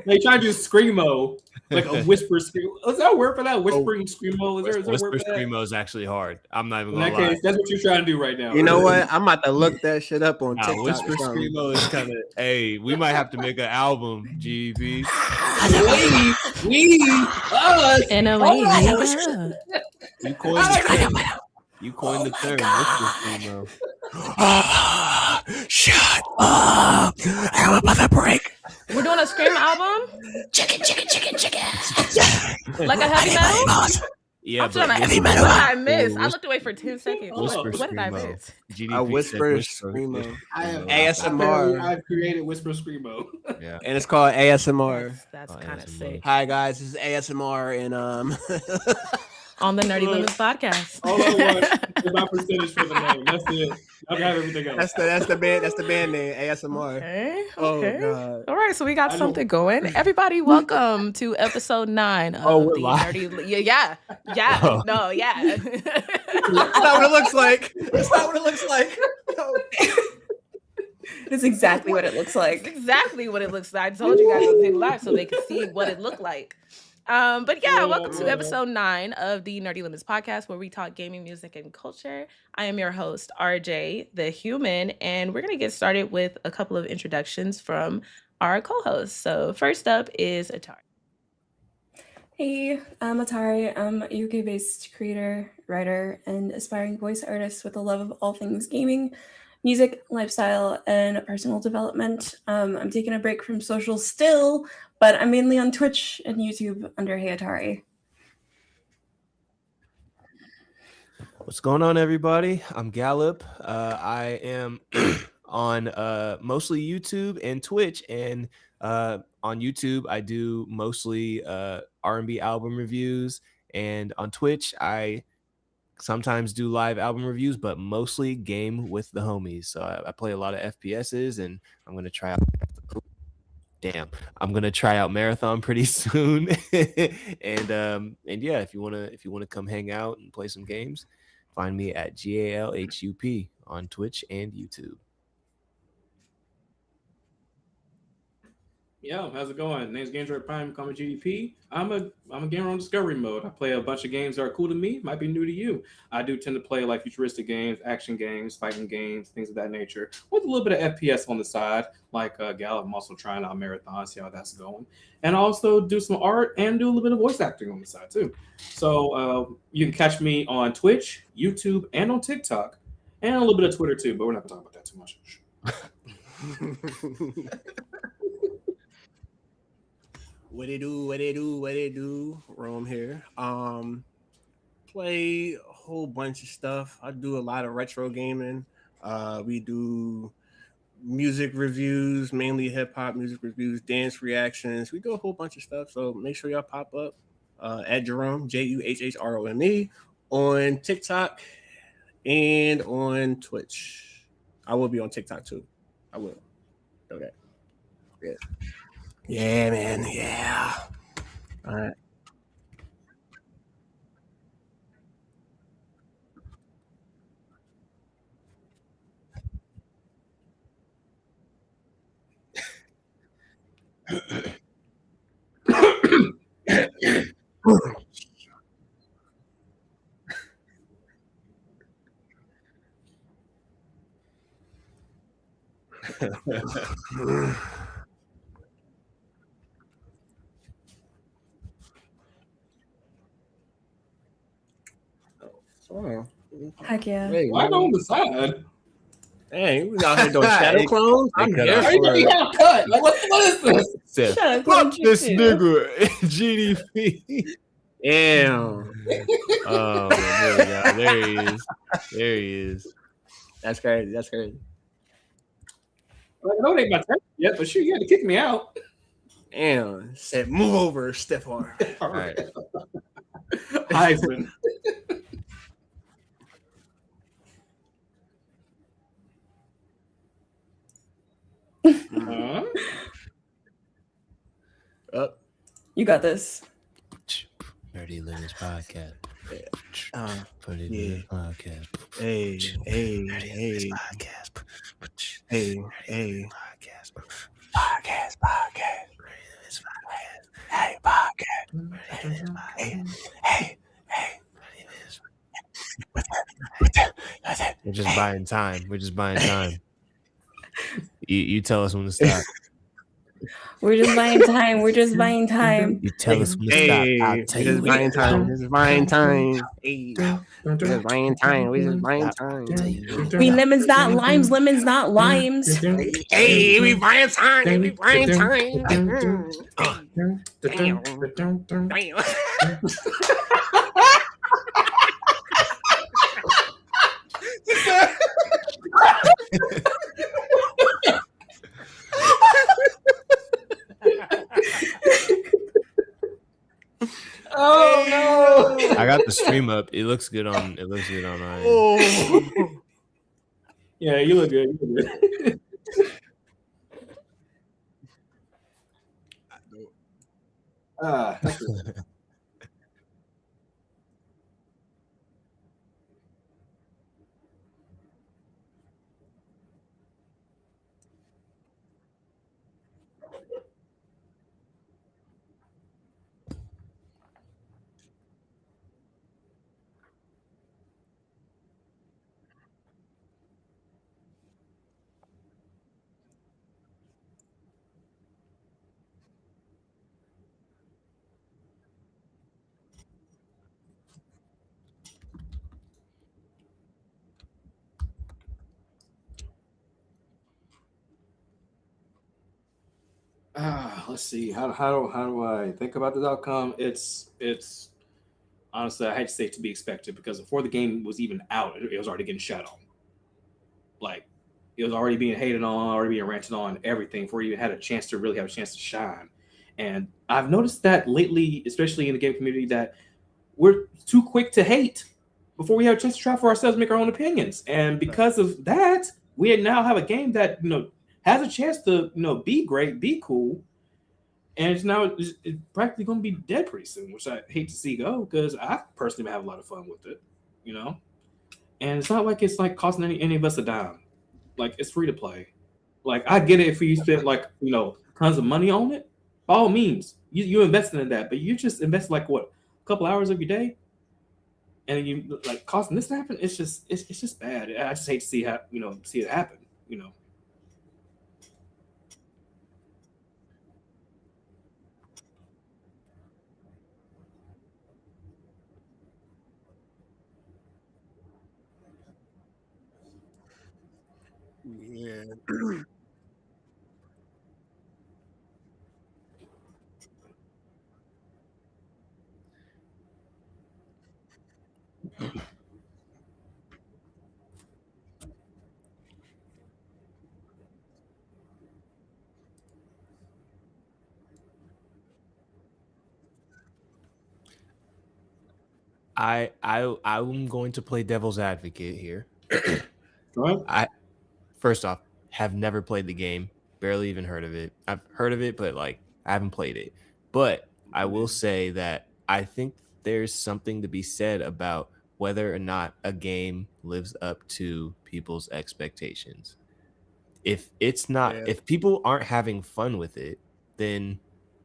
They try to do screamo, like a whisper scream. Is that a word for that? Whispering screamo? Is there a word for that? Screamo is actually hard. I'm not even In gonna that lie. case, that's what you're trying to do right now. You know what? I'm about to look that shit up on TikTok. Whisper screamo is kind of. Hey, we might have to make an album, GDP. You coined the term. Whisper screamo. Shut up! I'm about to break. We're doing a scream album. Chicken. Like a heavy metal. Yeah, I'm trying to heavy metal. What did I miss? I looked away for 10 seconds. Whisper What did I miss? A whisper screamo. ASMR. I've created whisper screamo. Yeah, and it's called ASMR. That's kind of sick. Hi guys, this is ASMR and on the Nerdy Limits podcast. All I want is my percentage for the name. That's it. I got everything else. That's the band name, ASMR. Okay. Oh god. All right, so we got something going. Everybody, welcome to episode 9 of the Nerdy. Yeah. Oh. No, yeah. That's not what it looks like. That's not what it looks like. No. It's exactly what it looks like. It's exactly what it looks like. I told you guys to take live so they could see what it looked like. But yeah, welcome to episode 9 of the Nerdy Limits podcast, where we talk gaming, music, and culture. I am your host, RJ, the human, and we're going to get started with a couple of introductions from our co-hosts. So first up is Atari. Hey, I'm Atari. I'm a UK-based creator, writer, and aspiring voice artist with a love of all things gaming, music, lifestyle, and personal development. I'm taking a break from social still, but I'm mainly on Twitch and YouTube under Hey Atari. What's going on, everybody? I'm Gallup. I am on mostly YouTube and Twitch, and on YouTube I do mostly R&B album reviews, and on Twitch I sometimes do live album reviews, but mostly game with the homies. So I play a lot of FPSs, and I'm gonna try out. I'm gonna try out Marathon pretty soon, and yeah, if you wanna come hang out and play some games, find me at GALHUP on Twitch and YouTube. Yo, how's it going? Name's GameDroid Prime, call me GDP. I'm a gamer on discovery mode. I play a bunch of games that are cool to me, might be new to you. I do tend to play like futuristic games, action games, fighting games, things of that nature, with a little bit of FPS on the side. Like Gallup, I'm also trying out Marathon, see how that's going. And I also do some art and do a little bit of voice acting on the side too. So you can catch me on Twitch, YouTube, and on TikTok, and a little bit of Twitter too, but we're not going to talk about that too much. What it do? Rome here. Play a whole bunch of stuff. I do a lot of retro gaming. We do music reviews, mainly hip hop music reviews, dance reactions. We do a whole bunch of stuff. So make sure y'all pop up at Jerome, JUHHROME, on TikTok and on Twitch. I will be on TikTok too. I will. Okay. Yeah. Yeah, man. Yeah. All right. Oh. Heck yeah. Wait, why on the side? Hey, we out here doing shadow clones. I'm here for it. Cut. Like, what is this? Fuck this nigga, GDP. Damn. Oh, there he is. There he is. That's crazy. That's crazy. Like, I know it ain't my turn yet, but shoot, you had to kick me out. Damn. Said, move over, stiff arm. All right. Heisman. Up. You got this. Nerdy Limits podcast. Put it in the podcast. Hey. Podcast. Hey. Podcast. We're just buying time. You tell us when to stop. We're just buying time. We're just buying time. You tell us when to stop. I'll tell you just when buying to time. stop. We're just buying time. Hey, we're just buying time. We're just buying time. We lemons, not limes. Lemons, not limes. Hey, we buying time. We buying time. Damn. Oh no! I got the stream up. It looks good on. Mine. Oh. Yeah, you look good. You look good. That's good. Let's see. How do I think about this outcome? It's honestly, I hate to say it, to be expected, because before the game was even out, it was already getting shut on. Like, it was already being hated on, already being ranted on, everything, before you even had a chance to really have a chance to shine. And I've noticed that lately, especially in the game community, that we're too quick to hate before we have a chance to try for ourselves, make our own opinions. And because of that, we now have a game that has a chance to be great, be cool, and it's practically going to be dead pretty soon, which I hate to see go, because I personally have a lot of fun with it, And it's not like it's like costing any of us a dime. Like, it's free to play. Like, I get it if you spend tons of money on it. By all means, you invested in that, but you just invest a couple hours of your day, and you costing this to happen. It's just bad. I just hate to see see it happen. Yeah. I'm going to play devil's advocate here. Right? I first off have never played the game, barely even heard of it. I've heard of it, but I haven't played it. But I will say that I think there's something to be said about whether or not a game lives up to people's expectations. If it's not, if people aren't having fun with it, then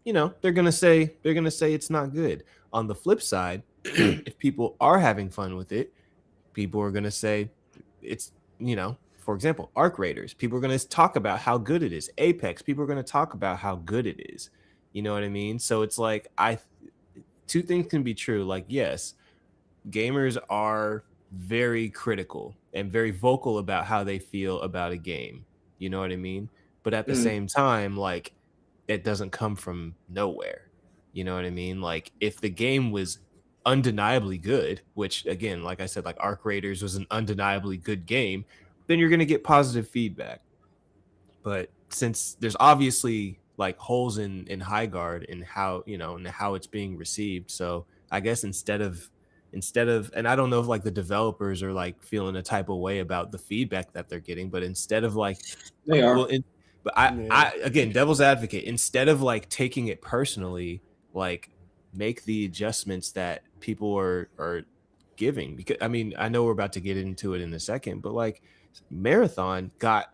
they're gonna say it's not good. On the flip side, if people are having fun with it, people are gonna say it's for example, Arc Raiders. People are gonna talk about how good it is. Apex. People are gonna talk about how good it is. You know what I mean? So it's like two things can be true. Like, yes, gamers are very critical and very vocal about how they feel about a game. You know what I mean? But at the same time, it doesn't come from nowhere. You know what I mean? Like, if the game was undeniably good, which again, like I said, like Arc Raiders was an undeniably good game, then you're going to get positive feedback. But since there's obviously holes in High Guard and how, and how it's being received. So I guess instead of, and I don't know if the developers are feeling a type of way about the feedback that they're getting, but instead of they are. Well, but I again, devil's advocate, instead of taking it personally, make the adjustments that people are giving. Because I mean, I know we're about to get into it in a second, but Marathon got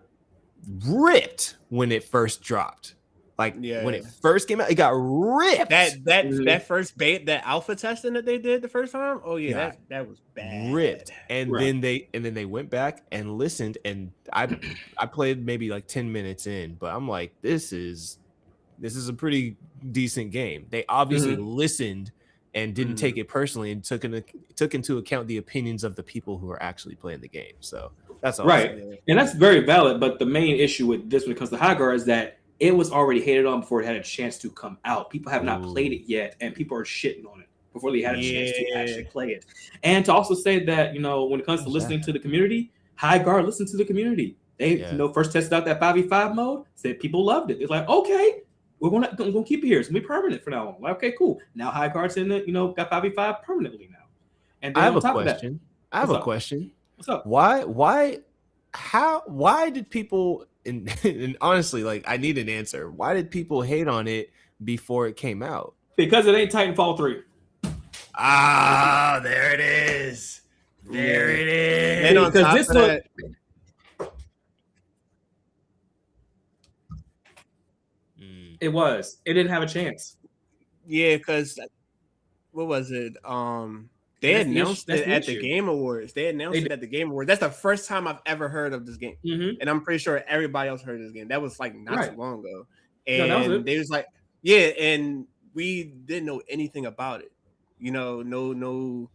ripped when it first dropped. Like Yeah. when it first came out, it got ripped. That first that alpha testing that they did the first time. Oh yeah, Yeah. that was bad. Ripped. And Right. then they went back and listened, and I played maybe like 10 minutes in, but I'm like, this is a pretty decent game. They obviously listened and didn't take it personally and took into account the opinions of the people who are actually playing the game. So that's all. Right. And that's very valid. But the main issue with this when it comes to High Guard is that it was already hated on before it had a chance to come out. People have not played it yet, and people are shitting on it before they had a chance to actually play it. And to also say that, when it comes to listening to the community, High Guard listened to the community. They first tested out that 5v5 mode, said people loved it. It's like, okay, we're gonna keep it here. It's gonna be permanent for now on. Like, okay, cool. Now High Guard's in the, got 5v5 permanently now. And then I have on a top question. Of that, What's up? Why did people and honestly, like, I need an answer. Why did people hate on it before it came out? Because it ain't Titanfall 3. Ah, there it is. There it is. And on top of that, it didn't have a chance. Yeah, because what was it? They announced it at the Game Awards. They announced it at the Game Awards. That's the first time I've ever heard of this game, and I'm pretty sure everybody else heard of this game. That was like not too long ago, and they was like, and we didn't know anything about it. No.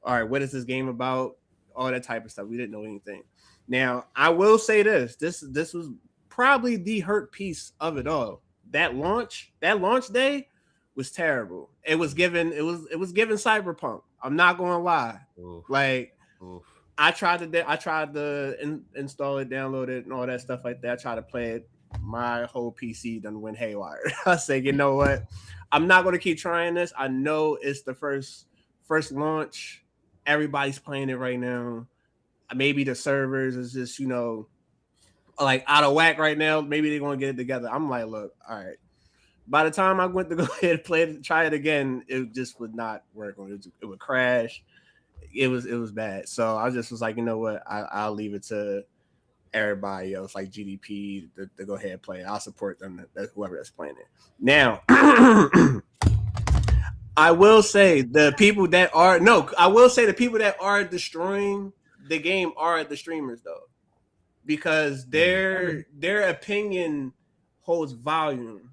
All right, what is this game about? All that type of stuff. We didn't know anything. Now, I will say this was probably the hurt piece of it all. That launch day was terrible. It was given Cyberpunk. I'm not gonna lie. Oof. Like, Oof. I tried to install it, download it, and all that stuff like that. I tried to play it. My whole PC done went haywire. I said, you know what? I'm not gonna keep trying this. I know it's the first launch. Everybody's playing it right now. Maybe the servers is just, like out of whack right now. Maybe they're gonna get it together. I'm like, look, all right. By the time I went to go ahead and play it, try it again, it just would not work. It would crash. It was bad. So I just was like, you know what? I'll leave it to everybody else, like GDP, to go ahead and play it. I'll support them. That's whoever that's playing it. Now, I will say the people that are destroying the game are the streamers, though, because their opinion holds volume.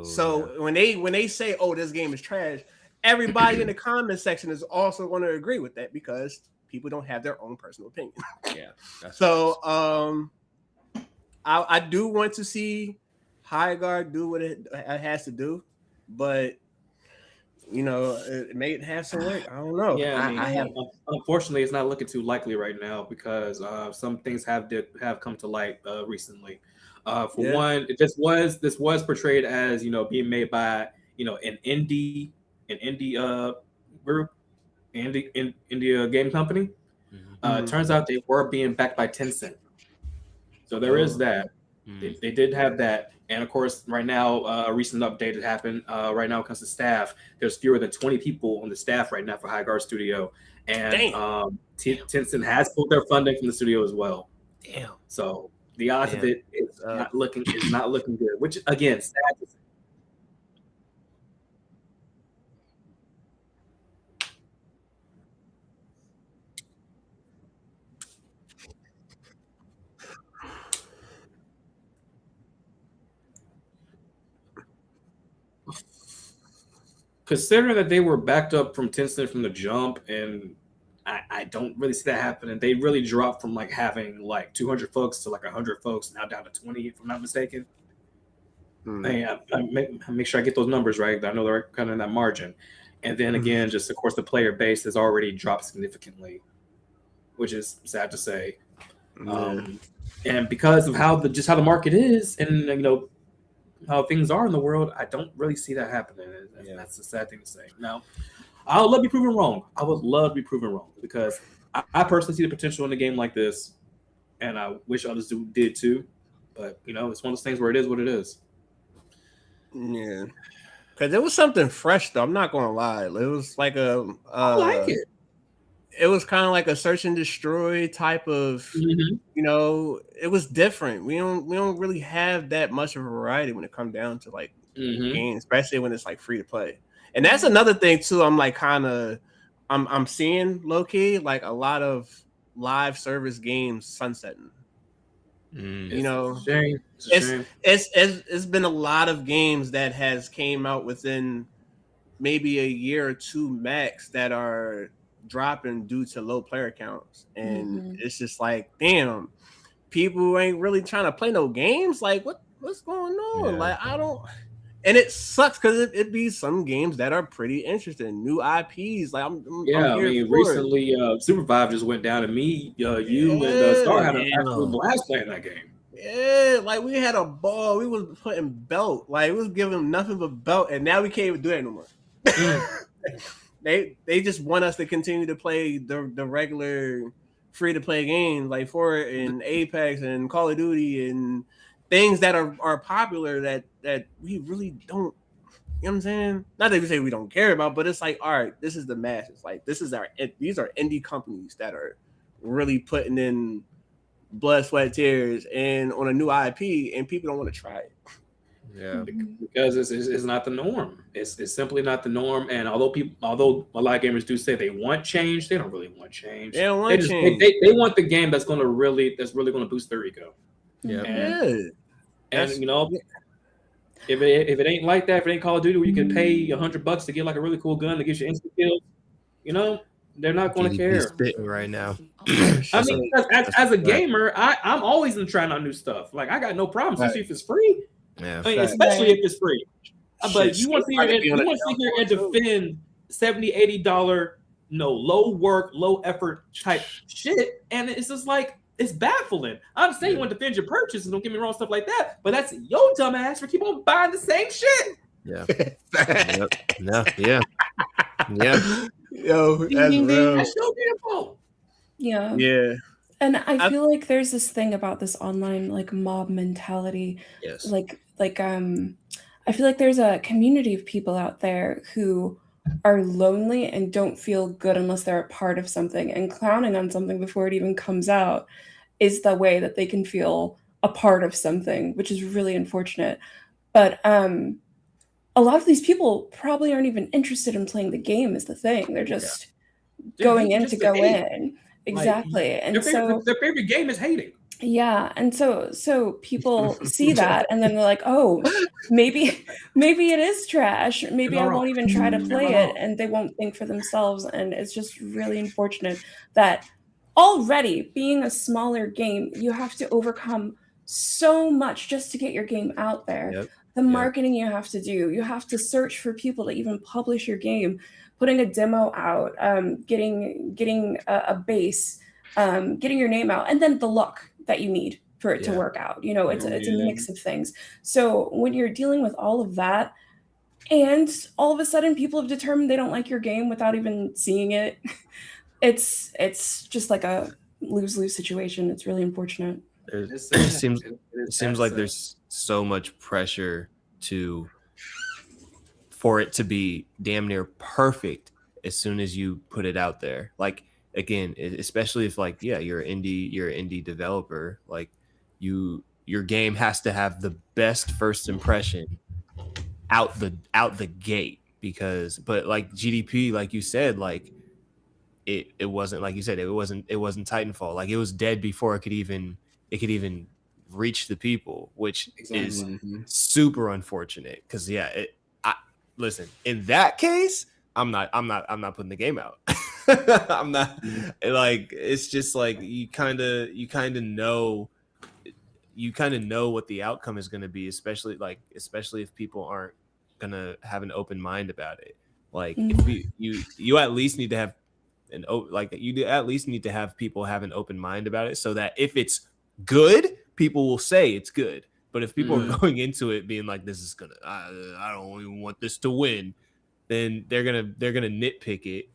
So when they say, "Oh, this game is trash," everybody in the comment section is also going to agree with that because people don't have their own personal opinion. Yeah. So I do want to see High Guard do what it has to do, but it may have some work. I don't know. Yeah, unfortunately, it's not looking too likely right now because some things have come to light recently. For one, this was portrayed as being made by an indie group, indie game company. Turns out they were being backed by Tencent, so there is that. They did have that, and of course, right now, a recent update that happened. Right now, when it comes to staff, there's fewer than 20 people on the staff right now for High Guard Studio, and Tencent has pulled their funding from the studio as well. Damn. So the odds of it is not looking good. Which again, sad to say. Considering that they were backed up from Tencent from the jump, and I don't really see that happening. They really dropped from like having like 200 folks to like 100 folks, now down to 20, if I'm not mistaken. I make sure I get those numbers right. I know they're kind of in that margin. And then again, just of course, the player base has already dropped significantly, which is sad to say. And because of how the market is, and how things are in the world, I don't really see that happening. That's a sad thing to say. Now, I would love to be proven wrong. I would love to be proven wrong because I personally see the potential in a game like this, and I wish others did too. But it's one of those things where it is what it is. Yeah, because it was something fresh though. I'm not gonna lie. It was like I like it. it was kind of like a search and destroy type of, Mhm. you know, it was different. We don't really have that much of a variety when it comes down to like Mhm. games, especially when it's like free to play. And that's another thing too. I'm like I'm seeing low key like a lot of live service games sunsetting. Mm. You know, It's a shame. It's a shame. it's been a lot of games that has came out within maybe a year or two max that are dropping due to low player counts, and Mhm. it's just like, damn, people ain't really trying to play no games. Like, what's going on? Yeah. Like, I don't. And it sucks because it be some games that are pretty interesting, new IPs. Like I'm Yeah, I here mean, for it. recently, Supervive just went down, and me, you, and Star Yeah, had an Damn. absolute blast playing that game. yeah. Like we had a ball. We was putting belt. Like we was giving them nothing but belt, and now we can't even do that no more. Mm. They just want us to continue to play the regular free to play games like Fortnite and Apex and Call of Duty and things that are popular that we really don't. You know what I'm saying? Not that we say we don't care about, but it's like, all right, this is the masses. Like these are indie companies that are really putting in blood, sweat, tears, and on a new IP, and people don't want to try it. Yeah. Because it's not the norm. It's simply not the norm. And although a lot of gamers do say they want change, they don't really want change. They don't want They change. they want the game that's really going to boost their ego. Yeah. And, Yeah. and you know, if it ain't like that, if it ain't Call of Duty where you can pay $100 to get like a really cool gun that gives you instant kills, you know, they're not going to care. Spitting right now. I mean, as a gamer, I'm always in trying out new stuff. Like I got no problem, especially if it's free. Yeah. I mean, especially if it's free. But Shit, you want to sit here and defend $70, $80, low work, low effort type shit, and it's just like it's baffling. I understand you want to defend your purchase, and don't get me wrong, stuff like that. But that's your dumb ass for keep on buying the same shit. Yeah. Yep. No. Yeah. Yeah. Yo, that's real. That's your damn fault. Yeah. Yeah. And I feel like there's this thing about this online like mob mentality. Yes. I feel like there's a community of people out there who are lonely and don't feel good unless they're a part of something, and clowning on something before it even comes out is the way that they can feel a part of something, which is really unfortunate. But a lot of these people probably aren't even interested in playing the game is the thing. They're just going in to go in. Exactly. Like, and their favorite game is hating. Yeah. And so people see that and then they're like, oh, maybe it is trash. Maybe I won't even try to play it, and they won't think for themselves. And it's just really unfortunate that already being a smaller game, you have to overcome so much just to get your game out there. Yep. The marketing you have to do, you have to search for people to even publish your game, putting a demo out, getting a base, getting your name out, and then the luck that you need for it to work out. You know, it's a mix of things. So when you're dealing with all of that, and all of a sudden people have determined they don't like your game without even seeing it, it's just like a lose-lose situation. It's really unfortunate. It seems like there's so much pressure for it to be damn near perfect as soon as you put it out there. Like, again, especially if like, you're an indie developer, like your game has to have the best first impression out the gate, but like GDP, like you said, like it wasn't, like you said, it wasn't Titanfall. Like it was dead before it could even reach the people, which is super unfortunate. Because listen, in that case, I'm not putting the game out. I'm not like, it's just like you kind of know what the outcome is going to be, especially if people aren't going to have an open mind about it. Like if you at least need to have people have an open mind about it, so that if it's good, people will say it's good. But if people are going into it being like, this is gonna, I don't even want this to win, then they're gonna nitpick it,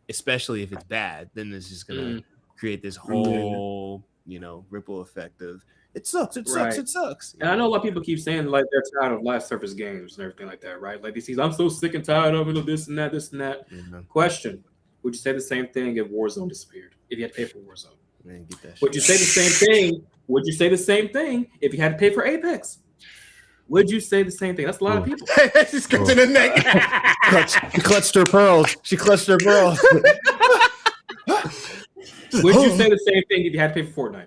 especially if it's bad. Then it's just gonna create this whole ripple effect of it sucks. And I know a lot of people keep saying like they're tired of live service games and everything like that, right? Like they see, I'm so sick and tired of it, of this and that. Mm-hmm. Question: Would you say the same thing if Warzone disappeared? If you had to pay for Warzone? Man, get that shit. Would you say the same thing? Would you say the same thing if you had to pay for Apex? Would you say the same thing? That's a lot of people. She's clutching the neck. She clutched her pearls. She clutched her pearls. Would you say the same thing if you had to pay for Fortnite?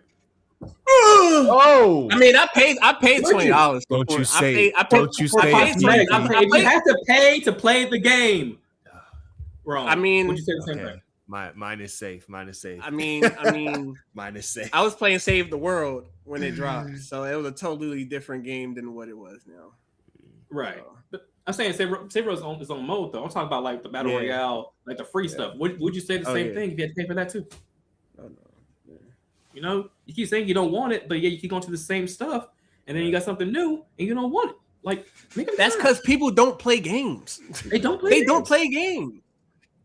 Oh, I mean, I paid $20. Don't you say? I paid Don't you say? I paid Meg, $20. if you have to pay to play the game, wrong. I mean, would you say the same Okay. thing? Mine is safe. Mine is safe. I mean, Mine is safe. I was playing Save the World when it dropped, so it was a totally different game than what it was now. Right. So, But I'm saying Save is on his own mode though. I'm talking about like the battle Yeah. royale, like the free stuff. Would you say the same yeah. thing if you had to pay for that too? oh, no. Yeah. You know, you keep saying you don't want it, but yeah, you keep going to the same stuff, and then you got something new and you don't want it. Like That's because people don't play games. they don't play. They don't games. play games.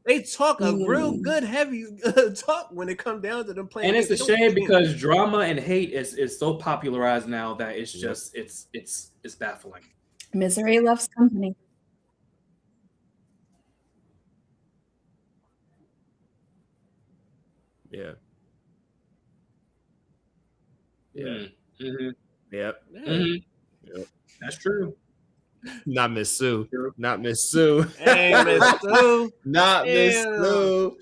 They talk a real good heavy talk when it comes down to them playing. And it's a games. They don't shame play because games. drama and hate is so popularized now that it's just it's baffling. Misery loves company. Yeah. Yeah. Mm-hmm. Yep. Mm-hmm. Yep. That's true. Not Miss Sue. Not Miss Sue. Hey, Miss Sue. Not Miss Damn. Sue.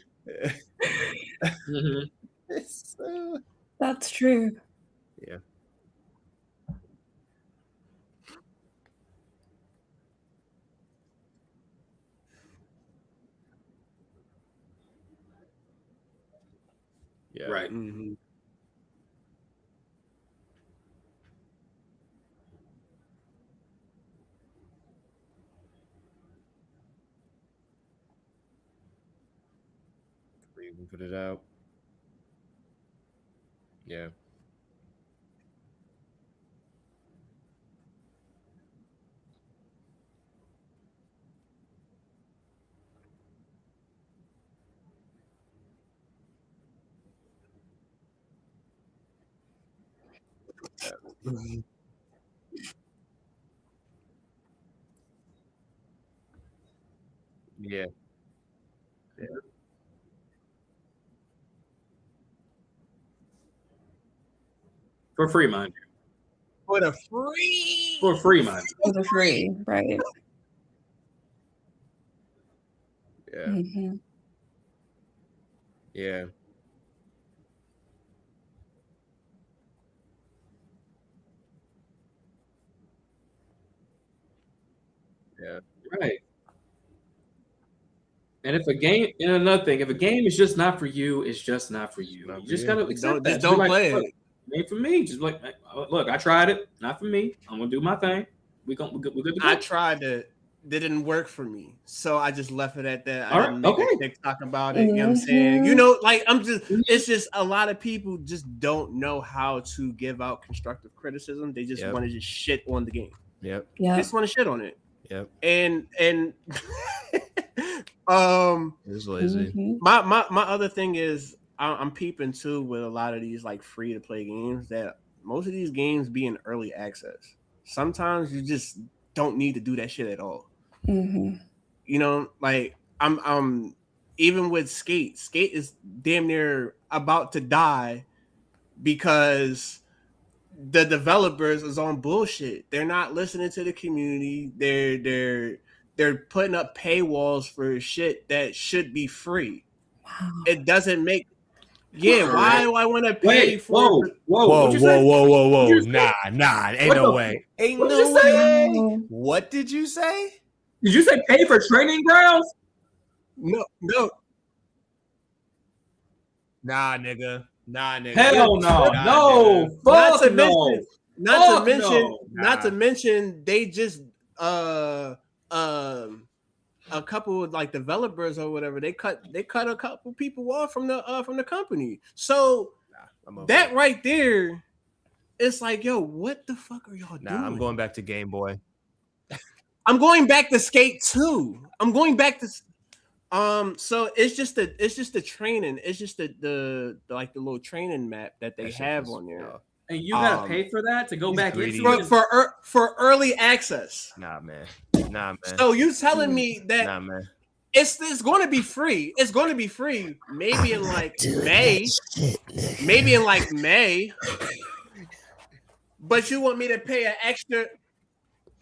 Mm-hmm. Miss Sue. That's true. Yeah. Yeah. Right. Mhm. You can put it out. Yeah. Yeah. For free, mind you. For the free. For free, mind you. For the free, right? Yeah. Mm-hmm. Yeah. Yeah. Right. And if a game, and another thing, if a game is just not for you, it's just not for you. Not You for just you. gotta accept Don't that. just Just be don't like, play look, it. ain't for me. Just like, look, I tried it, not for me. I'm gonna do my thing. We're good to go. I tried it. Didn't work for me, so I just left it at that. I All didn't right, make a okay. TikTok about it. You know what I'm saying? You know, like it's just a lot of people just don't know how to give out constructive criticism. They just Yep. want to just shit on the game. Yep. They Yeah. just want to shit on it. Yep. And It's lazy. Mhm. my other thing is I'm peeping too with a lot of these like free to play games that most of these games be in early access. Sometimes you just don't need to do that shit at all. Mhm. You know, like I'm even with Skate is damn near about to die because the developers is on bullshit. They're not listening to the community. They're putting up paywalls for shit that should be free. Wow. It doesn't make why do I want to pay Wait, for whoa. Whoa, What'd you say? whoa. What'd you Nah, say? ain't What no the- way. Ain't what'd no you say? way. Wow. What did you say? Did you say pay for training grounds? no Nah, nigga. Hell no. Nah, No. nigga. Not Fuck to no. mention, not Fuck to mention, no. not to Nah. mention, they just a couple of like developers or whatever. They cut a couple people off from the company. So I'm over that it. right there, it's like, yo, what the fuck are y'all doing? Nah, I'm going back to Game Boy. I'm going back to Skate 2. I'm going back to so it's just the training. It's just the like the little training map that they That shit have was- on there. no. And you gotta Um, pay for that to go he's back greedy. into it. For early access. Nah, man. Nah, man. So you telling me that Nah, man. It's going to be free. It's going to be free. Maybe in like May. Maybe in like May. But you want me to pay an extra?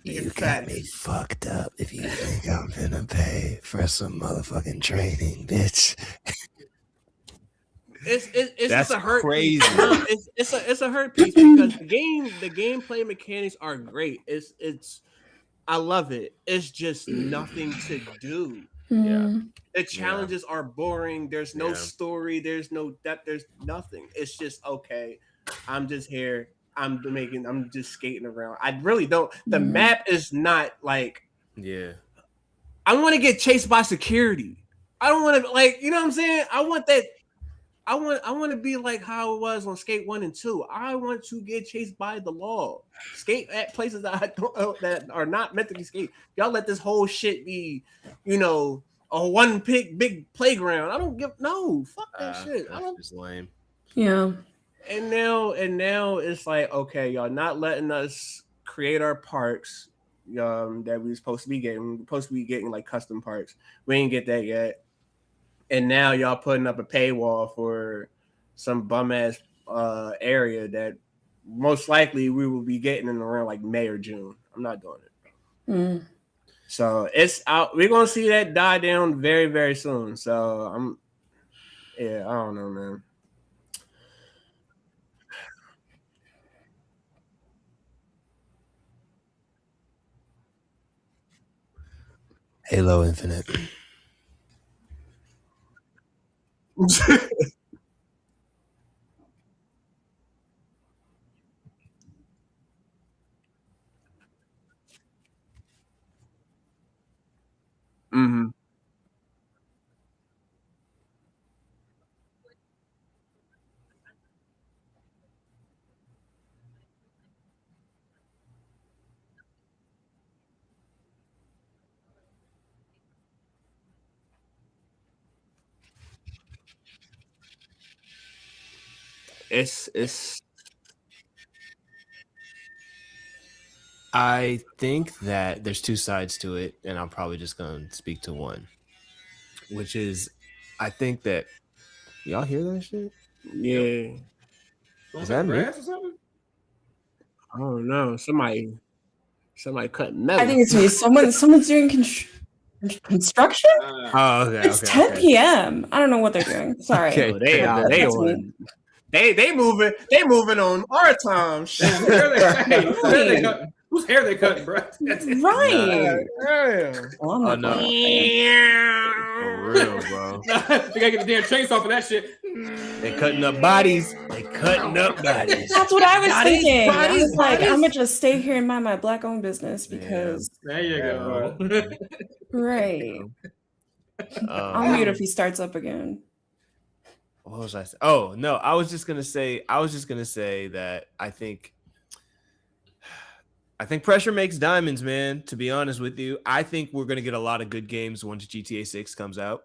You got me fucked up if you think I'm gonna pay for some motherfucking training, bitch. It's That's just a hurt crazy. piece. No, it's a hurt piece because the gameplay mechanics are great. It's I love it. It's just nothing to do. Yeah. The challenges are boring. There's no story. There's no depth. There's nothing. It's just okay. I'm just here. I'm just skating around. I really don't. The map is not like. Yeah. I want to get chased by security. I don't want to you know what I'm saying. I want that. I want to be like how it was on Skate 1 and 2. I want to get chased by the law. Skate at places that are not meant to be skate. Y'all let this whole shit be, a one big playground. I don't give fuck that shit. That's just lame. Yeah. And now it's like, okay, y'all not letting us create our parks that we were supposed to be getting. We're supposed to be getting like custom parks. We ain't get that yet. And now y'all putting up a paywall for some bum ass area that most likely we will be getting in around like May or June. I'm not doing it. So it's out. We're gonna see that die down very, very soon. So I don't know, man. Halo Infinite. Mm-hmm. It's I think that there's two sides to it, and I'm probably just going to speak to one, which is I think that y'all hear that shit? yeah. Is that me? Or something? I don't know. Somebody cutting metal. I think it's me. Someone's doing construction. Oh, okay. It's 10 p.m. I don't know what they're doing. Sorry. Okay. Oh, they That's on. They moving on our time. Whose hair they cutting, bro? Right. Well, I'm not no. going. For real, bro. They gotta get the damn chainsaw for that shit. They cutting up bodies. That's what I was thinking. I was like, I'm gonna just stay here and mind my black-owned business because. There you go. Right. I'll mute if he starts up again. What was I saying? Oh no, I was just gonna say that I think pressure makes diamonds, man. To be honest with you, I think we're gonna get a lot of good games once GTA 6 comes out.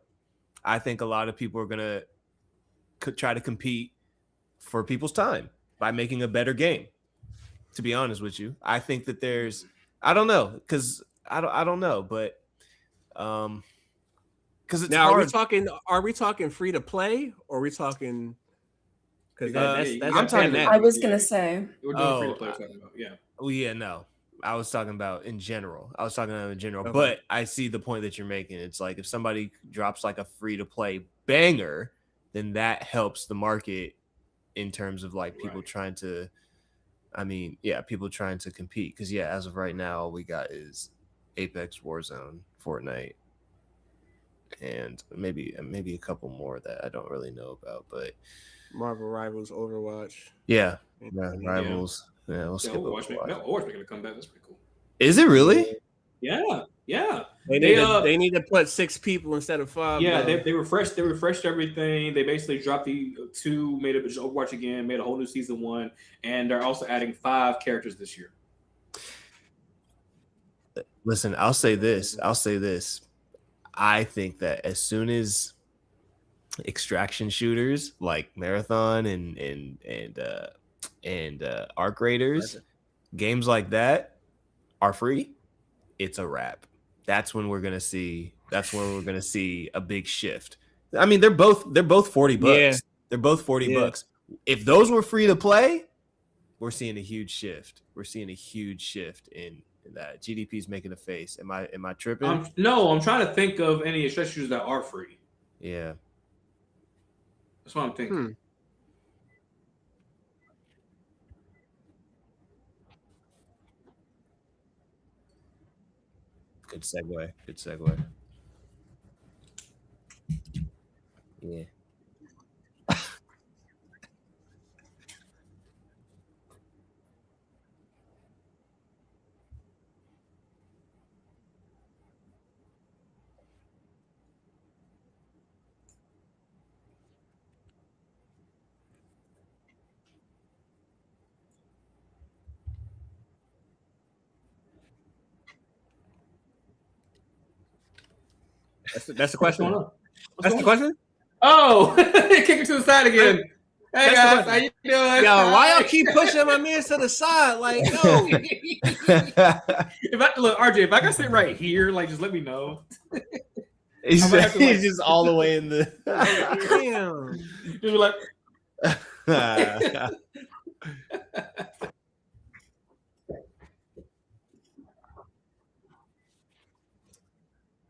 I think a lot of people are gonna try to compete for people's time by making a better game. To be honest with you, I think that I don't know, because I don't know, but because it's now hard. are we talking free to play or are we talking because I'm talking I was gonna say We're doing free to play talking about, yeah. Oh yeah, no. I was talking about in general. Okay. But I see the point that you're making. It's like if somebody drops like a free to play banger, then that helps the market in terms of like people trying to people trying to compete. Because as of right now, all we got is Apex, Warzone, Fortnite, and maybe a couple more that I don't really know about. But Marvel Rivals, Overwatch. Rivals. Yeah, we'll skip Overwatch making a comeback. That's pretty cool. Is it really? Yeah. They need to put 6 people instead of 5. Yeah, they refreshed everything. They basically dropped the 2, made it Overwatch again, made a whole new season 1, and they're also adding 5 characters this year. Listen, I'll say this. I think that as soon as extraction shooters like Marathon and Arc Raiders, games like that are free, it's a wrap. that's when we're gonna see a big shift. I mean, they're both $40 bucks. Yeah. They're both 40 Yeah. bucks. If those were free to play, we're seeing a huge shift. We're seeing a huge shift in that. GDP's making a face. Am I tripping? No, I'm trying to think of any stretch shoes that are free. Yeah. That's what I'm thinking. Good segue. Yeah. That's the question. What's going on? That's the question. Oh, kick it to the side again. Hey That's guys, the how you doing? Yo, why y'all keep pushing my man to the side? Like, yo. If I look, RJ, if I can sit right here, like, just let me know. He's I'm gonna have to, like- just all the way in the. Damn. Just be like,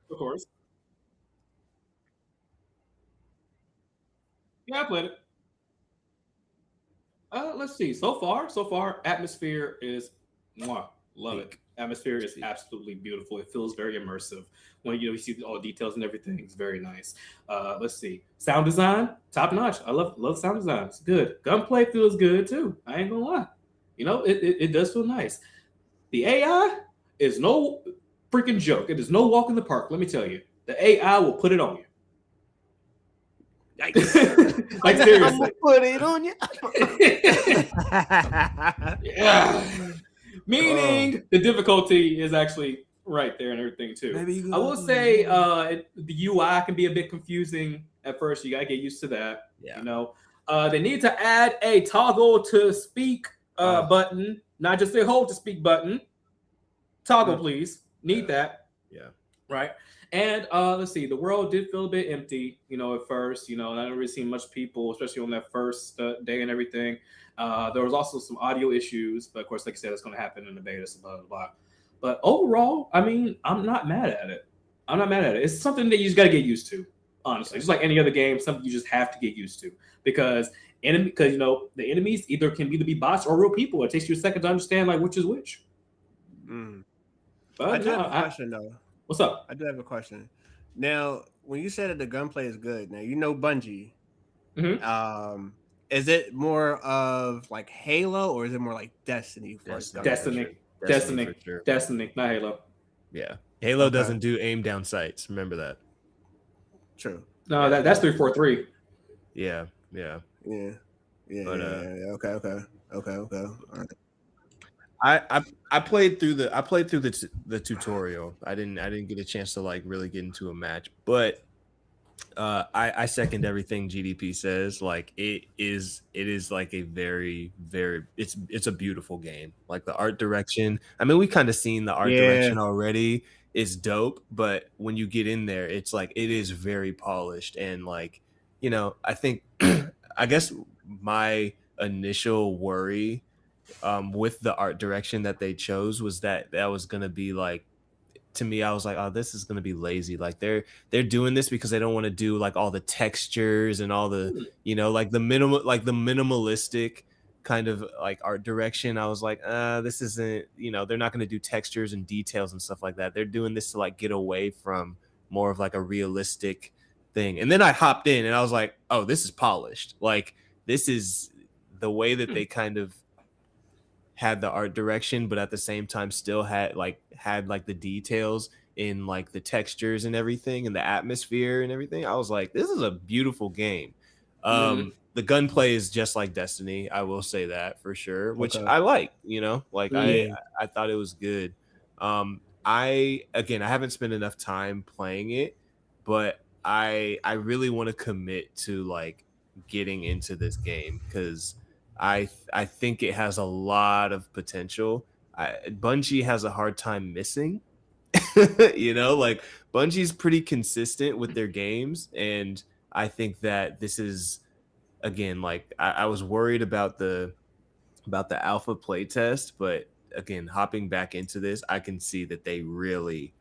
of course. Yeah, I played it. Let's see. So far, atmosphere is mwah, love it. Atmosphere is absolutely beautiful. It feels very immersive. When you see all the details and everything, it's very nice. Let's see. Sound design, top notch. I love sound design. It's good. Gunplay feels good too. I ain't gonna lie. It does feel nice. The AI is no freaking joke. It is no walk in the park. Let me tell you. The AI will put it on you. Like seriously. Put it on you. Yeah. Meaning the difficulty is actually right there and everything too. I will say the UI can be a bit confusing at first. You gotta get used to that. Yeah. They need to add a toggle to speak button, not just a hold to speak button. Toggle, please. Need that. Yeah. Right. And let's see, the world did feel a bit empty, at first. I didn't really see much people, especially on that first day and everything. There was also some audio issues, but of course, like I said, it's going to happen in the beta, so blah, blah, blah. But overall, I mean, I'm not mad at it. It's something that you just got to get used to, honestly. Just like any other game, something you just have to get used to. Because the enemies either can be bots or real people. It takes you a second to understand like which is which. But I do have a question though. What's up? I do have a question. Now, when you said that the gunplay is good, now Bungie. Mm-hmm. Is it more of like Halo or is it more like Destiny? Destiny, for sure. Destiny, not Halo. Yeah, Halo doesn't do aim down sights. Remember that. True. No, that's 343. Yeah. Yeah. But, Okay. All right. I played through the tutorial. I didn't get a chance to like really get into a match, but I second everything GDP says. Like it is like a very, very it's a beautiful game. Like the art direction. I mean, we kind of seen the art direction already. It's dope, but when you get in there, it's like it is very polished and like, I think I guess my initial worry with the art direction that they chose was that was gonna be like, to me, I was like, oh, this is gonna be lazy. Like they're doing this because they don't want to do like all the textures and all the like the minimalistic kind of like art direction. I was like, this isn't, they're not gonna do textures and details and stuff like that. They're doing this to like get away from more of like a realistic thing. And then I hopped in and I was like, oh, this is polished. Like this is the way that they kind of had the art direction, but at the same time still had the details in like the textures and everything and the atmosphere and everything. I was like, this is a beautiful game. The gunplay is just like Destiny. I will say that for sure, which I like, I thought it was good. I haven't spent enough time playing it, but I really want to commit to like getting into this game because I think it has a lot of potential. Bungie has a hard time missing. You know, like Bungie's pretty consistent with their games, and I think that this is again like I was worried about the alpha playtest, but again, hopping back into this, I can see that they really,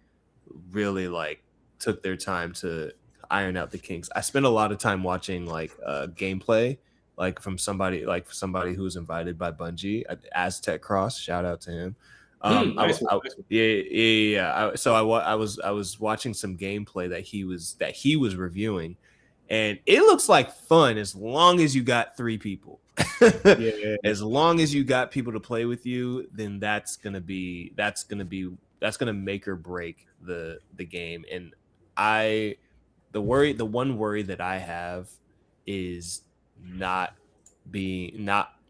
really like took their time to iron out the kinks. I spent a lot of time watching like gameplay, like from somebody who was invited by Bungie, Aztec Cross. Shout out to him. Nice one. Yeah. I was watching some gameplay that he was reviewing, and it looks like fun as long as you got 3 people. Yeah. As long as you got people to play with you, then that's gonna make or break the game. And the one worry that I have is not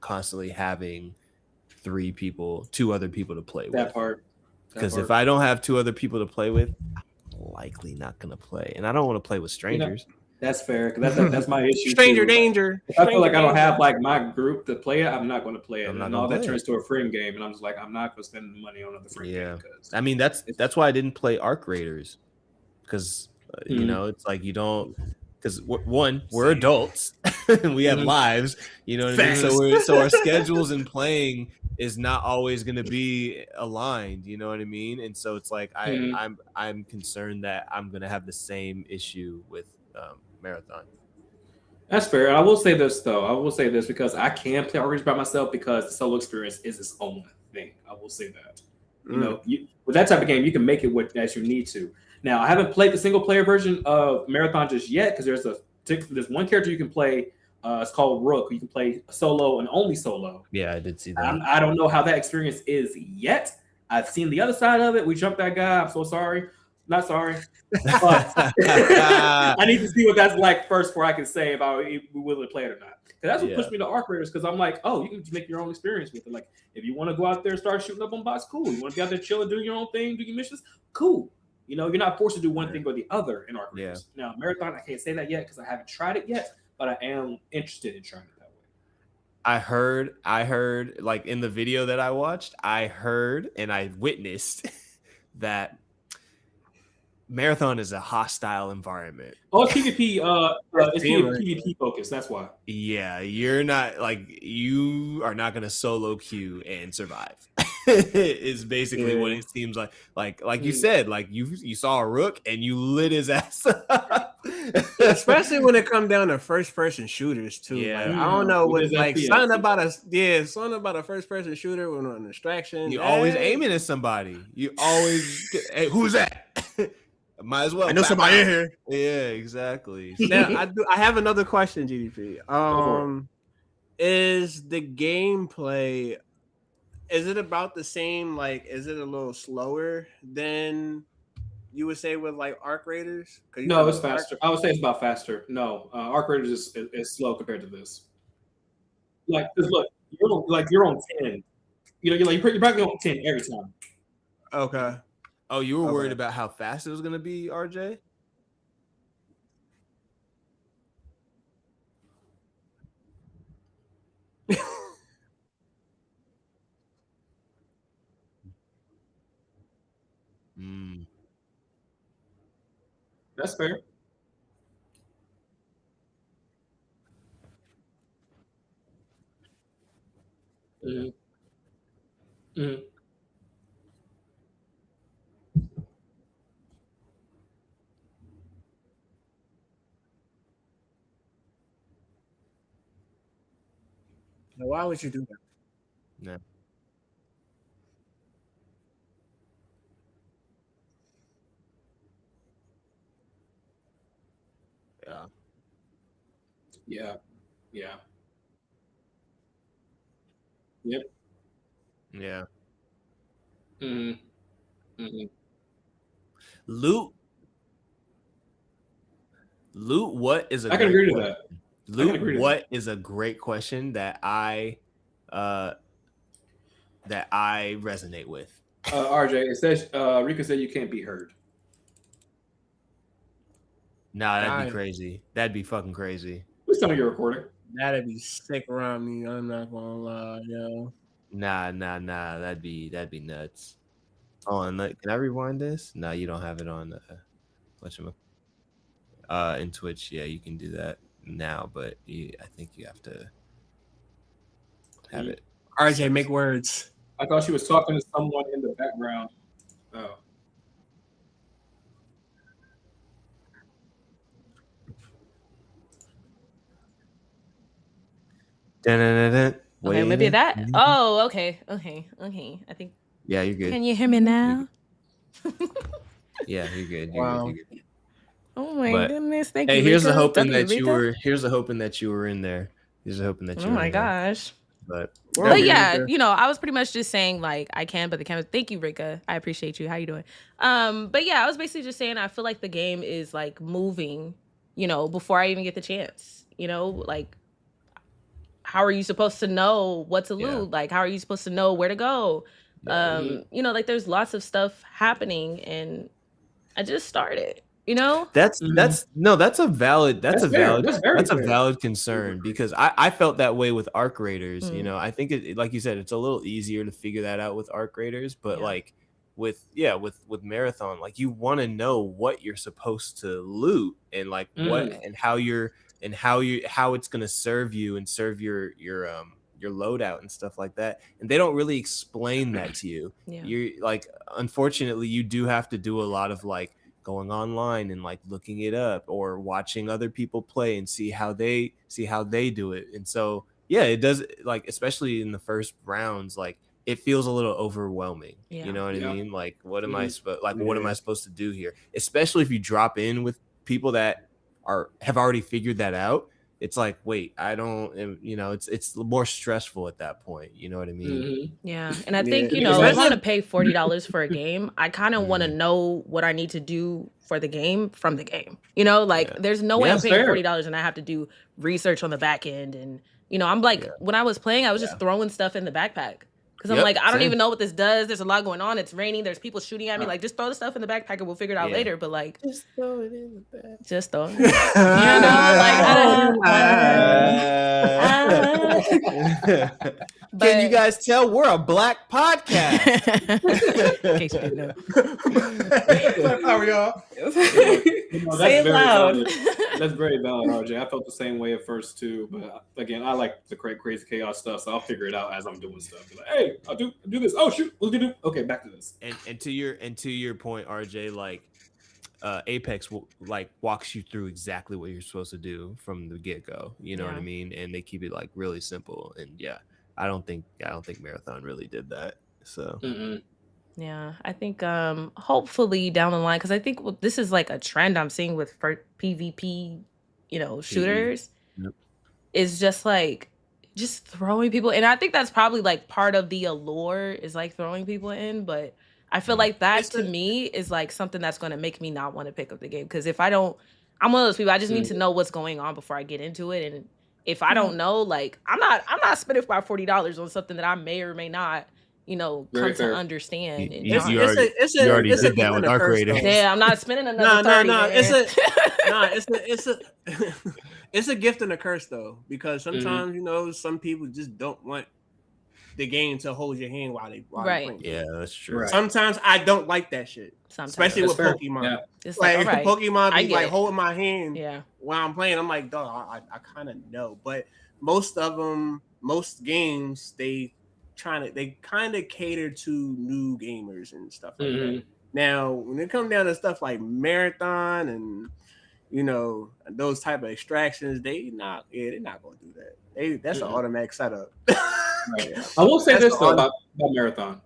constantly having 2 other people to play That with. part. Because if I don't have 2 other people to play with, I'm likely not gonna play, and I don't want to play with strangers. That's fair. 'Cause that's my issue. Stranger too. danger. If I feel like I don't Stranger have like my group to play it, I'm not going to play it. I'm not And gonna all that play turns to a friend game, and I'm just like, I'm not going to spend money on another friend game. I mean, that's why I didn't play Arc Raiders, because you know, it's like you don't, because one, we're adults and we have lives, you know what I mean? So our schedules in playing is not always going to be aligned, you know what I mean? And so it's like I'm concerned that I'm going to have the same issue with Marathon. That's fair. And I will say this though. I will say this because I can play Outrage by myself because the solo experience is its own thing. I will say that. You know, with that type of game, you can make it as you need to. Now, I haven't played the single player version of Marathon just yet because there's one character you can play. It's called Rook. You can play solo and only solo. Yeah, I did see that. I don't know how that experience is yet. I've seen the other side of it. We jumped that guy. I'm so sorry. Not sorry. But I need to see what that's like first before I can say if we willing to play it or not. Because that's what pushed me to Arc Raiders, because I'm like, oh, you can just make your own experience with it. Like, if you want to go out there and start shooting up on bots, cool. You want to be out there chilling, doing your own thing, do your missions, cool. You know, you're not forced to do one thing or the other in Arc Raiders. Now, Marathon, I can't say that yet because I haven't tried it yet, but I am interested in trying it that way. I heard, like in the video that I watched, I heard and I witnessed that Marathon is a hostile environment. Oh, it's PvP. It's PvP focused. That's why. Yeah, you are not gonna solo queue and survive. Is basically what it seems like. Like you said, like you saw a Rook and you lit his ass up. Especially when it comes down to first person shooters too. Yeah, like, I don't know what like FPS. something about a first person shooter with a distraction. You always aiming at somebody. You always hey, who's that? Might as well. I know somebody in here. Yeah, exactly. Now I have another question, GDP. Is the gameplay, is it about the same? Like, is it a little slower than you would say with like Arc Raiders? No, it's faster. I would say it's about faster. No, Arc Raiders is slow compared to this. Like, cause look, you're on 10. You know, you're probably on 10 every time. Okay. Oh, you were worried about how fast it was going to be, RJ? That's fair. Now, why would you do that? Yeah. Yeah. Yep. Yeah. Loot. What is a I can agree to that. Loot, what is a great question that I resonate with. RJ, it says Rika said you can't be heard. Nah, that'd be crazy. That'd be fucking crazy. Please tell me you're recording. That'd be sick around me. I'm not gonna lie, yo. Nah. That'd be nuts. On, can I rewind this? No, you don't have it on. In Twitch, yeah, you can do that now, but I think you have to have it. RJ, make words. I thought she was talking to someone in the background. Oh. Okay, maybe that. Oh, okay. I think. Yeah, you're good. Can you hear me now? Yeah, you're good. Wow. You're good. Oh my goodness! Thank Hey, you. here's Rika. a hoping W, that you Rika. were. Here's a hoping that you were in there. Here's a hoping that you Oh were. my in there. gosh. But yeah, I was pretty much just saying like I can, but the camera. Thank you, Rika. I appreciate you. How you doing? But yeah, I was basically just saying I feel like the game is like moving, before I even get the chance. Like how are you supposed to know what to loot? Like how are you supposed to know where to go? Like there's lots of stuff happening, and I just started. That's a valid concern, because I felt that way with Arc Raiders. I think it, like you said, it's a little easier to figure that out with Arc Raiders, but like with Marathon, like you want to know what you're supposed to loot and like what and how it's going to serve you and serve your loadout and stuff like that, and they don't really explain that to you. You're like, unfortunately, you do have to do a lot of like going online and like looking it up or watching other people play and see how they do it. And so it does, like, especially in the first rounds, like it feels a little overwhelming. You know what I mean? Like, what am I supposed to do here? Especially if you drop in with people that have already figured that out. It's like, wait, I don't, it's more stressful at that point. You know what I mean? Yeah. And I think, if I want to pay $40 for a game, I kind of want to know what I need to do for the game from the game. There's no way I'm paying $40 and I have to do research on the back end. And, I'm like, when I was playing, I was just throwing stuff in the backpack. Because I'm like, I don't even know what this does. There's a lot going on. It's raining. There's people shooting at me. Like, just throw the stuff in the backpack and we'll figure it out later. But like, just throw it in the back. Just throw it. Can you guys tell we're a Black podcast? In case you didn't know. How are y'all? Say it loud. That's very valid, RJ. I felt the same way at first too, but again, I like the crazy chaos stuff, so I'll figure it out as I'm doing stuff. Be like, hey, I'll do this. Oh shoot, let's do. Okay, back to this. And to your point, RJ, like Apex walks you through exactly what you're supposed to do from the get go. You know what I mean? And they keep it like really simple. And I don't think Marathon really did that. So. Yeah, I think hopefully down the line, because I think this is like a trend I'm seeing with PvP, shooters, is just throwing people. And I think that's probably like part of the allure is like throwing people in. But I feel like that to me is like something that's going to make me not want to pick up the game. Because if I don't, I'm one of those people, I just need to know what's going on before I get into it. And if I don't know, like I'm not spending about $40 on something that I may or may come to understand. You already did that with Arc Raider. Yeah, I'm not spending another 30. No. It's a gift and a curse though, because sometimes some people just don't want the game to hold your hand while they playing. Yeah, that's true. Right. Sometimes I don't like that shit. Especially with Pokemon. Yeah. It's like Pokemon be like holding my hand while I'm playing. I'm like, dog, I kind of know. But most games, they kind of cater to new gamers and stuff like that. Now, when it comes down to stuff like Marathon and those type of extractions, they're not going to do that. That's an automatic setup. Right. I will say this though about Marathon.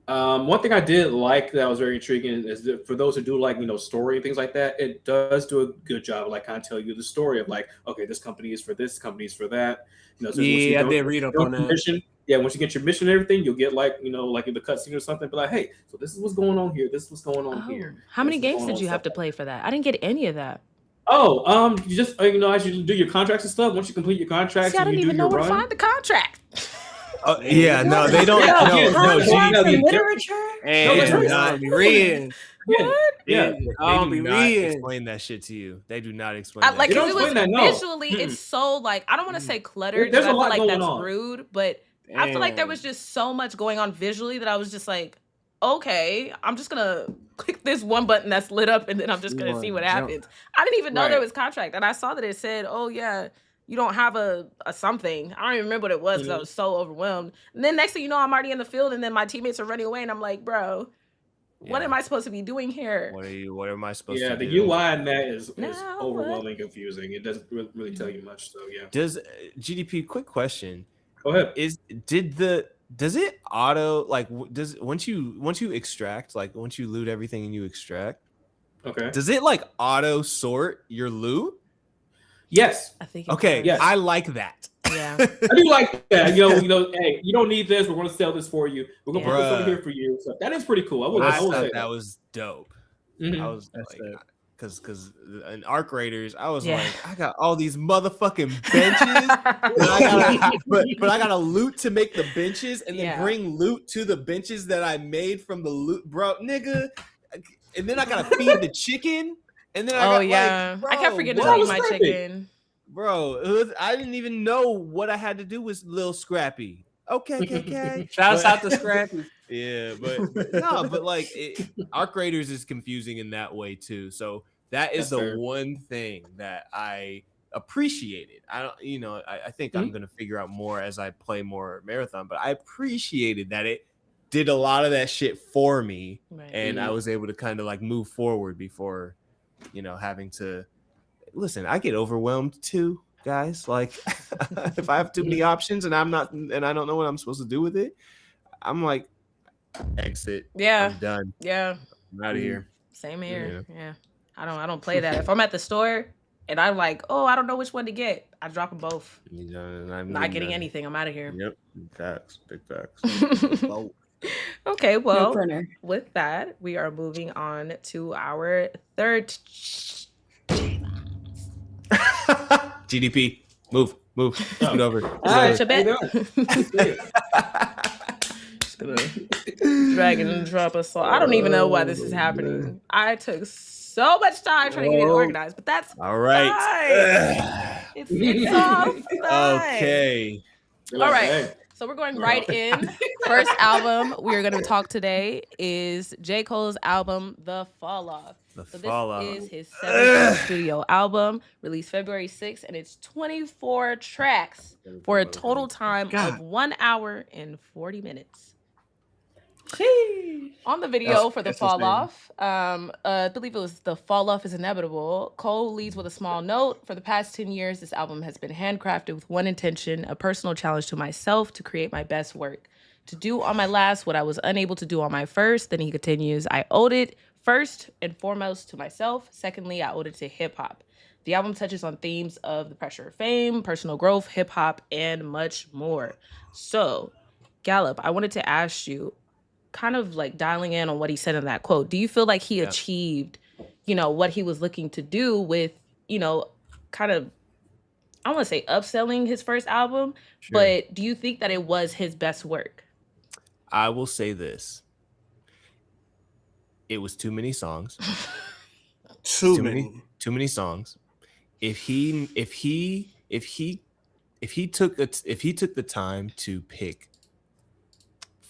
One thing I did like that was very intriguing is that for those who do like story and things like that, it does do a good job of like kind of tell you the story of like, okay, this company is for this, company is for that. So I did read up on that. Mission, once you get your mission and everything, you'll get like like in the cutscene or something. But like, hey, so this is what's going on here. This is what's going on here. How many games did you have to play for that? I didn't get any of that. Oh, you just as you do your contracts and stuff. Once you complete your contracts, I didn't even know where to find the contract. No, they don't. Literature. And not be reading. They do not explain that shit to you. They do not explain that. Like, because it was visually, it's so like, I don't want to say cluttered. There's I feel a lot like going that's on. rude, but I feel like there was just so much going on visually that I was just like, okay, I'm just gonna click this one button that's lit up, and then I'm just gonna see what happens. I didn't even know there was contract, and I saw that it said, "Oh yeah, you don't have a something." I don't even remember what it was because I was so overwhelmed. And then next thing you know, I'm already in the field, and then my teammates are running away, and I'm like, "Bro, what am I supposed to be doing here?" What am I supposed to do? Yeah, the UI in that is Now overwhelming, confusing. It doesn't really tell you much. So yeah. Does GDP? Quick question. Go ahead. Does it auto like does once you extract, like once you loot everything and you extract, Okay. does it like auto sort your loot? Yes. I think. Okay. Yes. I like that. Yeah. I do like that. You know, hey, you don't need this. We're going to sell this for you. We're going to put this over here for you. So that is pretty cool. I will say that was dope. Mhm. I was like, because in Arc Raiders, I was like, I got all these motherfucking benches, but I gotta loot to make the benches, and then bring loot to the benches that I made from the loot, bro, nigga. And then I gotta feed the chicken, and then I kept forgetting to feed my chicken. Bro, I didn't even know what I had to do with Lil Scrappy. Okay. Shouts out to Scrappy. Yeah, but like Arc Raiders is confusing in that way too. So that is the one thing that I appreciated. I think I'm gonna figure out more as I play more Marathon, but I appreciated that it did a lot of that shit for me, and I was able to kind of like move forward before, having to listen. I get overwhelmed too, guys. Like if I have too many options and I don't know what I'm supposed to do with it, I'm like, exit. Yeah. I'm done. Yeah. I'm out of here. Same here. Yeah. I don't play that. If I'm at the store and I'm like, oh, I don't know which one to get, I drop them both. I'm not getting anything. I'm out of here. Yep. Facts. Big facts. Okay, well, with that, we are moving on to our third GDP. Move. Scoot over. Just gonna drag and drop a song. I don't even know why this is happening. I took so much time trying to get it organized, but that's all right. It's all fine. Okay. All right. So we're going right in. First album we are going to talk today is J. Cole's album, The Fall Off. This is his 7th studio album, released February 6th, and it's 24 tracks for a total time of 1 hour and 40 minutes. On the video for The Fall Off, I believe it was The Fall Off is Inevitable, Cole leads with a small note. For the past 10 years, this album has been handcrafted with one intention, a personal challenge to myself to create my best work. To do on my last what I was unable to do on my first. Then he continues, I owed it first and foremost to myself. Secondly, I owed it to hip hop. The album touches on themes of the pressure of fame, personal growth, hip hop, and much more. So, Gallup, I wanted to ask you, kind of like dialing in on what he said in that quote, do you feel like he achieved, what he was looking to do with, kind of, I don't want to say upselling his first album, but do you think that it was his best work? I will say this. It was too many songs. Too many songs. If he took the time to pick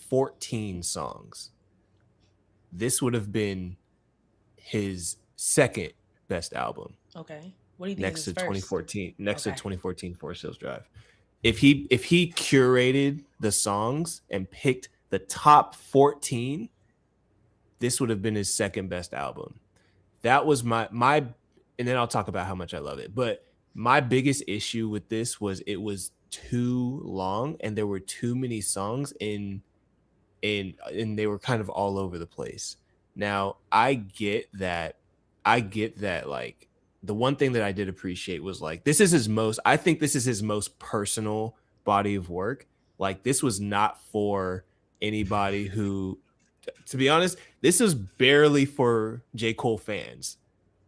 14 songs, this would have been his second best album. Okay. What do you think? Next to 2014, to 2014 Forest Hills Drive. If he curated the songs and picked the top 14, this would have been his second best album. That was my and then I'll talk about how much I love it. But my biggest issue with this was it was too long and there were too many songs and they were kind of all over the place. Now, I get that like the one thing that I did appreciate was like I think this is his most personal body of work. Like this was not for anybody who, to be honest, this was barely for J. Cole fans.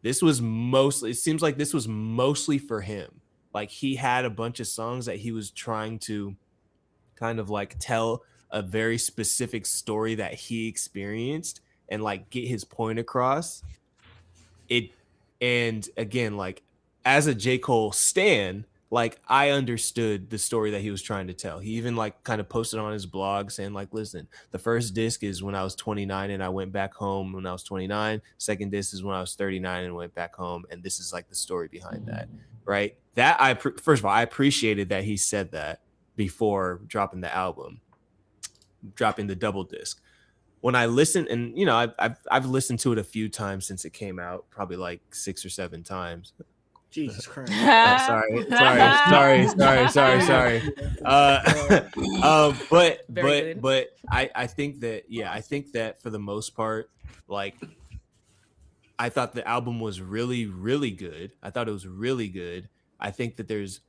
It seems like this was mostly for him. Like he had a bunch of songs that he was trying to kind of like tell a very specific story that he experienced and like get his point across. And again, like as a J. Cole stan, like I understood the story that he was trying to tell. He even like kind of posted on his blog saying like, listen, the first disc is when I was 29 and I went back home when I was 29. Second disc is when I was 39 and went back home. And this is like the story behind that, right? That first of all, I appreciated that he said that before dropping the album, dropping the double disc. When I listened, and you know, I've listened to it a few times since it came out, probably like 6 or 7 times. Jesus Christ. Sorry. But I think that for the most part, like I thought the album was really, really good. I thought it was really good. I think there's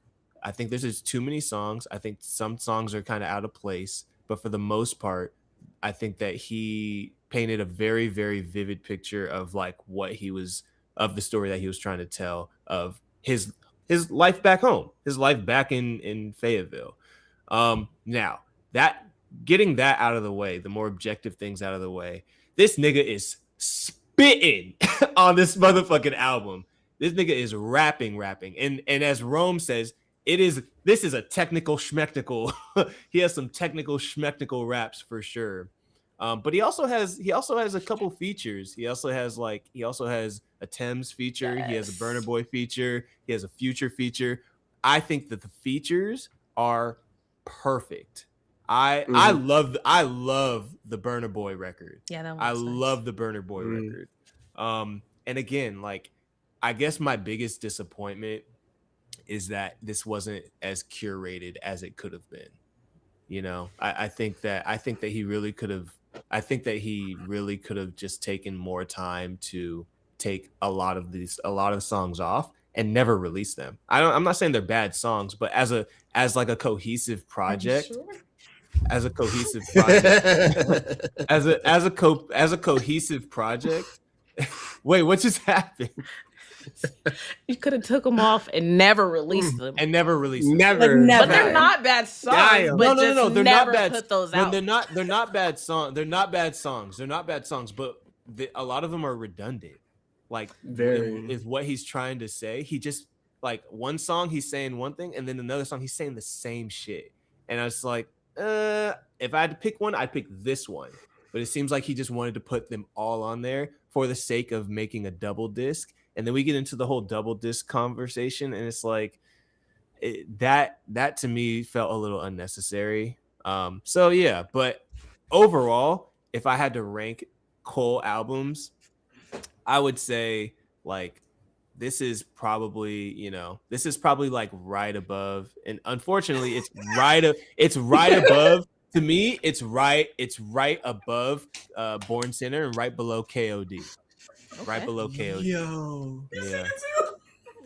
just too many songs. I think some songs are kind of out of place, but for the most part, I think that he painted a very, very vivid picture of like of the story that he was trying to tell of his life back home, his life back in Fayetteville. Now that getting that out of the way, the more objective things out of the way, this nigga is spitting on this motherfucking album. This nigga is rapping. And as Rome says, this is a technical schmectical. He has some technical schmectical raps for sure. But he also has a couple features. He also has a Thames feature. Yes. He has a Burna Boy feature. He has a Future feature. I think that the features are perfect. I love the Burna Boy record. Yeah, that I love the Burna Boy record. And again, like I guess my biggest disappointment is that this wasn't as curated as it could have been. You know, I think that he really could have. I think that he really could have just taken more time to take a lot of songs off and never release them. I'm not saying they're bad songs, but as a cohesive project, as a cohesive project. Wait, what just happened? You could have took them off and never released them. Never. But they're not bad songs. Damn. But No. They're never not bad. put those out. They're not bad songs. They're not bad songs. But a lot of them are redundant. Like is what he's trying to say. He just like one song he's saying one thing, and then another song he's saying the same shit. And I was like, if I had to pick one, I'd pick this one. But it seems like he just wanted to put them all on there for the sake of making a double disc. And then we get into the whole double disc conversation, and it's like that to me felt a little unnecessary. So yeah, but overall, if I had to rank Cole albums, I would say like this is probably like right above, and unfortunately, it's right above. To me, it's right above Born Sinner and right below KOD. Okay. Right below KOD. Yo. Yeah.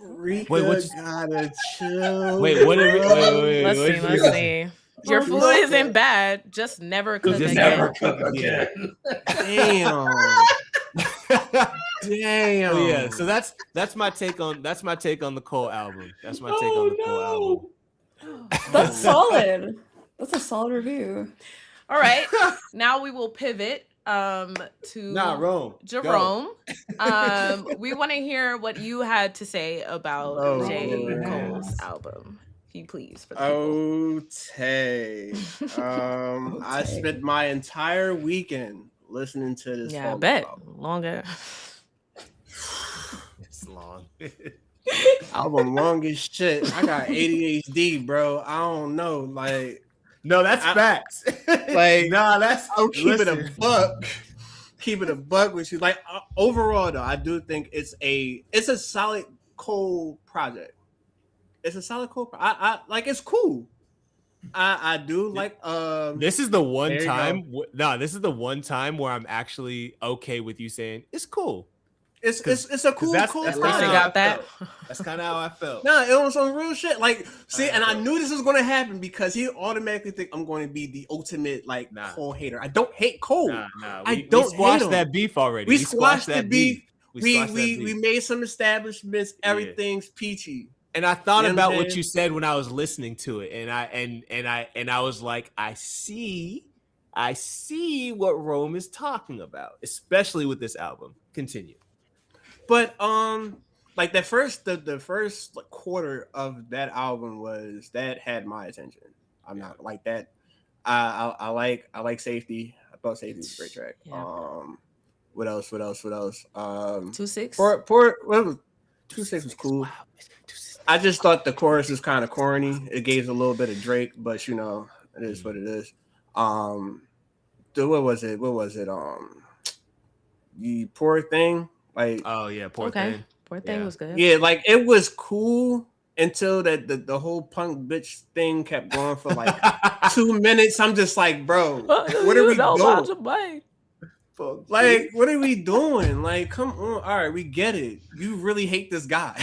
Rika wait, gotta chill. Wait, what are we? Let's see. Your food isn't bad. Just never cook again. Damn. Damn. Oh, yeah. So that's my take on the Cole album. That's my take on the Cole album. That's solid. That's a solid review. All right. Now we will pivot to Rome. Jerome. We want to hear what you had to say about J. Cole's album. Can you please? For the people. I spent my entire weekend listening to this. Yeah, I bet. Longer. It's long. Album long as shit. I got ADHD, bro. I don't know. Like, no, that's facts. Like, that's. I'm keeping a buck. Keeping a buck with you. Like, overall, though, I do think it's a solid Cole project. It's a solid Cole. I like. It's cool. I do like. This is the one time. This is the one time where I'm actually okay with you saying it's cool. It's a cool that's project. That's kind of how I felt. No, it was some real shit. Like, see, and I knew this was going to happen because he automatically think I'm going to be the ultimate Cole hater. I don't hate Cole. We squashed that beef already. We squashed the beef. We made some establishments. Everything's peachy. And I thought about what you said when I was listening to it, and I was like, I see what Rome is talking about, especially with this album. Continue. But like the first like, quarter of that album had my attention. I'm not like that. I like Safety. I thought Safety was a great track. Yeah. What else? 2-6. What was 2-6 was cool. I just thought the chorus was kind of corny. It gave a little bit of Drake, but you know, it is what it is. What was it? The Poor Thing. Like, oh yeah, Poor Okay. Thing. Poor Thing was good. yeah, like it was cool until that the whole punk bitch thing kept going for like 2 minutes. I'm just like, bro, what are we doing? Like, what are we doing? Like, come on. All right, we get it. You really hate this guy.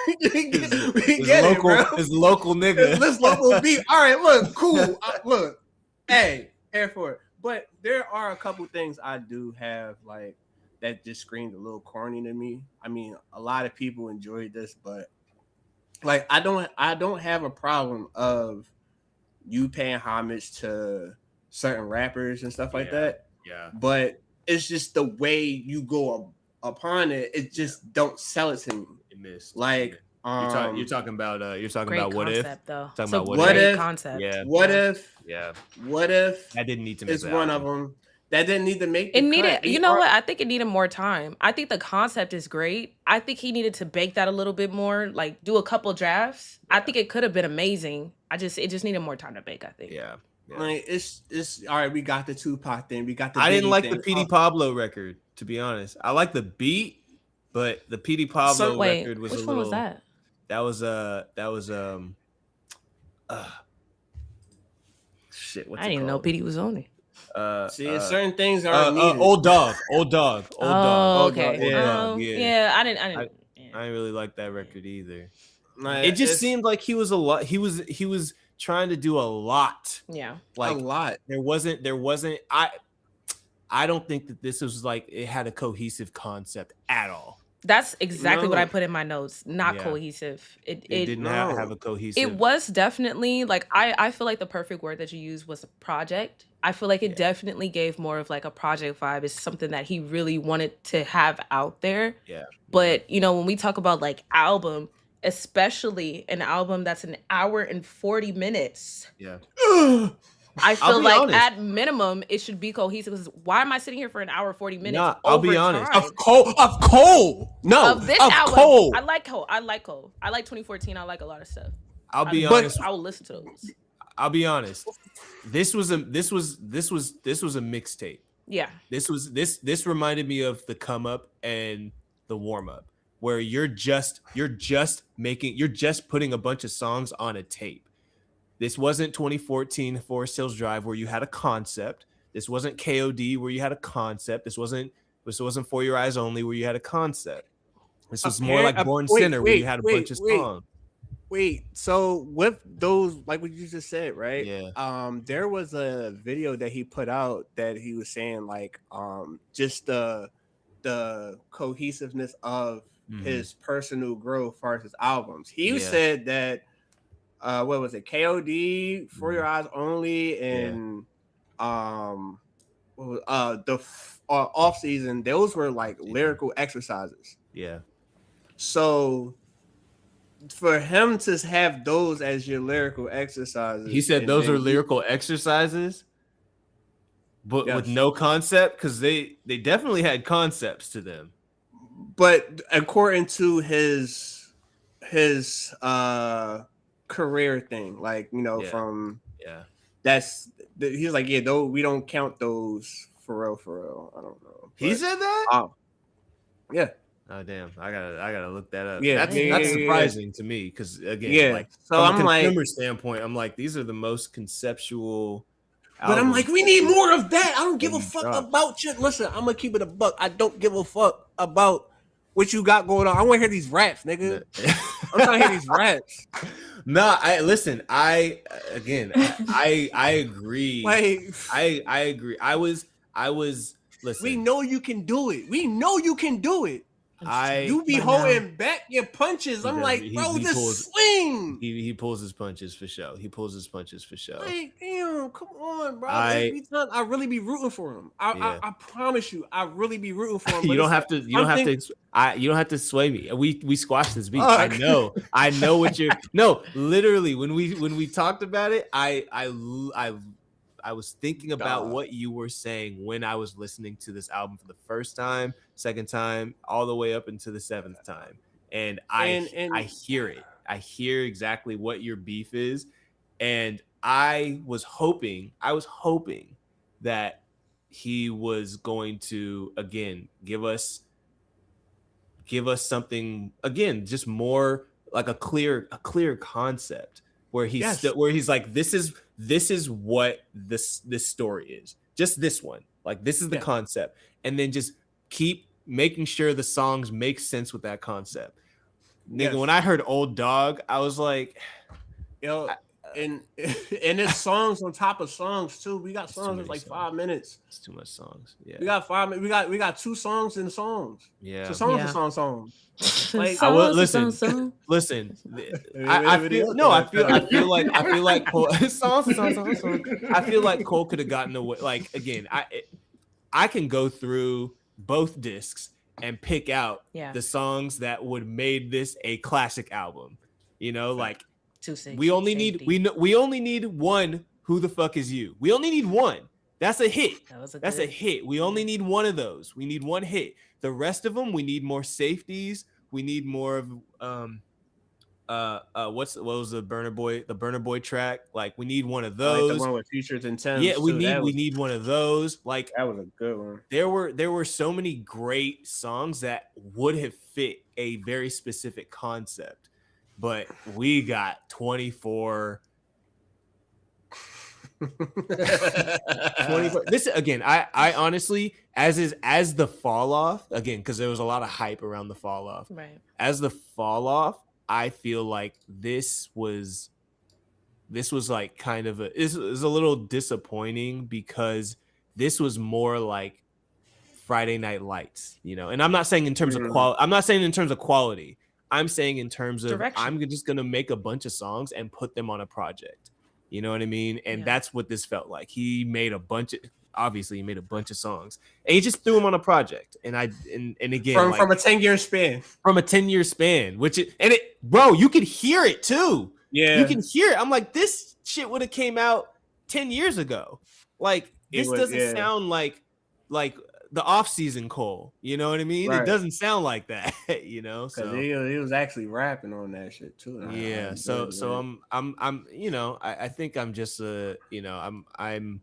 We get it, bro. His local nigga. This local beat. All right, look, cool. Look, hey, here for it. But there are a couple things I do have like that just screamed a little corny to me. I mean, a lot of people enjoyed this, but like I don't have a problem of you paying homage to certain rappers and stuff like that. Yeah. But it's just the way you go upon it. It just don't sell it to me. It missed. Like you're talking about Great What If? concept, though. Talking It's a about What great If? concept. Yeah. What If? Yeah. What If? That didn't need to make It's one of them. That didn't need to make It the needed, cut. you know what? I think it needed more time. I think the concept is great. I think he needed to bake that a little bit more, like do a couple drafts. I think it could have been amazing. It just needed more time to bake, I think. Yeah. Like it's all right. We got the Tupac thing. We got the. I didn't Biggie like thing. the PD Pablo record, to be honest. I like the beat, but the PD Pablo Wait, record was which a one little. was that? That was shit. What's I didn't even know PD was on it. See, certain things are needed. Old dog. Oh, okay. Old Dog, yeah, I didn't. I didn't really like that record either. Like, It just seemed like he was a lot. He was trying to do a lot. Yeah. Like a lot. There wasn't. I don't think that this was like it had a cohesive concept at all. That's exactly what No. I put in my notes. Not Yeah. cohesive. It didn't have a cohesive. It was definitely like I feel like the perfect word that you used was a project. I feel like it definitely gave more of like a project vibe. It's something that he really wanted to have out there. Yeah. But you know, when we talk about like album, especially an album that's an hour and 40 minutes, Yeah. I I'll feel be like honest. at minimum it should be cohesive. Because why am I sitting here for an hour 40 minutes? Nah, I'll be over honest. time? Of Cole. No, Of this of album, Cole. I like Cole. I like 2014. I like a lot of stuff. I'll be I- honest. I will listen to those. I'll be honest. This was a mixtape. Yeah. This reminded me of the come up and the warm up, where you're just putting a bunch of songs on a tape. This wasn't 2014 Forest Hills Drive where you had a concept. This wasn't KOD where you had a concept. This wasn't For Your Eyes Only where you had a concept. This was more like Born Sinner where you had a bunch of songs. Wait, so with those, like what you just said, right? Yeah. There was a video that he put out that he was saying like just the cohesiveness of his personal growth as far as his albums. He said that what was it? KOD, For Your Eyes Only, and the off season. Those were like lyrical exercises. Yeah. So for him to have those as your lyrical exercises, He said those are lyrical exercises, but with no concept, because they definitely had concepts to them. But according to his career thing, like from he's like, though we don't count those for real. I don't know. He said that? Yeah. Oh damn! I gotta look that up. Yeah, that's surprising to me because again, like so from I'm a consumer standpoint, I'm like these are the most conceptual. But I'm like, we need more of that. I don't give a fuck about you. Listen, I'm gonna keep it a buck. I don't give a fuck about what you got going on. I want to hear these raps, nigga. I'm trying to hear these raps. No, I agree. Like, I agree. I was listen. We know you can do it. You be holding back your punches. I'm like, bro, he just pulls, swing. He pulls his punches for show. He pulls his punches for show. Like, damn, come on, bro. Every time I really be rooting for him. I promise you, I really be rooting for him. You don't have to. You don't have to sway me. We squashed this beat. I know what you're. No, literally, when we talked about it, I was thinking about what you were saying when I was listening to this album for the first time, second time, all the way up into the seventh time, and I hear it. I hear exactly what your beef is, and I was hoping that he was going to again give us something again, just more like a clear concept where he's like, this is what this story is, just this one, like this is the concept, and then just keep making sure the songs make sense with that concept. Nigga, when I heard Old Dog, I was like, yo, and it's songs on top of songs too. We got songs that's like 5 minutes. It's too much songs. Yeah, we got 5 minutes. We got 2 songs in the songs. Yeah, so songs. Like, I will listen. I feel like Cole, songs. I feel like Cole could have gotten away. Like again, I can go through both discs and pick out the songs that would made this a classic album. You know, like we only need one. Who the fuck is you? We only need one. That's a hit. That's a hit. We only need one of those. We need one hit. The rest of them, we need more safeties. We need more of what was the Burner Boy track? Like we need one of those. Like the one with Features and Temps. Yeah, we need one of those. Like that was a good one. There were so many great songs that would have fit a very specific concept, but we got 24. 24. This again, I honestly, as the fall off again, because there was a lot of hype around the fall off. Right. As the fall off, I feel like this was like kind of it was a little disappointing because this was more like Friday Night Lights, you know. And I'm not saying in terms of quality. I'm not saying in terms of quality. I'm saying in terms of direction. I'm just gonna make a bunch of songs and put them on a project. You know what I mean? And that's what this felt like. He made a bunch of songs and he just threw them on a project. And again, from a 10-year span. From a 10-year span, bro, you could hear it too. Yeah. You can hear it. I'm like, this shit would have came out 10 years ago. Like this doesn't sound like the off-season Cole, you know what I mean? Right. It doesn't sound like that, you know. So he was actually rapping on that shit too. Yeah. So I'm you know, I think I'm just you know, I'm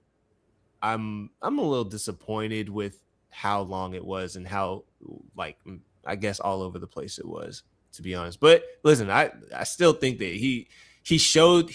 a little disappointed with how long it was and how like I guess all over the place it was, to be honest. But listen, I still think that he showed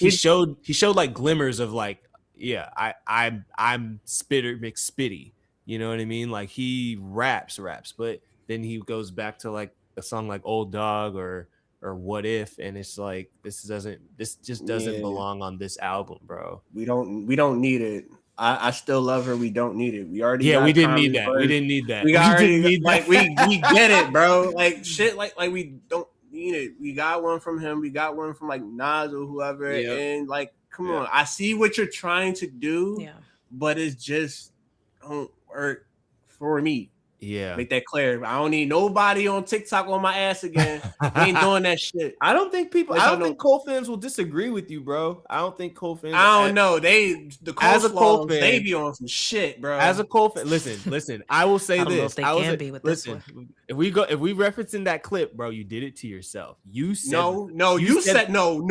like glimmers of like, yeah, I'm Spitter McSpitty. You know what I mean? Like he raps, but then he goes back to like a song like Old Dog or What If, and it's like this just doesn't belong on this album, bro. We don't need it. I still love her. We don't need it. We already we didn't need that. We didn't need that. We get it, bro. Like shit, like we don't need it. We got one from him. We got one from like Nas or whoever, and like come on. I see what you're trying to do, but it's just don't work for me. Yeah, make that clear. I don't need nobody on TikTok on my ass again. We ain't doing that shit. I don't think Cole fans will disagree with you, bro. I don't think Cole fans. I don't know. The Cole fans, they be on some shit, bro. As a Cole fan, listen. I will say this. Listen, if we referencing that clip, bro, you did it to yourself. You said no. You said no.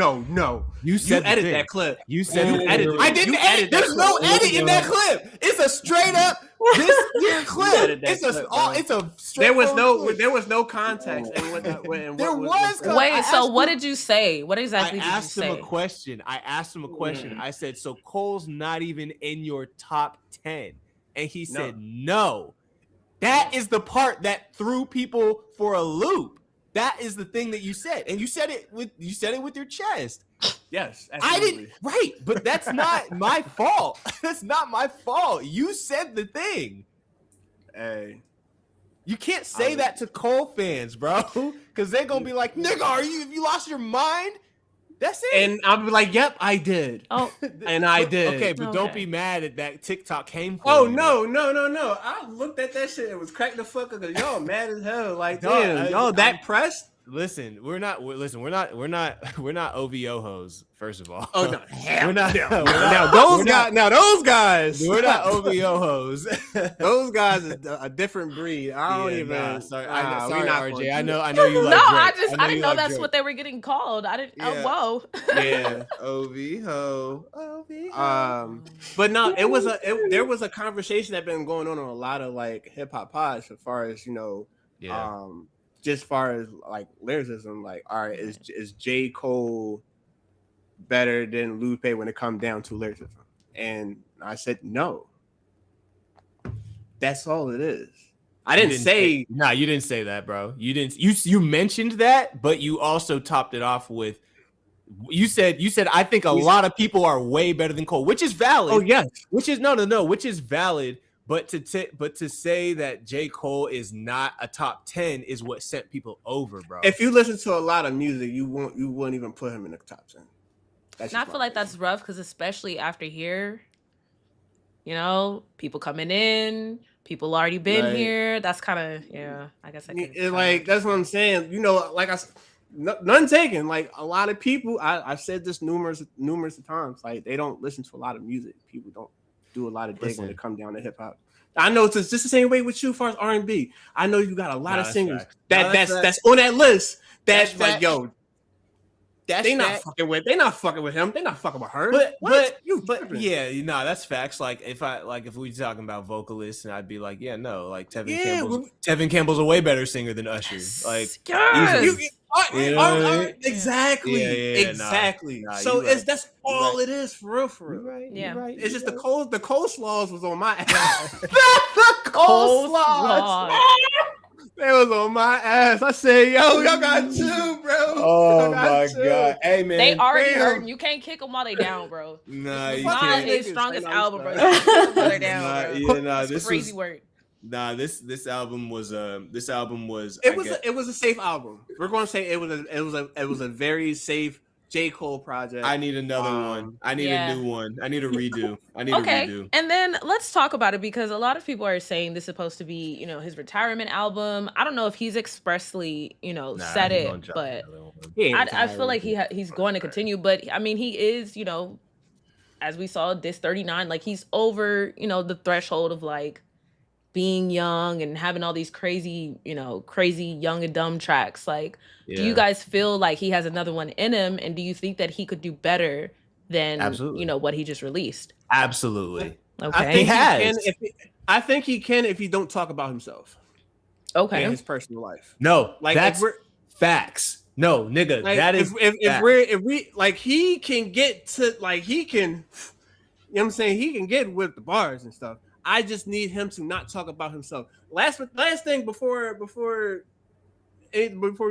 You edit that clip. You said I didn't edit. There's no edit in that clip. It's a straight up. This year clip. It's a. There was no context. Wait. So what did you say? What exactly did you say? I asked him a question. I said, so Cole's not even in your top 10, and he said no. That is the part that threw people for a loop. That is the thing that you said, and you said it with your chest. Yes, absolutely. I didn't. Right, but that's not my fault. That's not my fault. You said the thing. Hey, You can't say that to Cole fans, bro, because they're gonna be like, "Nigga, have you lost your mind?" That's it. And I'll be like, "Yep, I did." Oh, And I did. Okay, but don't Okay. be mad at that TikTok came for Oh you. no. I looked at that shit and was cracked the fuck up because y'all mad as hell. Like, Dog, damn, y'all that pressed? Listen, we're not OVO hoes. First of all, Oh no, we're not. Now those guys, We're not OVO hoes. those guys is a different breed. I don't even. Nah, sorry, we not RJ. gonna I do know. it. I know you like. No, Drake. I didn't know like that's Drake. what they were getting called. I didn't. Yeah. Whoa. Yeah, OVO. But no, there was a conversation that been going on a lot of like hip hop pods as far as just far as like lyricism. Like, all right, is J. Cole better than Lupe when it comes down to lyricism? And I said no. That's all it is. I didn't say no. You didn't say that, bro. You didn't. You mentioned that, but you also topped it off with. You said I think a lot of people are way better than Cole, which is valid. Oh yes, which is which is valid. But to say that J. Cole is not a top 10 is what sent people over, bro. If you listen to a lot of music, you wouldn't even put him in the top 10. And I feel like that's rough because especially after here, people coming in, people already been here. That's kind of I guess I can. Like that's what I'm saying. Like I said, none taken. Like a lot of people, I've said this numerous times. Like they don't listen to a lot of music. People don't do a lot of digging when it come down to hip hop. I know it's just the same way with you as far as R&B. I know you got a lot of singers that's on that list. That's like, yo, they not fucking with him. They not fucking with her. But that's facts. Like if we talking about vocalists, and I'd be like, Tevin Campbell's a way better singer than Usher. Like, exactly. So that's all it is for real. Right. It's just the coleslaws was on my ass. The coleslaws. They was on my ass. I said, yo, y'all got two, bro. Oh my god. Hey man. They already hurting. You can't kick them while they down, bro. Nah, you can't. can't. Their strongest album, bro. You can't kick them while they're down, bro. This crazy work. Nah, this album was It was a safe album. We're going to say it was a very safe J. Cole project. I need another one. I need a new one. I need a redo. A redo. And then let's talk about it because a lot of people are saying this is supposed to be, his retirement album. I don't know if he's expressly, said it, but I feel like he's going to continue. But I mean, he is, as we saw, this 39, like he's over, the threshold of like being young and having all these crazy young and dumb tracks. Like, do you guys feel like he has another one in him? And do you think that he could do better than, what he just released? Absolutely. Okay. I think he can if he don't talk about himself. Okay. In his personal life. No, like that's facts. No, nigga, like, that is if we like he can get to like he can, you know what I'm saying? He can get with the bars and stuff. I just need him to not talk about himself. Last thing before we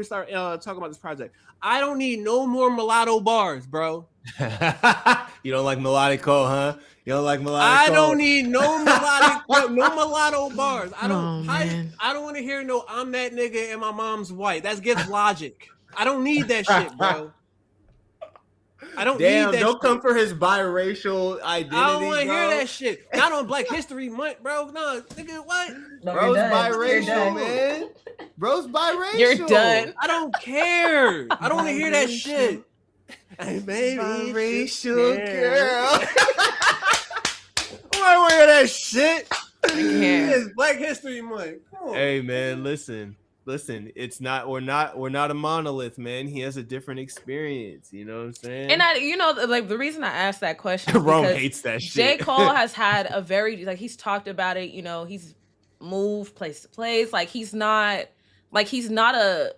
start talking about this project, I don't need no more mulatto bars, bro. You don't like melodico, huh? You don't like melodico? I don't need no mulatto bars. I don't. I don't want to hear no. I'm that nigga and my mom's white. That gives logic. I don't need that shit, bro. I don't need that. Don't shit. come for his biracial identity. I don't want to hear that shit. Not on Black History Month, bro. No, nigga, what? No, Bro's biracial, man. Bro's biracial. You're done. I don't care. I don't want to hear that shit. Hey, baby, biracial girl. I want to hear that shit. It's Black History Month. Come on. Hey, man, listen. It's not. We're not a monolith, man. He has a different experience. You know what I'm saying? And like the reason I asked that question, is Rome hates that shit. J. Cole has had a very he's talked about it. He's moved place to place. Like he's not a.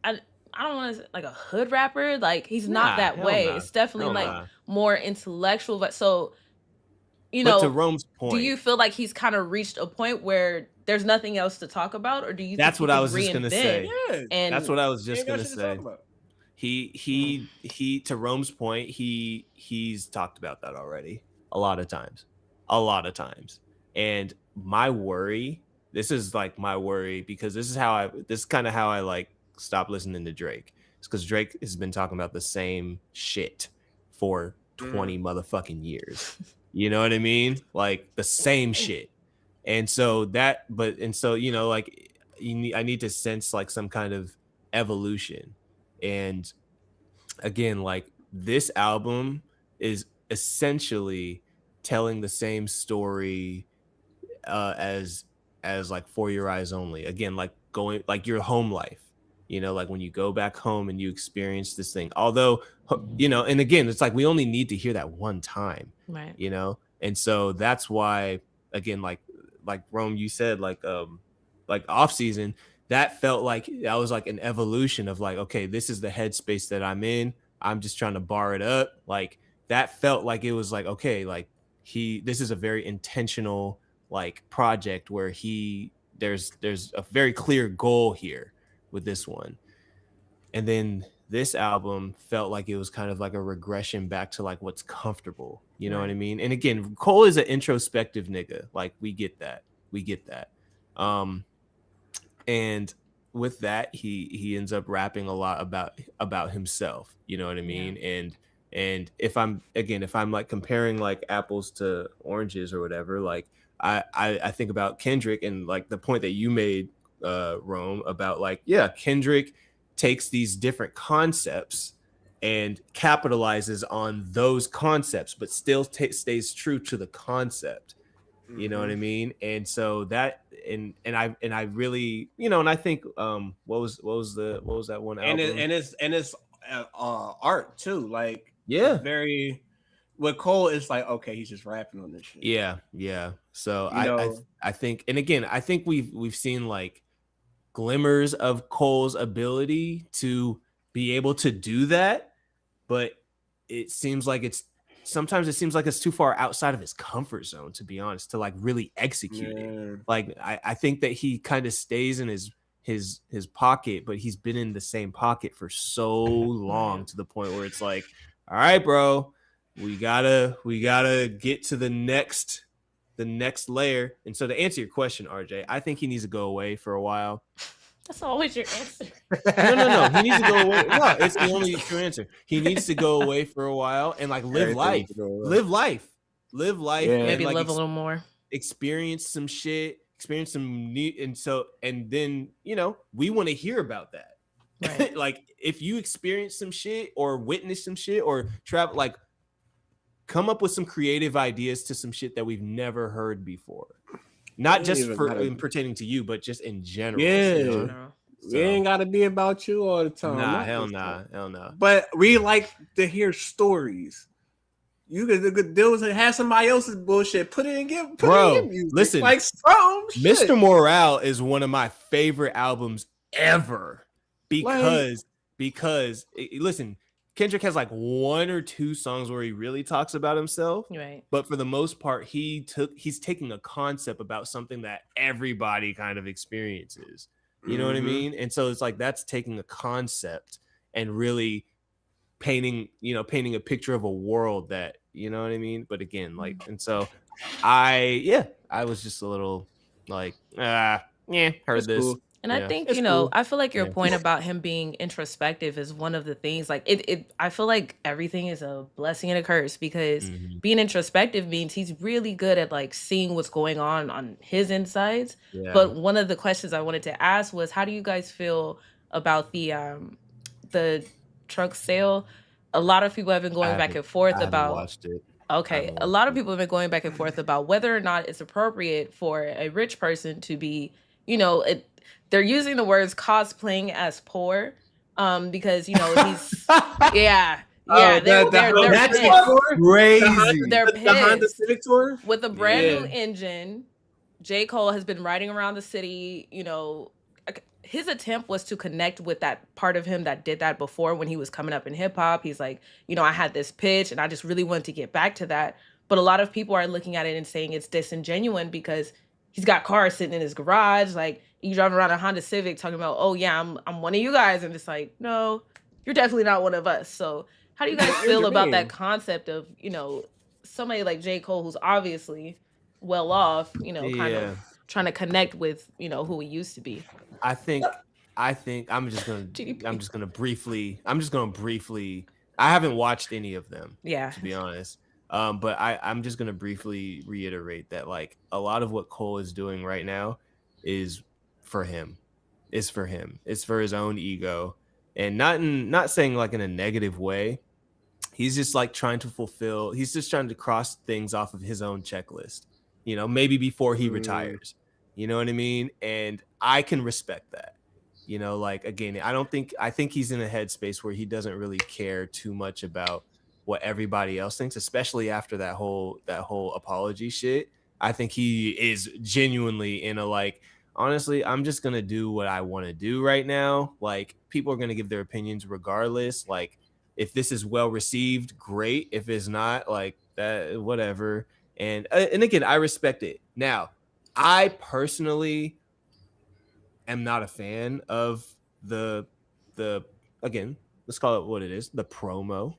I don't want to like a hood rapper. Like he's not that way. It's definitely more intellectual. But so, but to Rome's point, do you feel like he's kind of reached a point where there's nothing else to talk about, or do you? That's what I was just gonna say. Yeah. And that's what I was just gonna say. He to Rome's point, he's talked about that already a lot of times, and my worry this is like my worry, because this is kind of how I like stopped listening to Drake. It's because Drake has been talking about the same shit for 20 motherfucking years. You know what I mean? Like the same shit. And so you know, like I need to sense like some kind of evolution. And again, like this album is essentially telling the same story as like For Your Eyes Only. Again, like going like your home life, you know, like when you go back home and you experience this thing. Although, you know, and again, it's like we only need to hear that one time, Right. you know. And so that's why, again, like Rome, you said, like off season, that felt like that was like an evolution of like, okay, this is the headspace that I'm in. I'm just trying to bar it up. Like that felt like it was like, okay, like this is a very intentional like project where there's a very clear goal here with this one. And then this album felt like it was kind of like a regression back to like what's comfortable, you know what I mean? And again, Cole is an introspective nigga. Like we get that. And with that, he ends up rapping a lot about himself, you know what I mean? And if I'm like comparing like apples to oranges or whatever, like I think about Kendrick and like the point that you made, Rome, about like, yeah, Kendrick takes these different concepts and capitalizes on those concepts, but still stays true to the concept. You know what I mean? And so that and I really, you know, and I think what was that one album? And it's art too. Like yeah, very with Cole, it's like, okay, he's just rapping on this shit. Yeah. So I think, and again, I think we've seen like glimmers of Cole's ability to be able to do that, but it seems like it's too far outside of his comfort zone, to be honest, to like really execute it. Like I think that he kind of stays in his pocket, but he's been in the same pocket for so long to the point where it's like, all right, bro, we gotta get to the next layer. And so to answer your question, RJ, I think he needs to go away for a while. That's always your answer. No. He needs to go away. No, it's the only true answer. He needs to go away for a while and like live life. Yeah. Maybe like live a little more. Experience some shit. Experience some new, and then, you know, we want to hear about that. Right. Like if you experience some shit or witness some shit or travel, like come up with some creative ideas to some shit that we've never heard before. Not just pertaining to you, but just in general. Yeah. You know? So, it ain't gotta be about you all the time. Nah, hell nah. But we like to hear stories. You could deal with it, have somebody else's bullshit. Put it in your music. Listen, like Mr. Morale is one of my favorite albums ever because listen, Kendrick has like one or two songs where he really talks about himself. Right. But for the most part, he's taking a concept about something that everybody kind of experiences. You know what I mean? And so it's like that's taking a concept and really painting a picture of a world that, you know what I mean? But again, like, and so I was just a little like, heard that's this. Cool. And I think, I feel like your point about him being introspective is one of the things, like I feel like everything is a blessing and a curse because being introspective means he's really good at like seeing what's going on his insides. Yeah. But one of the questions I wanted to ask was, how do you guys feel about the trunk sale? A lot of people have been going back and forth about. Watched it. Okay, a lot of people have been going back and forth about whether or not it's appropriate for a rich person to be, they're using the words cosplaying as poor, because he's they're that's crazy. They're pissed. The Honda Civic Tour with a brand new engine. J. Cole has been riding around the city. His attempt was to connect with that part of him that did that before when he was coming up in hip hop. He's like, I had this pitch and I just really wanted to get back to that. But a lot of people are looking at it and saying it's disingenuous because he's got cars sitting in his garage. Like, you driving around a Honda Civic talking about, oh yeah, I'm one of you guys. And it's like, no, you're definitely not one of us. So how do you guys feel about that concept of, somebody like J. Cole, who's obviously well off, kind of trying to connect with, you know, who we used to be. I think I'm just GDP. gonna briefly. I haven't watched any of them, Yeah. to be honest. But I'm just gonna briefly reiterate that like a lot of what Cole is doing right now is for him. It's for him. It's for his own ego, and not saying like in a negative way. He's just like trying to fulfill. He's just trying to cross things off of his own checklist. You know, maybe before he retires. You know what I mean? And I can respect that. You know, like again, I think he's in a headspace where he doesn't really care too much about what everybody else thinks, especially after that whole apology shit. I think he is genuinely in a like, honestly, I'm just gonna do what I want to do right now. Like people are gonna give their opinions regardless. Like if this is well received, great. If it's not, like that, whatever. And again, I respect it. Now, I personally am not a fan of the again, let's call it what it is, the promo.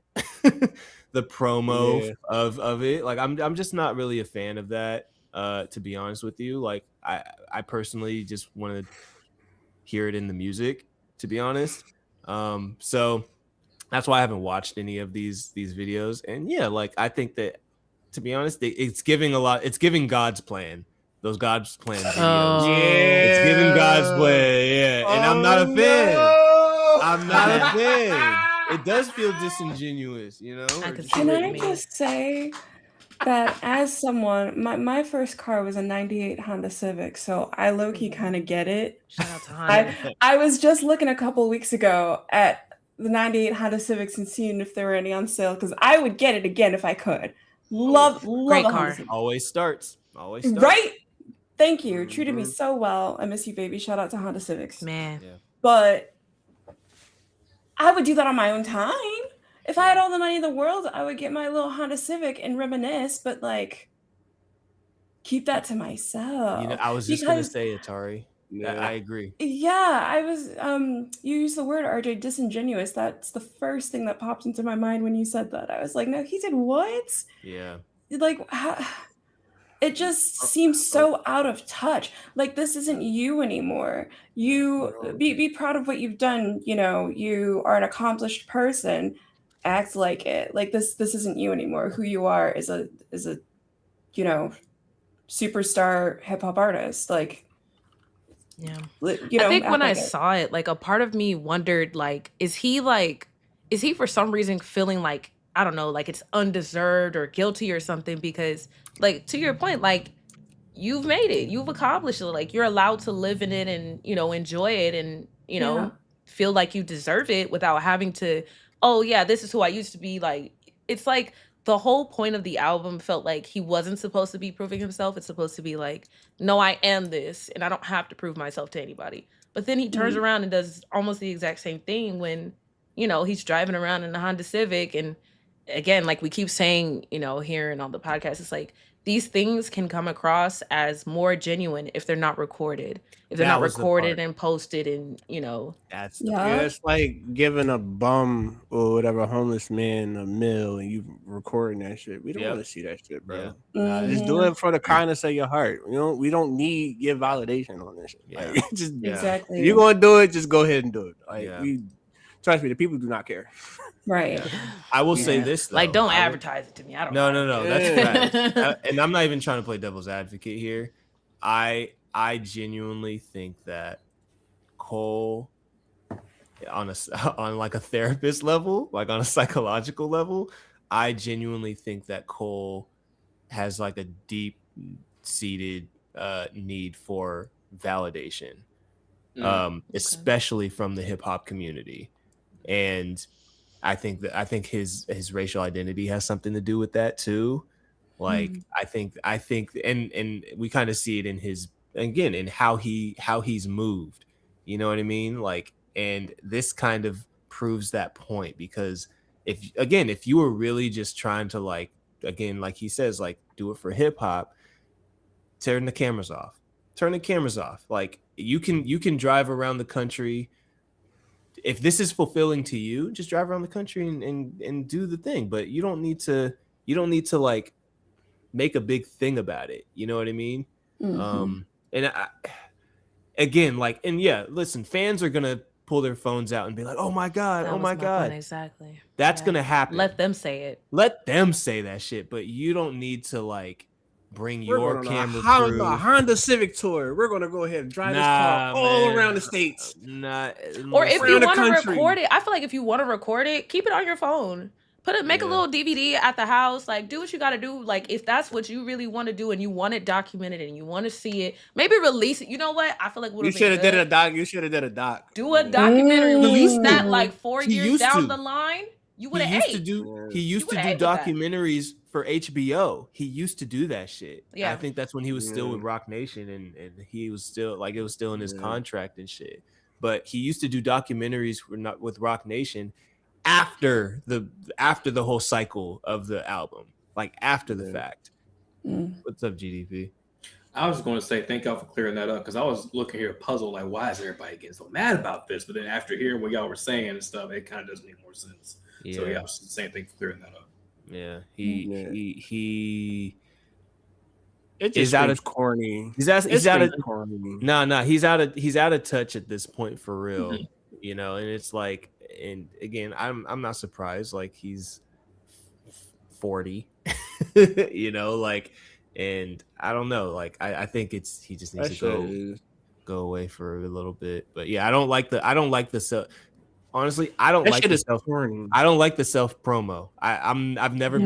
The promo of it. Like I'm just not really a fan of that, to be honest with you. Like I personally just want to hear it in the music, to be honest. So that's why I haven't watched any of these videos. And yeah, like I think that, to be honest, it's giving a lot. It's giving God's plan. Those God's plan videos. It's giving God's plan. Yeah, and I'm not a fan. No! I'm not a fan. It does feel disingenuous, you know. Can I just say that as someone, my first car was a '98 Honda Civic, so I low-key kind of get it. Shout out to Honda. I was just looking a couple weeks ago at the '98 Honda Civics and seeing if there were any on sale because I would get it again if I could. Love Great a car. Honda Civic. Always starts. Right? Thank you. Treated me so well. I miss you, baby. Shout out to Honda Civics. Man. Yeah. But I would do that on my own time. If I had all the money in the world, I would get my little Honda Civic and reminisce, but like keep that to myself. You know, I was just gonna say Atari. Yeah. I agree. Yeah, I was you used the word RJ, disingenuous. That's the first thing that popped into my mind when you said that. I was like, no, he did what? Yeah. Like it just seems so out of touch. Like this isn't you anymore. You be proud of what you've done. You know, you are an accomplished person. Act like it. Like this isn't you anymore. Who you are is a you know, superstar hip hop artist. Like yeah. You know, I think when I saw it, like a part of me wondered, like, is he for some reason feeling like, I don't know, like it's undeserved or guilty or something? Because like, to your point, like you've made it, you've accomplished it, like you're allowed to live in it and, you know, enjoy it and, you know, feel like you deserve it without having to, oh yeah, this is who I used to be. Like, it's like the whole point of the album felt like he wasn't supposed to be proving himself. It's supposed to be like, no, I am this and I don't have to prove myself to anybody. But then he turns around and does almost the exact same thing when, you know, he's driving around in the Honda Civic. And again, like we keep saying, you know, here and on the podcast, it's like these things can come across as more genuine if they're not recorded. If they're not recorded and posted and, you know. That's it's like giving a bum or whatever homeless man a meal and you recording that shit. We don't want to see that shit, bro. Just do it for the kindness of your heart. You know, we don't need your validation on this shit. Like, just exactly. If you're gonna do it, just go ahead and do it. Like trust me, the people do not care. Right. I will say this though. Like, don't advertise it to me. I don't know. No. That's right. And I'm not even trying to play devil's advocate here. I genuinely think that Cole, on like a therapist level, like on a psychological level, I genuinely think that Cole has like a deep seated need for validation, especially from the hip hop community. And I think his racial identity has something to do with that too. Like I think and we kind of see it in his, again, in how he's moved. You know what I mean? Like, and this kind of proves that point, because if you were really just trying to, like, again, like he says, like, do it for hip hop, turn the cameras off. Like you can drive around the country. If this is fulfilling to you, just drive around the country and do the thing. But you don't need to like make a big thing about it. You know what I mean? And again, like, and yeah, listen, fans are gonna pull their phones out and be like, "Oh my god, That oh was my point, god." exactly. That's gonna happen. Let them say it. Let them say that shit, but you don't need to like bring We're your going camera on crew. a Honda Civic tour. We're gonna go ahead and drive this car all around the states. Or if you Around the want to country. record it, I feel like if you want to record it, keep it on your phone. Make a little DVD at the house. Like, do what you got to do. Like, if that's what you really want to do and you want it documented and you want to see it, maybe release it. You know what? I feel like You should have did a doc. You should have did a doc. Do a documentary. Release that like 4 He years used down to. the line. You would He have used to ate. do. He used to would've do ate with that. documentaries for HBO. He used to do that shit. Yeah. I think that's when he was still with Rock Nation, and he was still like it was still in his contract and shit. But he used to do documentaries with Rock Nation after the whole cycle of the album, like after the fact. What's up, GDP? I was just going to say thank y'all for clearing that up because I was looking here puzzled, like, why is everybody getting so mad about this? But then after hearing what y'all were saying and stuff, it kind of does make more sense. Yeah. So yeah, same thing for clearing that up. Yeah, he It just is out of corny. He's out of corny. No, he's out of touch at this point for real. You know, and it's like, and again, I'm not surprised. Like he's 40, you know, like, and I don't know, like I think he just needs to go away for a little bit. But yeah, I don't like the self. Honestly, I don't like the self promo. I've never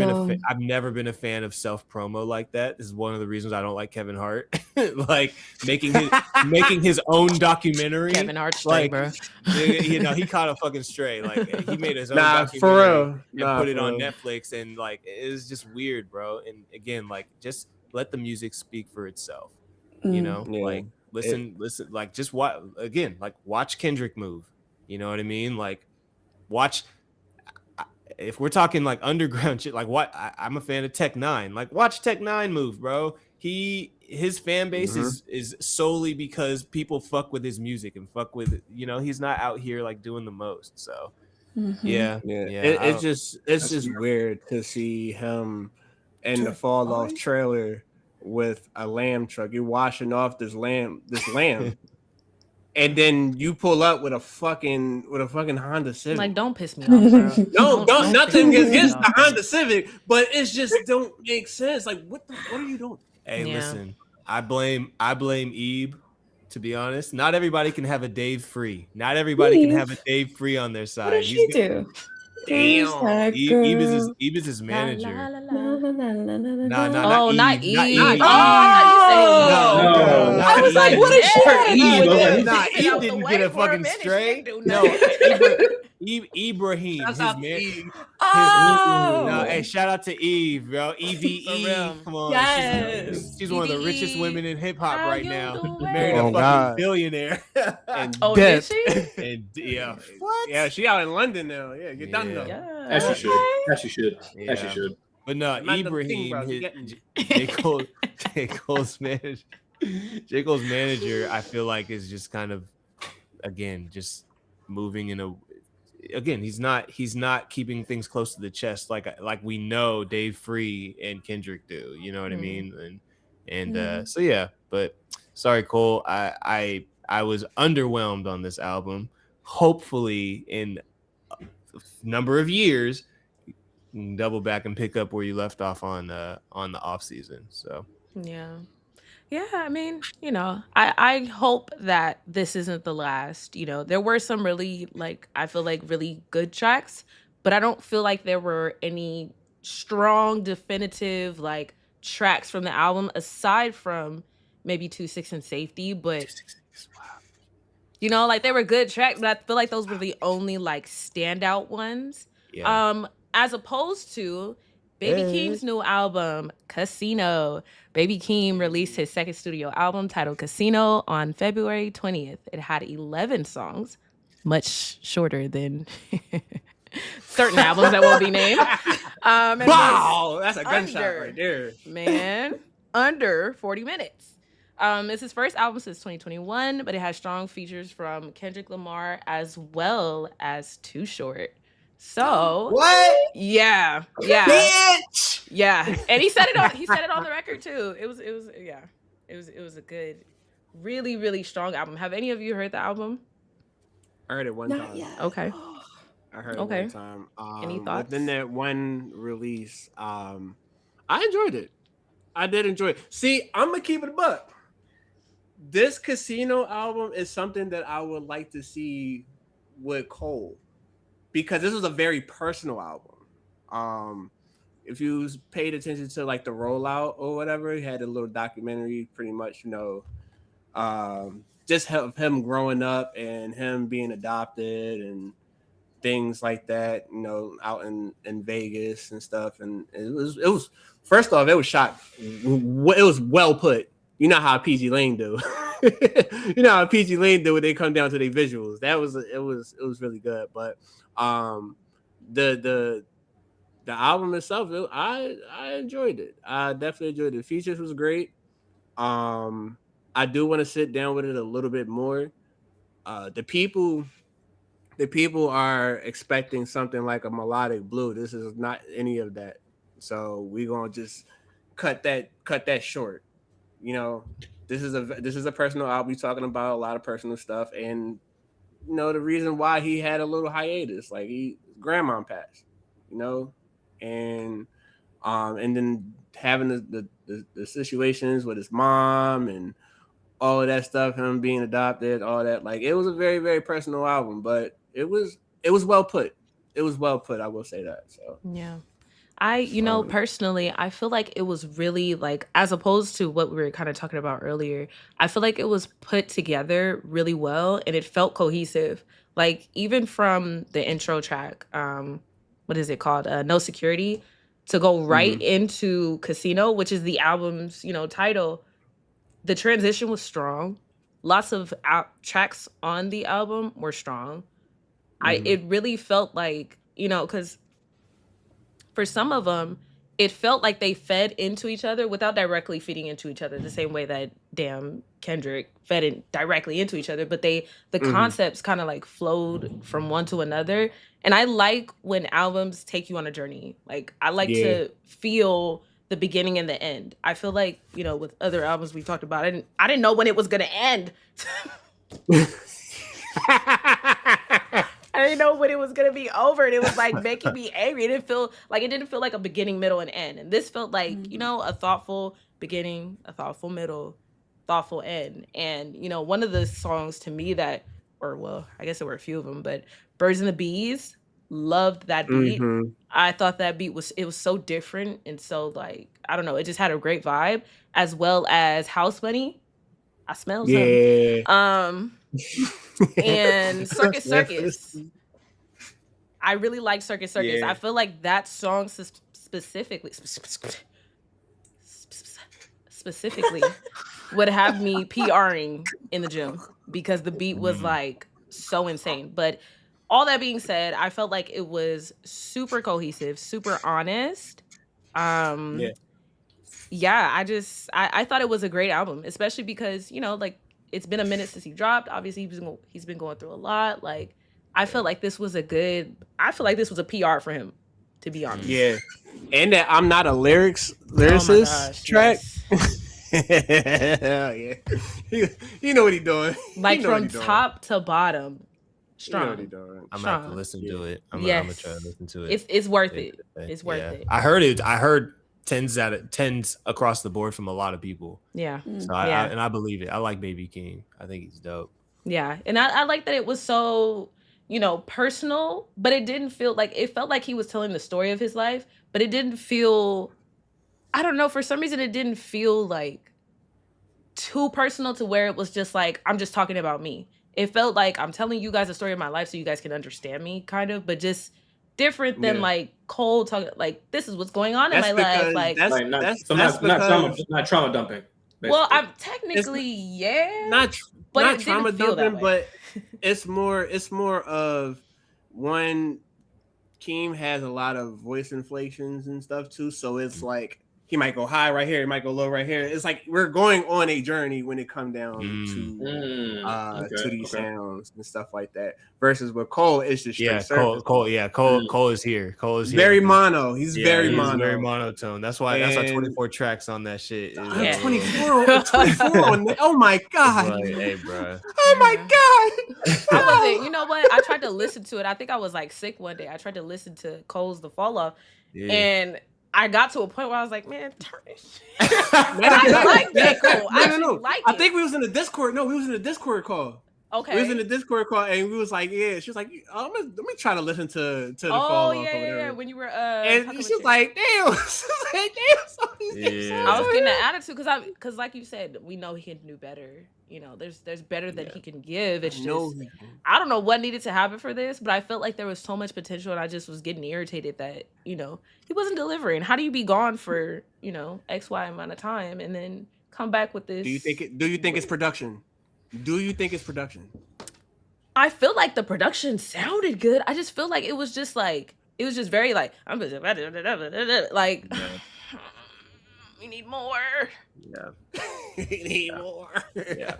been a fan of self promo like that. This is one of the reasons I don't like Kevin Hart. Like making his own documentary. Kevin Hart stray, bro. You know, he caught a fucking stray. Like he made his own documentary and put it on Netflix, and like it was just weird, bro. And again, like just let the music speak for itself. You know, like listen, like just watch Kendrick move. You know what I mean? Like, watch. If we're talking like underground shit, like what I'm a fan of Tech Nine. Like, watch Tech Nine move, bro. His fan base is solely because people fuck with his music and fuck with, you know, he's not out here like doing the most. So yeah. It's just weird to see him in the fall off trailer with a lamb truck. You're washing off this lamb. And then you pull up with a fucking Honda Civic. Like, don't piss me off, bro. No, don't nothing against the Honda Civic, but it's just don't make sense. Like, what are you doing? Hey, listen, I blame Eve. To be honest, not everybody can have a Dave Free. Not everybody can have a Dave Free on their side. What does she do? Damn, Eve is his manager. Oh, not Eve. Eve. Oh, I was like, what is she? Eve didn't get a fucking stray. No, Ibrahim. Hey, shout out to Eve, bro. EVE. Come on. Yes. She's one of the richest women in hip hop right now. Married Married a fucking billionaire. Did she? And yeah. What? Yeah, she out in London now. Yeah, get done though. As she should. As she should. Yeah. As she should. But no, Ibrahim, J. Cole's manager. J. Cole's manager, I feel like, is just kind of, again, just moving in a. Again, he's not keeping things close to the chest like we know Dave Free and Kendrick do. You know what I mean? And so yeah. But sorry, Cole. I was underwhelmed on this album. Hopefully, in a number of years, you can double back and pick up where you left off on the off season. So Yeah, I mean, you know, I hope that this isn't the last. You know, there were some really, like, I feel like really good tracks, but I don't feel like there were any strong, definitive, like, tracks from the album aside from maybe 2-6 and Safety. But, you know, like, they were good tracks, but I feel like those were the only, like, standout ones. yeah. As opposed to Baby Keem's new album, Casino. Baby Keem released his second studio album titled Casino on February 20th. It had 11 songs, much shorter than certain albums that won't be named. Wow, that's a gunshot right there. Man, under 40 minutes. It's his first album since 2021, but it has strong features from Kendrick Lamar as well as Too Short. So what? Yeah. Bitch! Yeah. And he said it on the record too. It was a good Really, really strong album. Have any of you heard the album? I heard it one Not time. yet. Okay. Oh, I heard it Okay. one time. Any thoughts? Within that one release, I enjoyed it. I did enjoy it. See, I'm gonna keep it a buck. This Casino album is something that I would like to see with Cole, because this was a very personal album. If you paid attention to like the rollout or whatever, he had a little documentary, pretty much, just of him growing up and him being adopted and things like that, out in Vegas and stuff. And it was first off, it was shot. It was well put. You know how PG Lane do. You know how PG Lane do when they come down to their visuals. It was really good. But the album itself, I enjoyed it. I definitely enjoyed it. The features was great. I do want to sit down with it a little bit more. The people are expecting something like a melodic blue. This is not any of that. So we're gonna just cut that short. This is a personal album. He's talking about a lot of personal stuff, and the reason why he had a little hiatus, like grandma passed, and then having the situations with his mom and all of that stuff, him being adopted, all that. Like, it was a very, very personal album, but it was well put. It was well put. I will say that. So yeah. Personally, I feel like it was really, like, as opposed to what we were kind of talking about earlier, I feel like it was put together really well and it felt cohesive. Like, even from the intro track, what is it called? No Security, to go right into Casino, which is the album's, title. The transition was strong. Lots of tracks on the album were strong. It really felt like, because for some of them, it felt like they fed into each other without directly feeding into each other, the same way that Kendrick fed directly into each other. But the concepts kind of like flowed from one to another. And I like when albums take you on a journey. Like, I like to feel the beginning and the end. I feel like, with other albums we talked about, I didn't know when it was gonna end. I didn't know when it was gonna be over, and it was like making me angry. It didn't feel like a beginning, middle, and end. And this felt like, a thoughtful beginning, a thoughtful middle, thoughtful end. And one of the songs to me I guess there were a few of them, but Birds and the Bees, loved that beat. I thought that beat was so different and so, like, I don't know, it just had a great vibe, as well as House Money. I smell something. And Circus. I really like Circus. I feel like that song specifically would have me PRing in the gym because the beat was like so insane. But all that being said, I felt like it was super cohesive, super honest. I thought it was a great album, especially because, like, it's been a minute since he dropped. Obviously, he's been going through a lot. Like, I feel like this was a PR for him, to be honest. Yeah. And that I'm Not a lyricist track. Yes. You know what he's doing. Like, from top to bottom. Strong. You know what he's doing. I'm gonna have to listen to it. I'm gonna try to listen to it. It's worth it. It's worth it. I heard 10s across the board from a lot of people. Yeah. So I believe it. I like Baby Keem. I think he's dope. Yeah. And I like that it was so, personal, but it didn't feel like, it felt like he was telling the story of his life, but it didn't feel, I don't know, for some reason it didn't feel like too personal to where it was just like, I'm just talking about me. It felt like I'm telling you guys the story of my life so you guys can understand me, kind of, but just different than like Cole talking, like, this is what's going on in my life. Like, not trauma dumping. Basically. Well, I'm technically not trauma dumping, but it's more of one. Keem has a lot of voice inflections and stuff too, so it's like he might go high right here, he might go low right here. It's like we're going on a journey when it comes down to these sounds and stuff like that. Versus with Cole, it's just straight surface. Cole is here. Cole is here. Very mono. He's very very monotone. That's why 24 tracks on that shit. 24 on oh my god. Like, hey, bro. Oh my god. I wasn't, you know what? I tried to listen to it. I think I was like sick one day. I tried to listen to Cole's The Fall Off, and I got to a point where I was like, man, turn this shit. I like that Cole. I think we was in the Discord. No, we was in the Discord call. Okay. We was in the Discord call and we was like, yeah. She was like, let me try to listen to the Fall Off. Oh, yeah. When you were and she was like, damn. I was getting an attitude because like you said, we know he can do better. You know, there's better that he can give. It's just I don't know what needed to happen for this, but I felt like there was so much potential and I just was getting irritated that, you know, he wasn't delivering. How do you be gone for, you know, XY amount of time and then come back with this? Do you think it's production? Do you think it's production? I feel like the production sounded good. I just feel like it was just very like I'm just like we need more. Yeah. We need more. Yeah.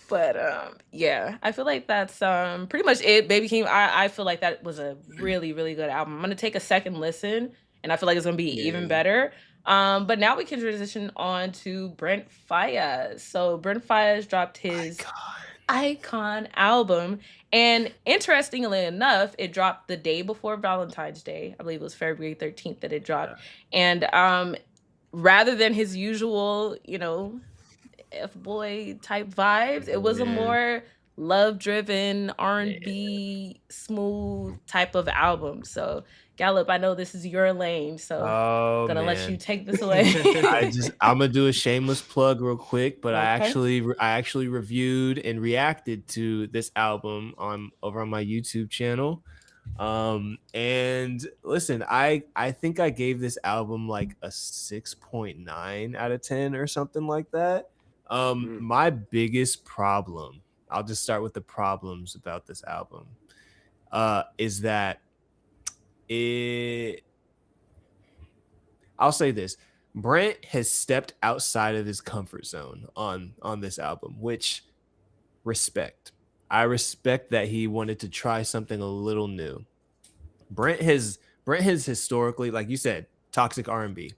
But I feel like that's pretty much it. Baby Keem, I feel like that was a really, really good album. I'm gonna take a second listen and I feel like it's gonna be even better. But now we can transition on to Brent Faiyaz. So Brent Faiyaz dropped his Icon album, and interestingly enough, it dropped the day before Valentine's Day. I believe it was February 13th that it dropped. And rather than his usual, you know, F-boy type vibes, it was a more love-driven, R&B, smooth type of album. So Gallup, I know this is your lane, so I'm gonna let you take this away. I'm gonna do a shameless plug real quick, but I actually reviewed and reacted to this album over on my YouTube channel. And listen, I think I gave this album like a 6.9 out of 10 or something like that. My biggest problem, I'll just start with the problems about this album, is that I'll say this: Brent has stepped outside of his comfort zone on this album, which I respect that he wanted to try something a little new. Brent has historically, like you said, toxic R&B.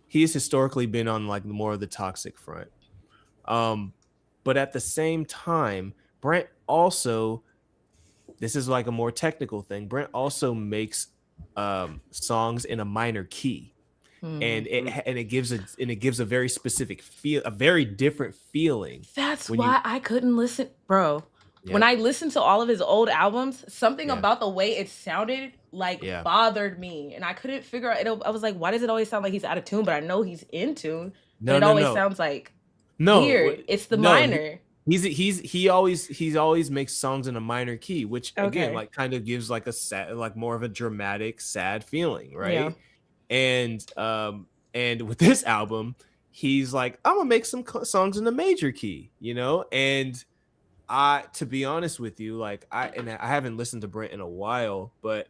He has historically been on like more of the toxic front. But at the same time, Brent also, this is like a more technical thing, Brent also makes songs in a minor key. And it gives a very specific feel, a very different feeling. That's why I couldn't listen, bro. Yeah. When I listened to all of his old albums, something about the way it sounded like bothered me, and I couldn't figure out. I was like, why does it always sound like he's out of tune? But I know he's in tune. It always sounds like weird. It's the minor. He always makes songs in a minor key, which again like kind of gives like a sad, like more of a dramatic, sad feeling, right? Yeah. And with this album, he's like, I'm gonna make some songs in a major key, you know, and to be honest with you, like I haven't listened to Brent in a while, but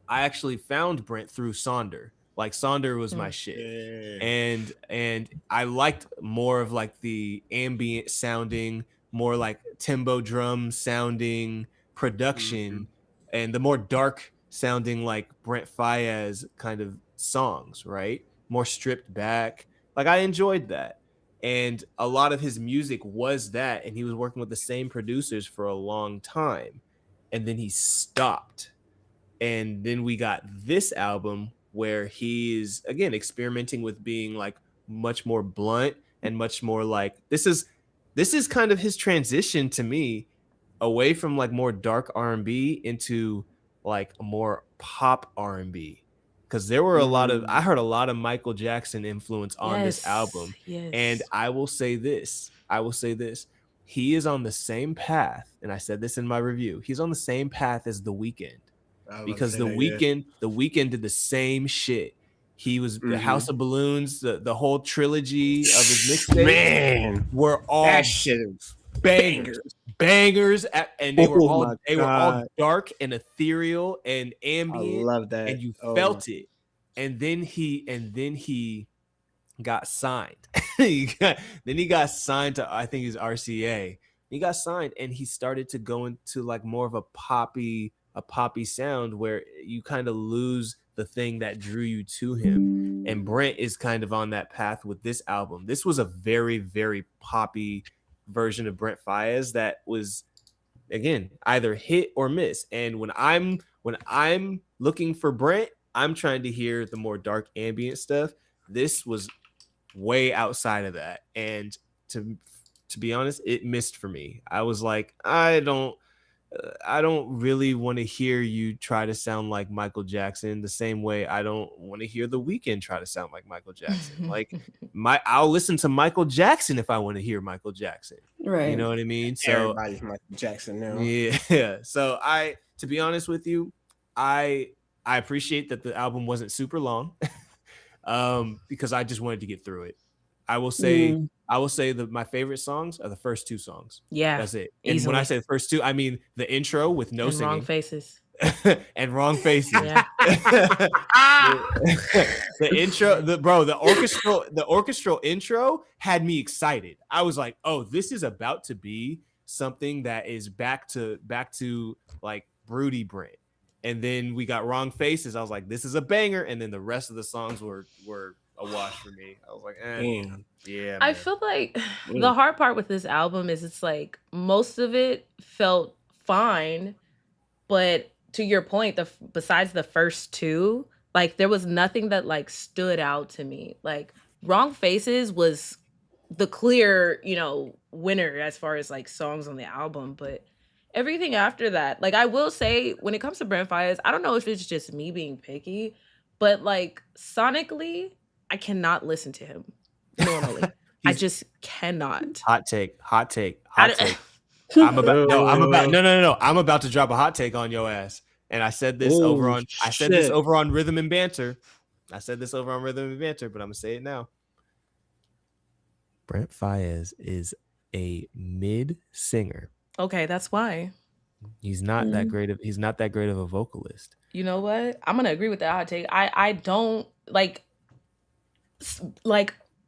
I actually found Brent through Sonder. Like Sonder was my shit. And I liked more of like the ambient sounding, more like timbo drum sounding production and the more dark sounding like Brent Faiyaz kind of songs, right? More stripped back. Like I enjoyed that. And a lot of his music was that, and he was working with the same producers for a long time. And then he stopped. And then we got this album where he's, again, experimenting with being like much more blunt and much more like, this is kind of his transition to me away from like more dark R&B into like a more pop R&B. Because there were I heard a lot of Michael Jackson influence on this album. Yes. And I will say this. He is on the same path. And I said this in my review. He's on the same path as The Weeknd. Because The Weeknd did the same shit. He was the House of Balloons, the whole trilogy of his mixtapes were all bangers, and they were all dark and ethereal and ambient. I love that. And you felt it. and then he got signed. Then he got signed to, I think he's RCA. He got signed and he started to go into like more of a poppy sound where you kind of lose the thing that drew you to him. And Brent is kind of on that path with this album. This was a very, very poppy version of Brent Faiyaz that was, again, either hit or miss. And when I'm looking for Brent, I'm trying to hear the more dark ambient stuff. This was way outside of that. And to be honest, it missed for me. I was like, I don't really want to hear you try to sound like Michael Jackson the same way I don't want to hear The Weeknd try to sound like Michael Jackson. Like I'll listen to Michael Jackson if I want to hear Michael Jackson. Right. You know what I mean? So Everybody's Michael Jackson now. Yeah. So to be honest with you, I appreciate that the album wasn't super long. Because I just wanted to get through it. I will say that my favorite songs are the first two songs. Yeah, that's it. Easily. And when I say the first two, I mean the intro with no singing. Wrong Faces. And Wrong Faces. Yeah. the intro, the orchestral intro had me excited. I was like, oh, this is about to be something that is back to like broody Brent. And then we got Wrong Faces. I was like, this is a banger. And then the rest of the songs were a wash for me. I was like, Damn. Yeah. I man. feel like the hard part with this album is it's like most of it felt fine, but to your point, besides the first two, like there was nothing that like stood out to me. Like Wrong Faces was the clear, winner as far as like songs on the album, but everything after that, like I will say, when it comes to Brent Faiyaz, I don't know if it's just me being picky, but like sonically, I cannot listen to him normally. I just cannot. Hot take. I'm about to drop a hot take on your ass. And I said this over on Rhythm and Banter. But I'm gonna say it now. Brent Faiyaz is a mid singer. Okay, that's why. He's not that great of a vocalist. You know what? I'm gonna agree with that hot take. I don't like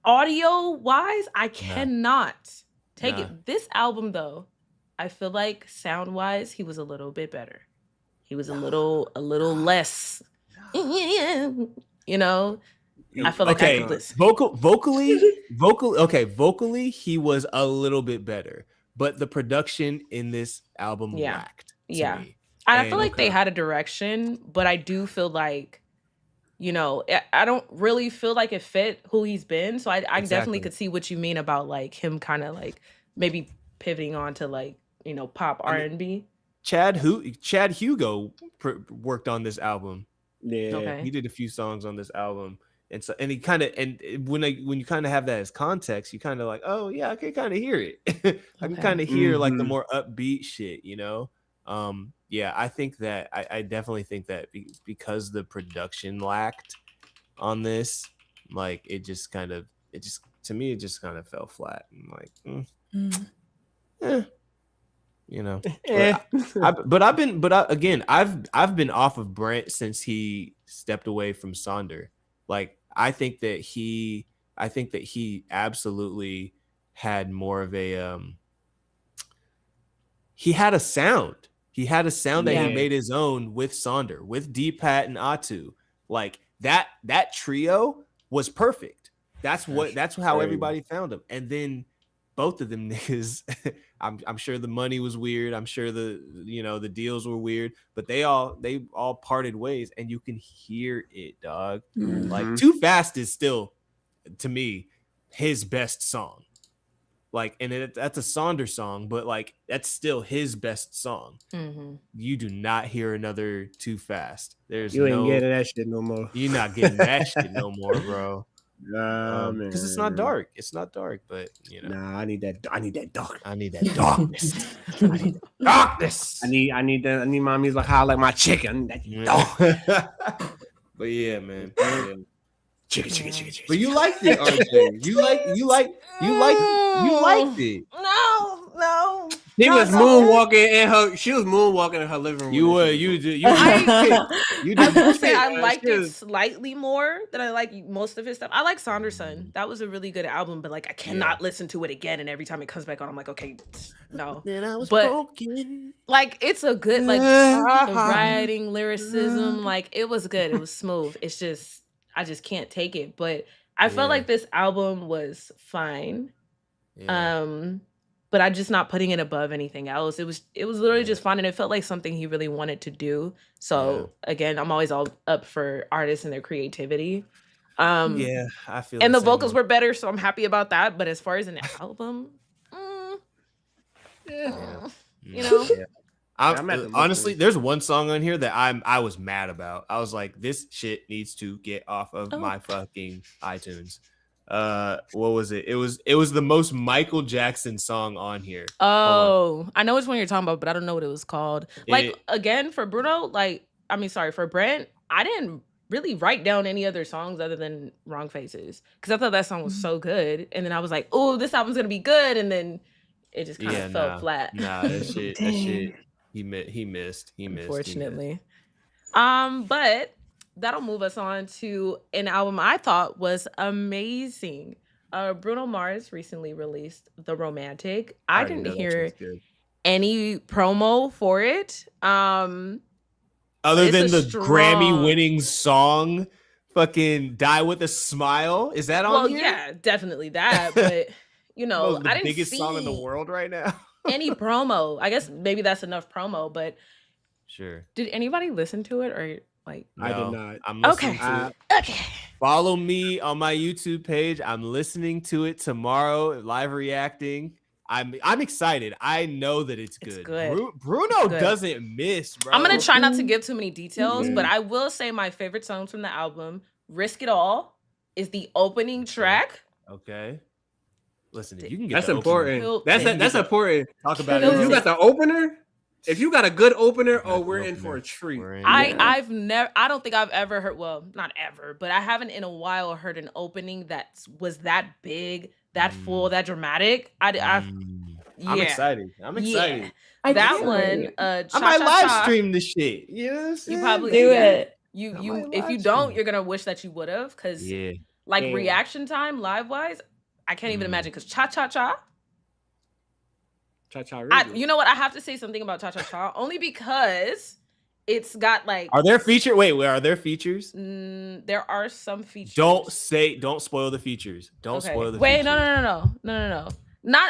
audio wise, I cannot take it. This album though, I feel like sound wise, he was a little bit better. He was a little less, I feel like I could listen. Vocally, he was a little bit better, but the production in this album lacked. To me. I feel like they had a direction, but I do feel like, I don't really feel like it fit who he's been. So I definitely could see what you mean about like him kind of like maybe pivoting on to like, pop R&B. Chad Hugo worked on this album. Yeah. Okay. He did a few songs on this album. And so, and he kind of, and when you kind of have that as context, you kind of like, oh yeah, I can kind of hear it. I can kind of hear like the more upbeat shit, Yeah, I think that I definitely think that because the production lacked on this, like it just kind of fell flat. I'm like, I've been off of Brent since he stepped away from Sonder. Like I think that he absolutely had more of a he had a sound. He had a sound that he made his own with Sonder, with D-Pat and Atu. Like that trio was perfect. That's how everybody found him. And then both of them niggas, I'm sure the money was weird. I'm sure the deals were weird, but they all parted ways, and you can hear it, dog. Like Too Fast is still, to me, his best song. Like, and that's a Sonder song, but like that's still his best song. You do not hear another Too Fast. You ain't getting that shit no more. You're not getting that shit no more, bro. Man. Because it's not dark. It's not dark, but Nah, I need that dark. I need that darkness. I need darkness. I need mommy's like how I like my chicken. That dark. But yeah, man. Chicken. But you liked it, RJ. You liked it. No. No. She No, was no. moonwalking she was moonwalking in her living room. You when would, she you was do, you I did. will say Yeah, I liked she it was- slightly more than I like most of his stuff. I like Saunderson. That was a really good album, but like I cannot listen to it again. And every time it comes back on, I'm like, okay, no. Then I was But broken. like it's a good like the writing, lyricism, like it was good. It was smooth. It's just I just can't take it. But I felt Yeah. like this album was fine. Yeah. But I'm just not putting it above anything else. It was literally Yeah. just fun, and it felt like something he really wanted to do. So again, I'm always all up for artists and their creativity. Yeah, I feel. And the same vocals way. were better, so I'm happy about that. But as far as an album, you know, I'm at the honestly, listen. there's one song on here that I was mad about. I was like, this shit needs to get off of my fucking iTunes. What was it? It was the most Michael Jackson song on here. Oh, I know which one you're talking about, but I don't know what it was called. Like again, for Bruno, for Brent, I didn't really write down any other songs other than Wrong Faces because I thought that song was so good, and then I was like, oh, this album's gonna be good, and then it just kind of fell flat. Nah, that shit. He missed. Unfortunately. But that'll move us on to an album I thought was amazing. Bruno Mars recently released The Romantic. I didn't hear any promo for it. Other than the Grammy-winning song, fucking "Die with a Smile." Is that on here? Well, yeah, definitely that. But you know, the I didn't biggest see song in the world right now. any promo. I guess maybe that's enough promo. But sure. Did anybody listen to it or like? No, I did not. I'm listening to it. Okay. Follow me on my YouTube page. I'm listening to it tomorrow, live reacting. I'm excited. I know that it's good. Bruno doesn't miss, bro. I'm gonna try not to give too many details, but I will say my favorite songs from the album, "Risk It All," is the opening track. Okay. Listen, if you can get that's important. That's important. Talk about it. If you got the opener, if you got a good opener, we're in for a treat. I don't think I've ever heard. Well, not ever, but I haven't in a while heard an opening that was that big, that full, that dramatic. I'm excited. I'm excited. Yeah. That one, I might live stream this shit. You know what I'm saying? You probably do it. You if you don't, you're gonna wish that you would have, because reaction time live wise, I can't even imagine, because Cha Cha Cha. You know what? I have to say something about Cha Cha Cha only because it's got like. Are there features? Wait, are there features? There are some features. Don't spoil the features. Don't spoil the features. No.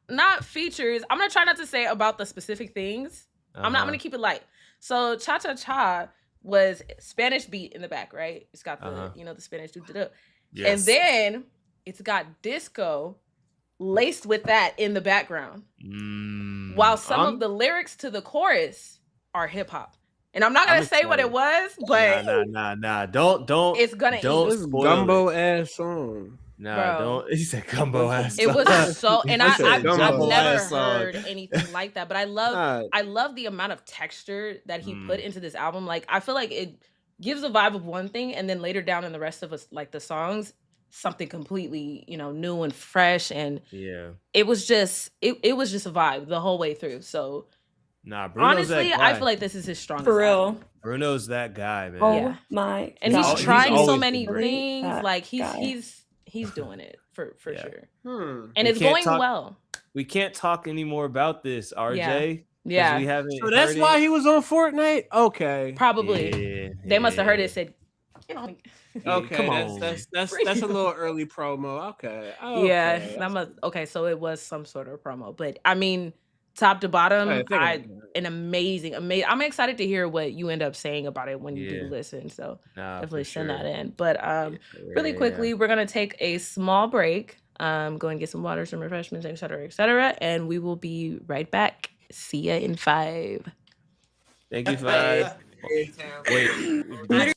Not features. I'm gonna try not to say about the specific things. I'm gonna keep it light. So Cha Cha Cha was Spanish beat in the back, right? It's got the the Spanish yes. And then it's got disco laced with that in the background, while some of the lyrics to the chorus are hip hop. And I'm not gonna say what it was, but nah. Don't. It's gonna eat. Gumbo ass song. Nah, don't. He said gumbo ass. It was so, and I've never heard anything like that. But I love the amount of texture that he put into this album. Like I feel like it gives a vibe of one thing, and then later down in the rest of us, like the songs, something completely new and fresh. And it was just it was just a vibe the whole way through. So Bruno's honestly, I feel like this is his strongest. For real. album. Bruno's that guy, man. Oh my! And he's trying so many things. Like he's doing it for sure. And it's going well. We can't talk anymore about this, RJ. Yeah. We haven't. So that's why he was on Fortnite. Okay. Probably. They must have heard it. Said, okay, come on. That's a little early promo. Okay. Yeah. So it was some sort of promo, but I mean, top to bottom, an amazing. I'm excited to hear what you end up saying about it when you do listen. So definitely send that in. But really quickly, we're gonna take a small break. Go and get some water, some refreshments, etc., and we will be right back. See ya in 5. Thank you, 5. Wait.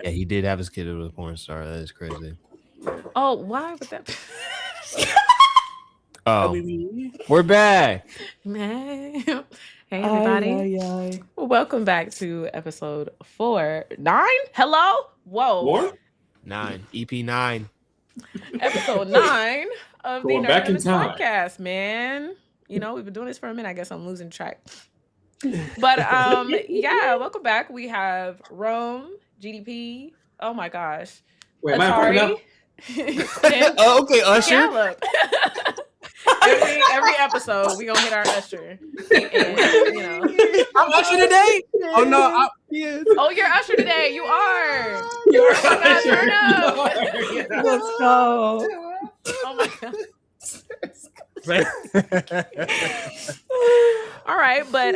Yeah, he did have his kid with a porn star. That is crazy. Oh, why would that? Oh, we're back. Man. Hey, everybody. Aye. Welcome back to episode 9. Hello? Whoa. More? 9 EP9. Episode 9 of the Going Nerdy back in Limits time. podcast, man. You know, we've been doing this for a minute. I guess I'm losing track. But yeah, welcome back. We have Rome, GDP. Oh my gosh. Wait, am I important now? Atari. Oh, okay, Usher. Gallup. every episode we gonna hit our Usher. And, you know. I'm Usher today. Oh no! Oh, you're Usher today. You are. You're Oh my God, turn up. Let's go. Oh my God. All right, but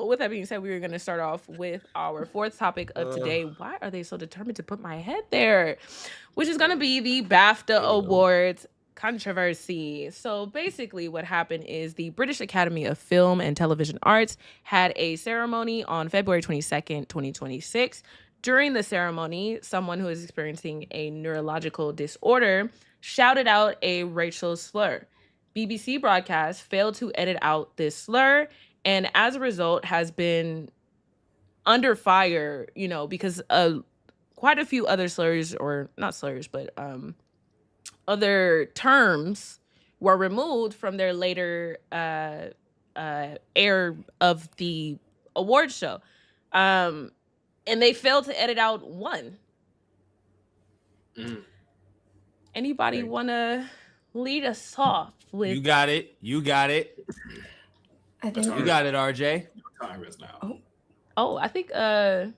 with that being said, we were going to start off with our fourth topic of today. Why are they so determined to put my head there? Which is going to be the BAFTA Awards controversy. So basically what happened is the British Academy of Film and Television Arts had a ceremony on February 22nd, 2026. During the ceremony, someone who is experiencing a neurological disorder shouted out a racial slur. BBC broadcast failed to edit out this slur, and as a result has been under fire, you know, because quite a few other slurs, or not slurs, but other terms were removed from their later air of the award show. And they failed to edit out one. Anybody want to lead us off with? You got it. I think You got it, RJ. Time is now. Oh, I think I'm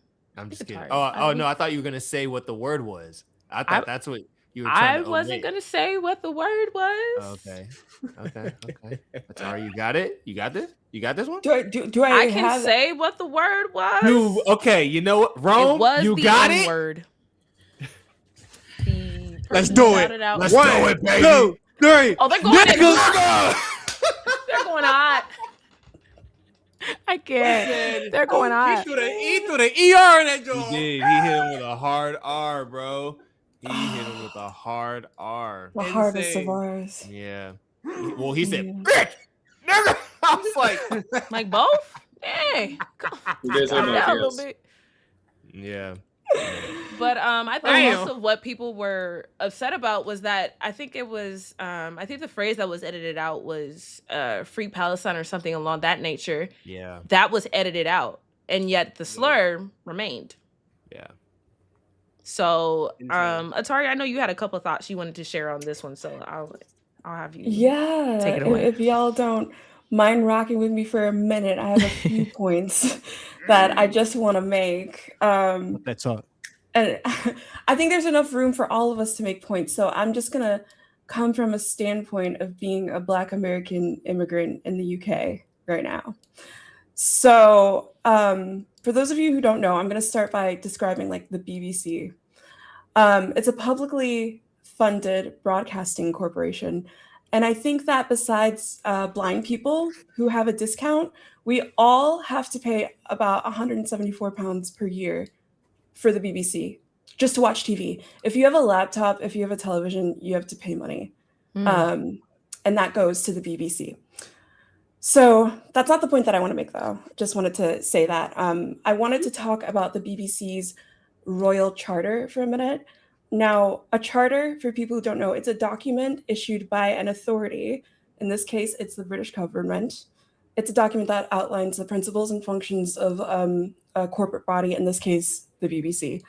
just kidding. Atari. Oh, no, I thought you were gonna say what the word was. I thought that's what you were trying I to wasn't omit. gonna say what the word was. Okay. Atari, you got it? You got this? You got this one? do I I can have say what the word was. Okay, you know what? Rome, It was you the got it? N-word. Let's do it. Let's do it, baby. 2, 3. Oh, they're going in. Niggas! They're going hot. I can't. They're going hot. He threw the ER in that He joint. did. He hit him with a hard R, bro. He hit him with a hard R. the harvest of Insane. ours? Yeah. Well, he said, Yeah. bitch, nigga. I was like, Like both? Dang. You guys Calm have down a no little fears. bit. yeah. But I think Damn. most of what people were upset about was that I think it was I think the phrase that was edited out was free Palestine or something along that nature. Yeah. That was edited out, and yet the slur remained. Yeah. So Insane. Atari, I know you had a couple of thoughts you wanted to share on this one, so I'll have you. Yeah. Take it away. If y'all don't mind rocking with me for a minute, I have a few points that I just want to make. That's all. And I think there's enough room for all of us to make points. So I'm just going to come from a standpoint of being a Black American immigrant in the UK right now. So for those of you who don't know, I'm going to start by describing like the BBC. It's a publicly funded broadcasting corporation. And I think that besides blind people who have a discount, we all have to pay about £174 per year for the BBC just to watch TV. If you have a laptop, if you have a television, you have to pay money. And that goes to the BBC. So that's not the point that I want to make, though. Just wanted to say that. I wanted to talk about the BBC's Royal Charter for a minute. Now, a charter, for people who don't know, it's a document issued by an authority. In this case, it's the British government. It's a document that outlines the principles and functions of a corporate body, in this case, the BBC.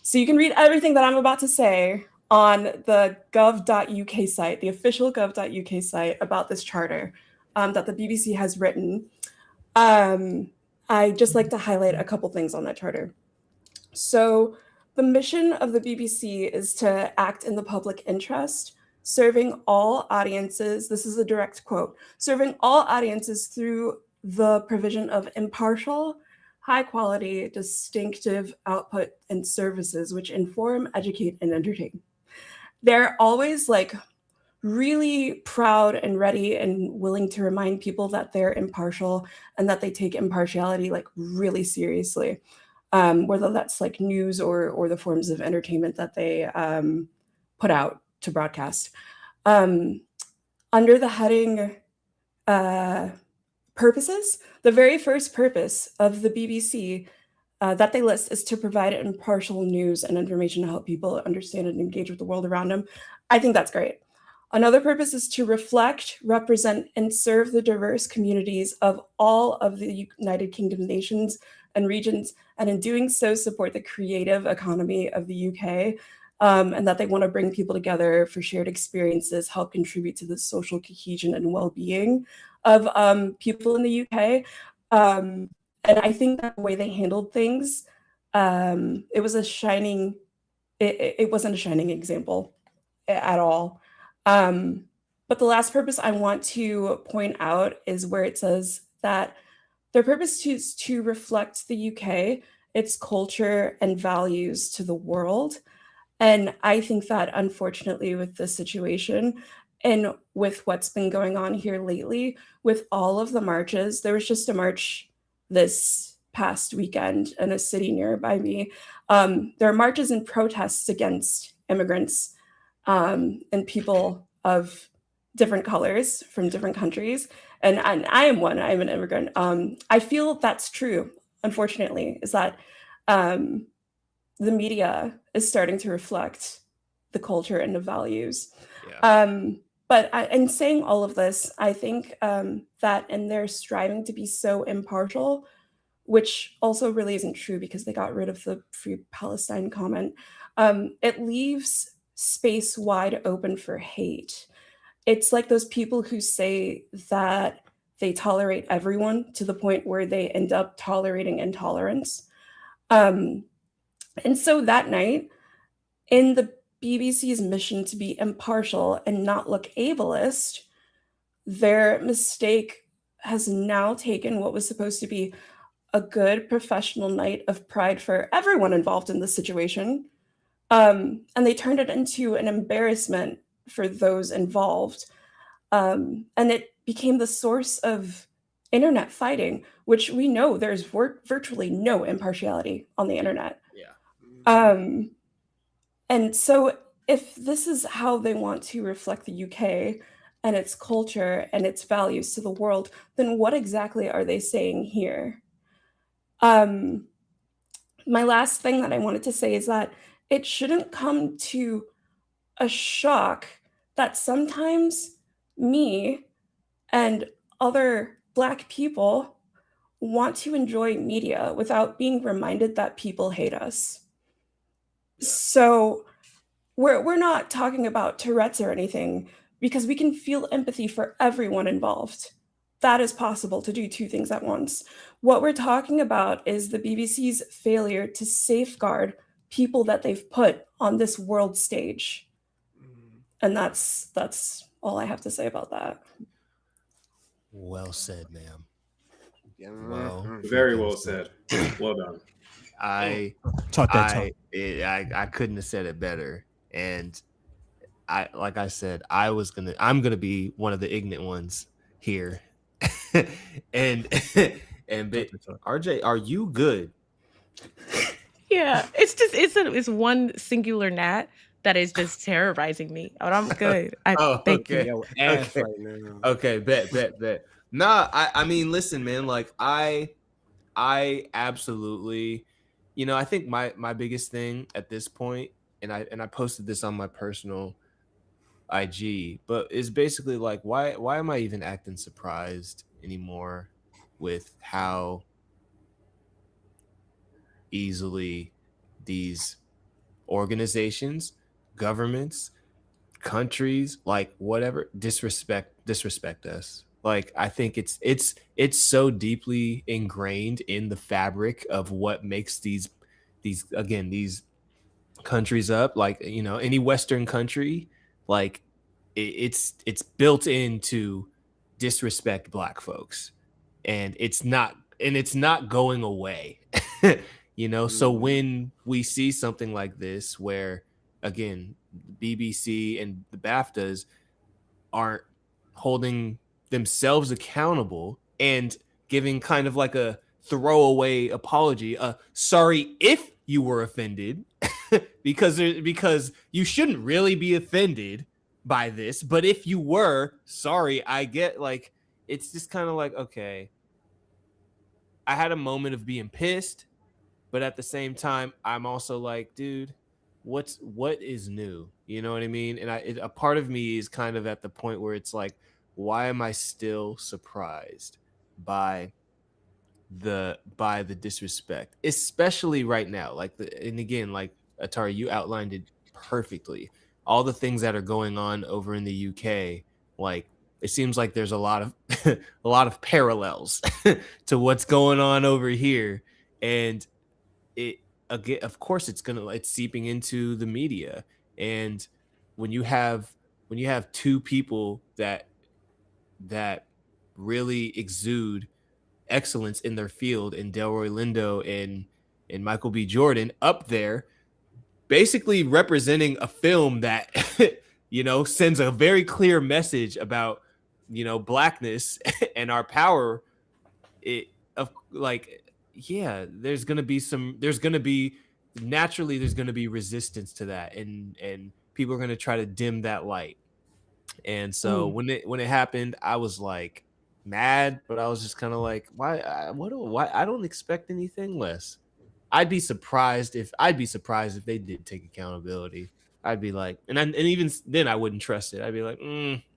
So you can read everything that I'm about to say on the gov.uk site, the official gov.uk site about this charter that the BBC has written. I just like to highlight a couple things on that charter. So the mission of the BBC is to act in the public interest, serving all audiences, this is a direct quote, serving all audiences through the provision of impartial, high quality, distinctive output and services which inform, educate, and entertain. They're always like really proud and ready and willing to remind people that they're impartial and that they take impartiality like really seriously. whether that's like news or the forms of entertainment that they put out to broadcast. Under the heading purposes, the very first purpose of the BBC that they list is to provide impartial news and information to help people understand and engage with the world around them. I think that's great. Another purpose is to reflect, represent, and serve the diverse communities of all of the United Kingdom nations and regions, and in doing so, support the creative economy of the UK, and that they want to bring people together for shared experiences, help contribute to the social cohesion and well-being of people in the UK. And I think that the way they handled things, it wasn't a shining example at all. But the last purpose I want to point out is where it says that their purpose is to reflect the UK, its culture and values to the world. And I think that unfortunately with this situation and with what's been going on here lately, with all of the marches, there was just a march this past weekend in a city nearby me. There are marches and protests against immigrants and people of different colors from different countries. And I am one, I'm an immigrant. I feel that's true, unfortunately, is that the media is starting to reflect the culture and the values. Yeah. But in saying all of this, I think that in their striving to be so impartial, which also really isn't true because they got rid of the Free Palestine comment, it leaves space wide open for hate. It's like those people who say that they tolerate everyone to the point where they end up tolerating intolerance. And so that night, in the BBC's mission to be impartial and not look ableist, their mistake has now taken what was supposed to be a good professional night of pride for everyone involved in the situation. And they turned it into an embarrassment for those involved. And it became the source of internet fighting, which we know there's virtually no impartiality on the internet. Yeah. And so if this is how they want to reflect the UK and its culture and its values to the world, then what exactly are they saying here? My last thing that I wanted to say is that it shouldn't come to a shock that sometimes me and other Black people want to enjoy media without being reminded that people hate us. Yeah. So we're not talking about Tourette's or anything, because we can feel empathy for everyone involved. That is possible to do two things at once. What we're talking about is the BBC's failure to safeguard people that they've put on this world stage. And that's all I have to say about that. Well said, ma'am. Well, Very well said. Well done. I Talk that talk. I couldn't have said it better. And like I said, I'm gonna be one of the ignorant ones here. and RJ, are you good? Yeah, it's one singular gnat that is just terrorizing me. But I'm good. Thank you. yo, ass Okay. right now. Okay, bet. Nah, I mean, listen, man, like I absolutely, I think my biggest thing at this point, and I posted this on my personal IG, but is basically like, why am I even acting surprised anymore with how easily these organizations, governments, countries, like whatever, disrespect us. Like, I think it's so deeply ingrained in the fabric of what makes these countries up. Like, any Western country, like it's built into disrespect Black folks, and it's not going away. So when we see something like this, where again BBC and the BAFTAs aren't holding themselves accountable and giving kind of like a throwaway apology. Sorry if you were offended, because you shouldn't really be offended by this. But if you were, sorry, I get, like, it's just kind of like, okay, I had a moment of being pissed, but at the same time, I'm also like, dude, what is new? You know what I mean? And a part of me is kind of at the point where it's like, why am I still surprised by the disrespect, especially right now? Like, and again, like Atari, you outlined it perfectly. All the things that are going on over in the UK, like, it seems like there's a lot of a lot of parallels to what's going on over here, and it, again, of course, it's seeping into the media. And when you have two people that really exude excellence in their field, and Delroy Lindo and Michael B. Jordan up there, basically representing a film that sends a very clear message about blackness and our power, there's gonna be resistance to that, and people are gonna try to dim that light. And so when it happened, I was like mad, but I was just kind of like, why? I don't expect anything less. I'd be surprised if they did take accountability. I'd be like, and even then, I wouldn't trust it. I'd be like,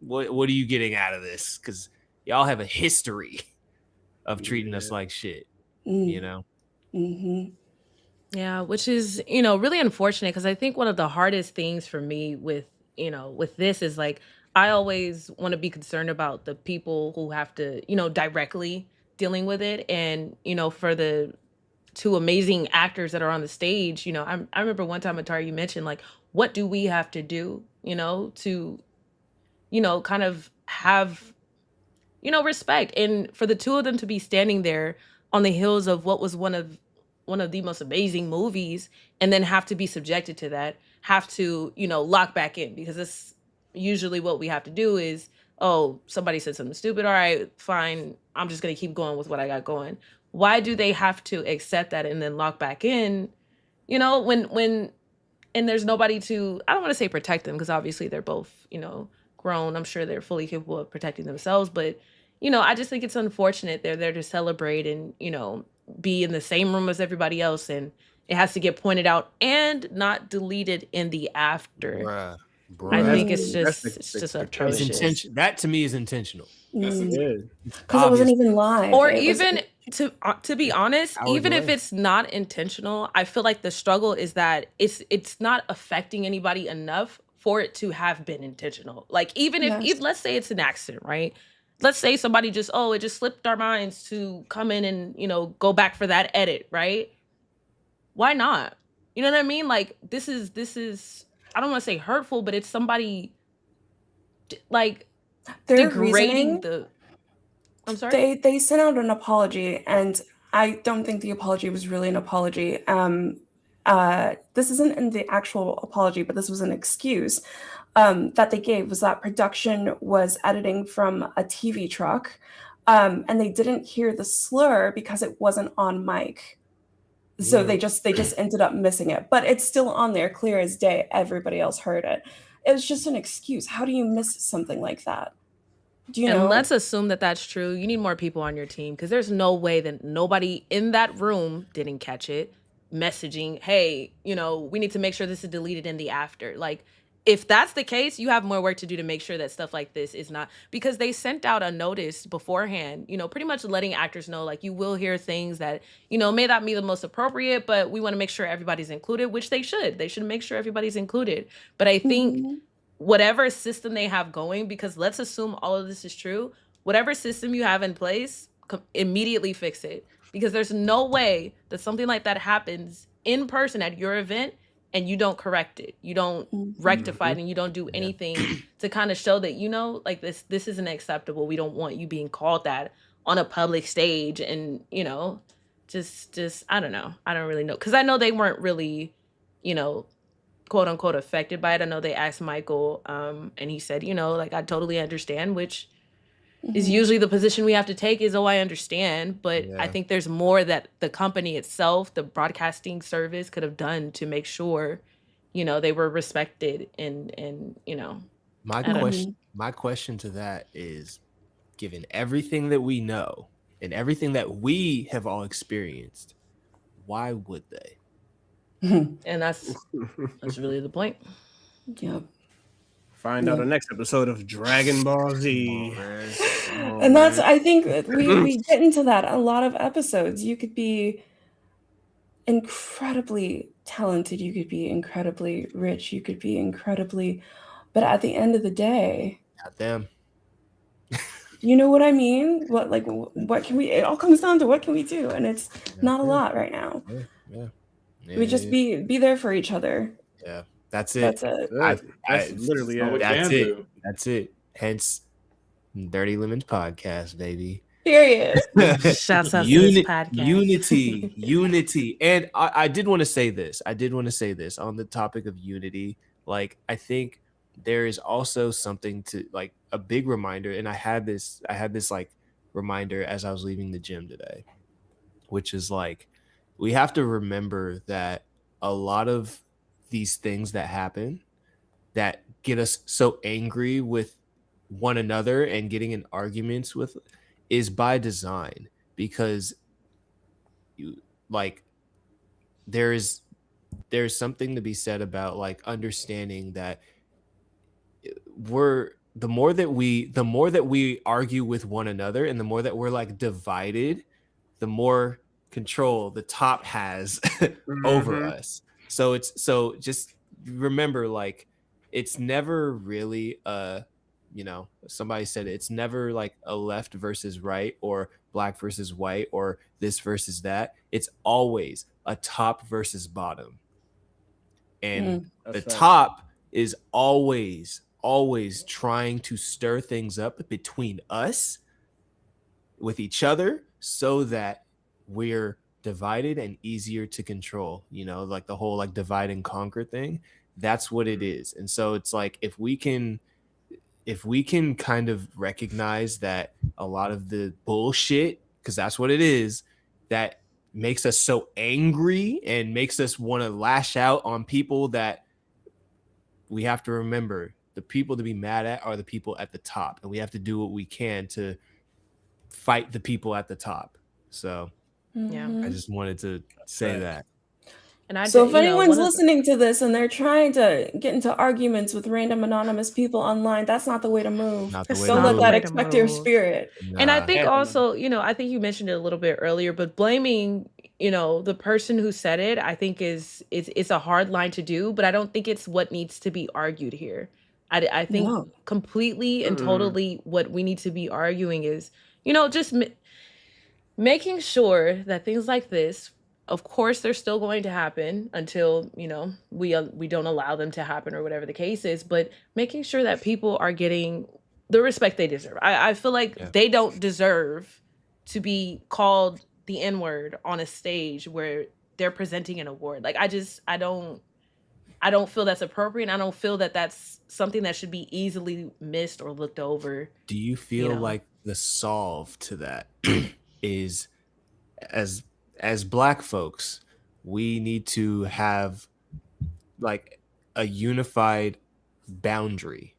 what are you getting out of this? Because y'all have a history of treating us like shit, Mm-hmm. Yeah, which is, really unfortunate, because I think one of the hardest things for me with this is, like, I always want to be concerned about the people who have to, directly dealing with it. And, for the two amazing actors that are on the stage, I remember one time, Atari, you mentioned, like, what do we have to do, to, kind of have, respect. And for the two of them to be standing there on the heels of what was one of the most amazing movies, and then have to be subjected to that, have to, lock back in, because it's usually what we have to do is, oh, somebody said something stupid. All right, fine. I'm just going to keep going with what I got going. Why do they have to accept that and then lock back in, when and there's nobody to, I don't want to say protect them, because obviously they're both, grown. I'm sure they're fully capable of protecting themselves. But, I just think it's unfortunate they're there to celebrate and, be in the same room as everybody else, and it has to get pointed out and not deleted in the after. Bruh. I think it's That's just the atrocious. That to me is intentional. Because it Obvious. wasn't even live. Or It was- even to be honest, Hours even if away. it's not intentional, I feel like the struggle is that it's not affecting anybody enough for it to have been intentional. Like, even if Yes. let's say it's an accident, right? Let's say somebody just, it just slipped our minds to come in and, go back for that edit, right? Why not? You know what I mean? Like, this is I don't want to say hurtful, but it's somebody like Their degrading reasoning, the. I'm sorry. they sent out an apology, and I don't think the apology was really an apology. This isn't in the actual apology, but this was an excuse that they gave, was that production was editing from a TV truck, and they didn't hear the slur because it wasn't on mic. So they just ended up missing it, but it's still on there, clear as day. Everybody else heard it. It was just an excuse. How do you miss something like that? Do you know? And let's assume that that's true. You need more people on your team, because there's no way that nobody in that room didn't catch it, messaging, hey, we need to make sure this is deleted in the after. Like, if that's the case, you have more work to do to make sure that stuff like this is not, because they sent out a notice beforehand, pretty much letting actors know, like, you will hear things that, may not be the most appropriate, but we want to make sure everybody's included, which they should. They should make sure everybody's included. But I think whatever system they have going, because let's assume all of this is true, whatever system you have in place, immediately fix it. Because there's no way that something like that happens in person at your event and you don't correct it, you don't rectify it, and you don't do anything to kind of show that, like, this isn't acceptable. We don't want you being called that on a public stage. And, just I don't know. I don't really know. Because I know they weren't really, quote unquote affected by it. I know they asked Michael, and he said, like, I totally understand, which, is usually the position we have to take is, oh, I understand, but I Yeah. think there's more that the company itself, the broadcasting service, could have done to make sure, they were respected and My I don't know. question to that is, given everything that we know and everything that we have all experienced, why would they? And that's really the point. Yep. Find out the next episode of Dragon Ball Z. And that's, I think that we get into that a lot of episodes. You could be incredibly talented, you could be incredibly rich, you could be incredibly, but at the end of the day, Goddamn. you know what I mean? What can we? It all comes down to what can we do, and it's not a lot right now. Yeah. We just be there for each other. Yeah. That's it. That's it. That's literally all we it. can do. That's it. Hence, Dirty Lemons podcast, baby. Period. Shouts out to this podcast. Unity. And I did want to say this. On the topic of unity. Like, I think there is also something to, like, a big reminder. And I had this like reminder as I was leaving the gym today, which is like, we have to remember that a lot of these things that happen that get us so angry with one another and getting in arguments with is by design, because there's something to be said about like understanding that the more that we argue with one another and the more that we're like divided, the more control the top has over us. So just remember, like, it's never really somebody said it's never like a left versus right or black versus white or this versus that. It's always a top versus bottom. And the top is always trying to stir things up between us with each other so that we're divided and easier to control, like the whole like divide and conquer thing. That's what it is. And so it's like, if we can kind of recognize that a lot of the bullshit, because that's what it is, that makes us so angry and makes us want to lash out on people, that we have to remember the people to be mad at are the people at the top, and we have to do what we can to fight the people at the top. So I just wanted to say that. And if anyone's listening to this and they're trying to get into arguments with random anonymous people online, that's not the way to move. Don't let that affect your spirit. And I think also, I think you mentioned it a little bit earlier, but blaming, the person who said it, I think it's a hard line to do, but I don't think it's what needs to be argued here. I think completely and totally what we need to be arguing is, just making sure that things like this, of course, they're still going to happen until, we don't allow them to happen or whatever the case is, but making sure that people are getting the respect they deserve. I feel like they don't deserve to be called the N-word on a stage where they're presenting an award. Like, I don't feel that's appropriate. I don't feel that that's something that should be easily missed or looked over. Do you feel like the solve to that is, as Black folks, we need to have like a unified boundary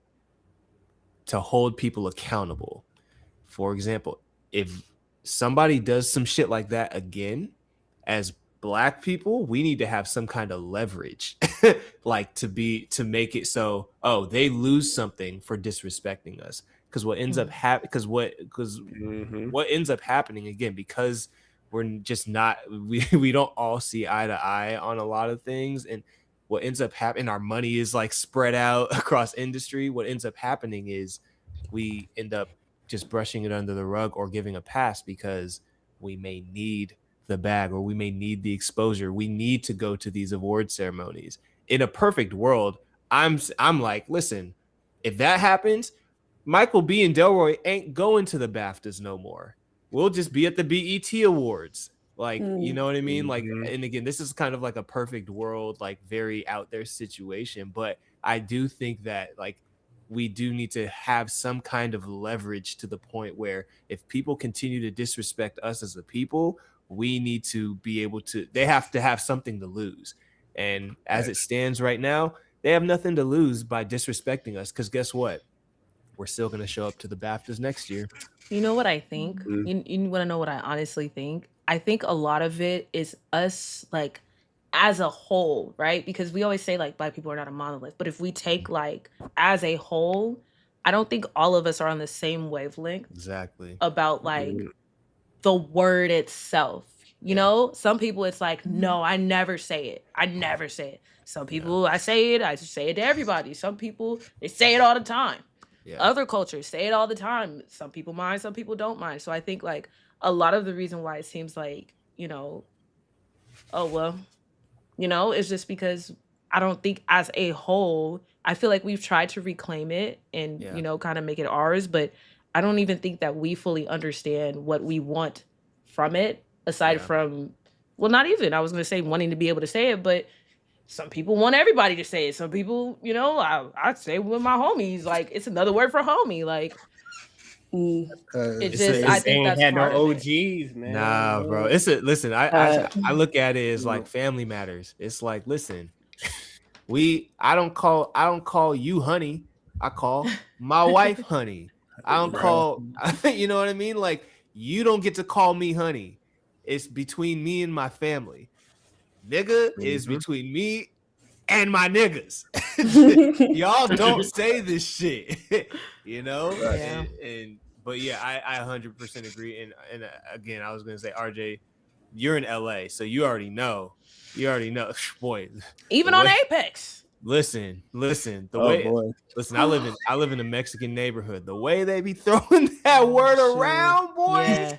to hold people accountable? For example, if somebody does some shit like that again, as Black people, we need to have some kind of leverage like to make it so, they lose something for disrespecting us. Because what ends up what ends up happening again, because we're just not, we don't all see eye to eye on a lot of things, and what ends up happening, our money is like spread out across industry. What ends up happening is we end up just brushing it under the rug or giving a pass because we may need the bag or we may need the exposure. We need to go to these award ceremonies. In a perfect world, I'm like, listen, if that happens, Michael B. and Delroy ain't going to the BAFTAs no more. We'll just be at the BET Awards. Like, you know what I mean? Like, and again, this is kind of like a perfect world, like very out there situation. But I do think that like we do need to have some kind of leverage to the point where if people continue to disrespect us as a people, we need to be able to, they have to have something to lose. And as it stands right now, they have nothing to lose by disrespecting us. Because guess what? We're still going to show up to the BAFTAs next year. You know what I think? Mhm. You want to know what I honestly think? I think a lot of it is us, like, as a whole, right? Because we always say, like, Black people are not a monolith. But if we take, like, as a whole, I don't think all of us are on the same wavelength Exactly. about, like, the word itself. You know, some people it's like, no, I never say it. I never say it. Some people, I say it to everybody. Some people, they say it all the time. Yeah. Other cultures say it all the time. Some people mind, some people don't mind. So I think, like, a lot of the reason why it seems like, you know, oh, well, you know, it's just because I don't think as a whole, I feel like we've tried to reclaim it and, you know, kind of make it ours. But I don't even think that we fully understand what we want from it, aside from, well, not even, I was going to say wanting to be able to say it, but some people want everybody to say it. Some people, you know, I say with my homies, like, it's another word for homie. Like, it's just, I think that's had part no of it. OGs, man. Nah, bro. It's a listen. I look at it as like family matters. It's like, listen, I don't call you honey. I call my wife honey. I don't call, you know what I mean? Like, you don't get to call me honey. It's between me and my family. Nigga is between me and my niggas. Y'all don't say this shit, you know? Yeah. But yeah, I 100% agree. And again, I was gonna say, RJ, you're in LA, so you already know. Boy. Even on Apex. Listen. Listen, boy. I live in a Mexican neighborhood. The way they be throwing that word around, boy. Yeah.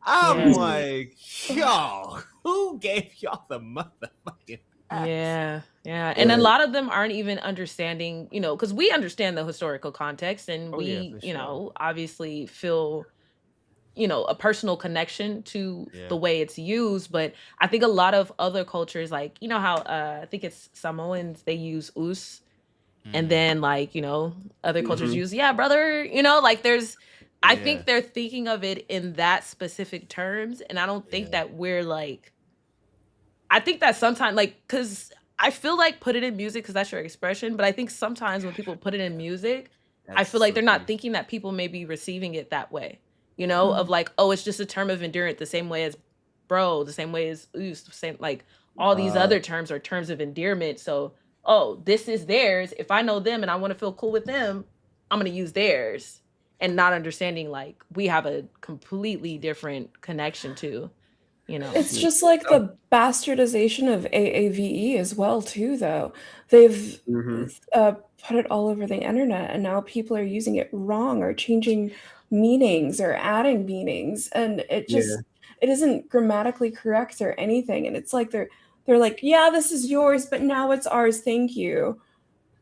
I'm like, y'all, who gave y'all the motherfucking ass? Yeah. And a lot of them aren't even understanding, you know, because we understand the historical context and we, you know, obviously feel, you know, a personal connection to the way it's used. But I think a lot of other cultures, like, you know how I think it's Samoans, they use us. And then, like, you know, other cultures use, yeah, brother, you know, like there's, I think they're thinking of it in that specific terms. And I don't think that we're like, I think that sometimes, like, because I feel like put it in music because that's your expression. But I think sometimes when people put it in music, I feel like they're not thinking that people may be receiving it that way, you know, of like, oh, it's just a term of endearment, the same way as bro, the same way as oos, the same, like all these other terms are terms of endearment. So, oh, this is theirs. If I know them and I want to feel cool with them, I'm going to use theirs. And not understanding, like, we have a completely different connection to, you know. It's just like the bastardization of AAVE as well, too, though. They've put it all over the internet, and now people are using it wrong or changing meanings or adding meanings. And it just, it isn't grammatically correct or anything. And it's like they're like, yeah, this is yours, but now it's ours. Thank you.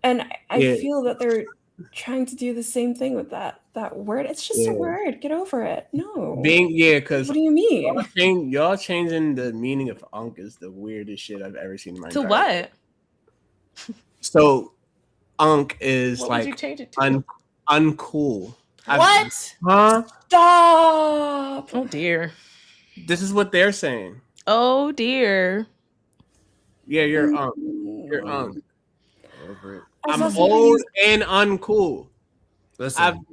And I feel that they're trying to do the same thing with that word. It's just a word. Get over it. No. Because what do you mean? Y'all changing the meaning of unk is the weirdest shit I've ever seen in my To entire what? life. So unk is What like would you change it to? uncool. What? Huh? Stop. Oh dear. This is what they're saying. Oh dear. Yeah, you're unk. You're unk. Over it. I'm old and uncool. Listen,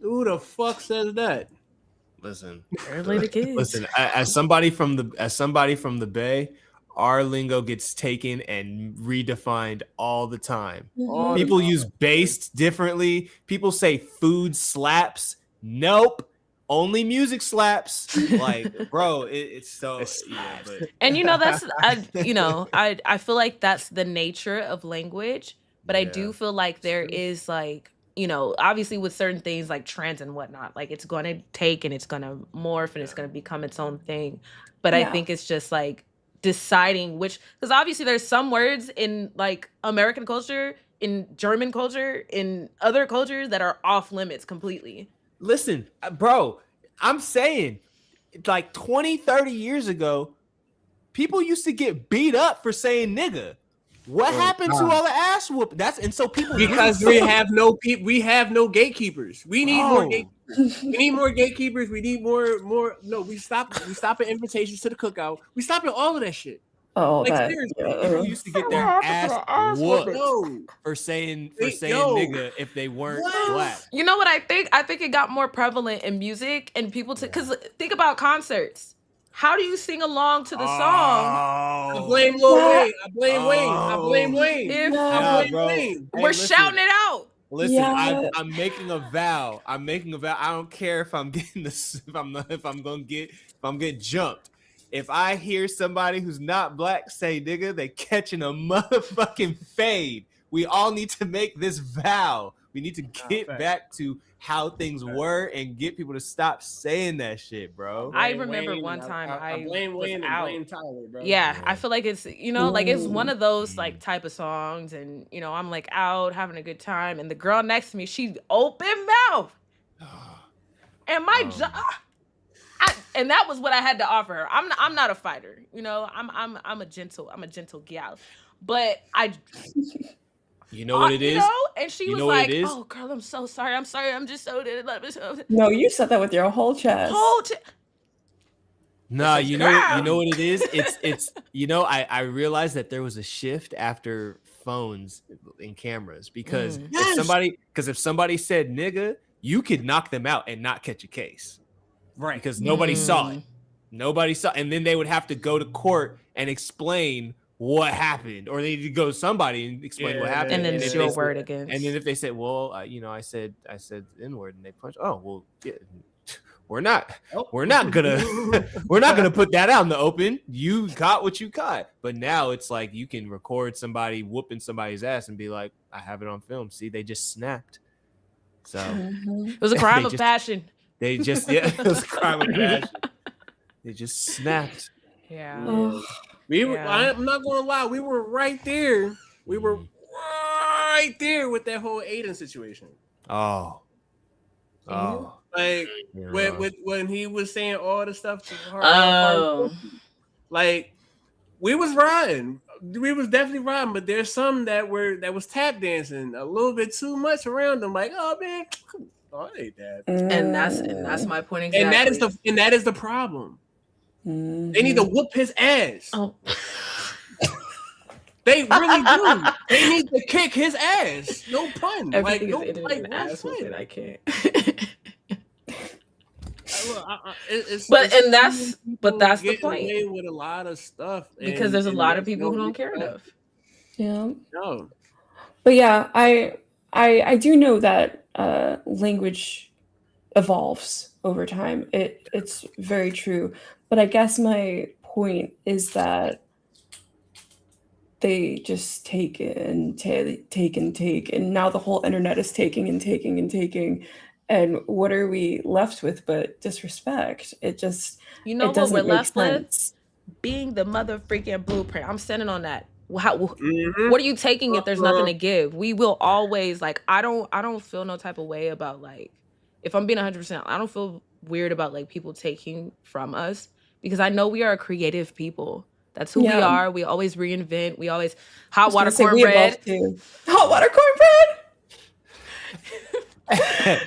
who the fuck says that? Listen. Early the kids. Listen, as somebody from the Bay, our lingo gets taken and redefined all the time. People use based differently. People say food slaps. Nope. Only music slaps. Like, bro, it's so but. And you know, that's I feel like that's the nature of language, but I do feel like there is, like, you know, obviously with certain things like trends and whatnot, like it's going to take and it's going to morph and it's going to become its own thing. But I think it's just like deciding which, because obviously there's some words in like American culture, in German culture, in other cultures that are off limits completely. Listen, bro, I'm saying like 20, 30 years ago, people used to get beat up for saying nigga. What happened to all the ass whoop? So people because we have no gatekeepers. We need more gatekeepers. We need more gatekeepers. We need more. No, we stopping invitations to the cookout. We stopping all of that shit. Oh, Like, that seriously. People used to get their ass whooped for saying nigga if they weren't black. You know what I think? I think it got more prevalent in music and people because think about concerts. How do you sing along to the song? I blame Lil Wayne. I blame Wayne. I blame Wayne. If Wayne. We're shouting it out. Listen, Yeah. I'm making a vow. I don't care if I'm getting this. If I'm getting jumped. If I hear somebody who's not black say nigga, they catching a motherfucking fade. We all need to make this vow. We need to get back to how things were and get people to stop saying that shit, bro. I remember one time I blame was Wayne out. and blame Tyler, bro. Yeah, I feel like it's like it's one of those like type of songs, and I'm like out having a good time, and the girl next to me, she open mouth, and my and that was what I had to offer her. I'm not a fighter, I'm a gentle gal, but you know what it is? And she was know what like, it is? "Oh, girl, I'm so sorry. I'm sorry. I'm just so." No, you said that with your whole chest. Nah, you know what it is? It's I realized that there was a shift after phones and cameras because if somebody said nigga, you could knock them out and not catch a case. Right. Because nobody saw it. And then they would have to go to court and explain what happened, or they need to go to somebody and explain what happened. And then it's your word against. And then if they said, well, I said N-word, and they punched. Oh, well, yeah, we're not gonna put that out in the open. You got what you got. But now it's like you can record somebody whooping somebody's ass and be like, I have it on film. See, they just snapped. So it was a crime of passion. It was a crime of passion. They just snapped. Yeah. I'm not gonna lie, we were right there. We were right there with that whole Aiden situation. Like when he was saying all the stuff to her, like we was riding. We was definitely riding, but there's some that was tap dancing a little bit too much around them. Like, oh man, I ain't that. And that's my point exactly. And that is the problem. Mm-hmm. They need to whoop his ass. Oh. They really do. They need to kick his ass. No pun. I can't. That's the point. With a lot of stuff because there's a lot of people who don't care enough. Yeah. No. But yeah, I do know that language evolves over time. It's very true. But I guess my point is that they just take and take, and now the whole internet is taking and taking and taking. And what are we left with but disrespect? It just what we're left with? Being the mother freaking blueprint. I'm standing on that. What are you taking if there's nothing to give? We will always I don't feel no type of way about if I'm being 100%, I don't feel weird about people taking from us because I know we are a creative people. That's who we are. We always reinvent. We always hot water cornbread. Hot water cornbread. Hey,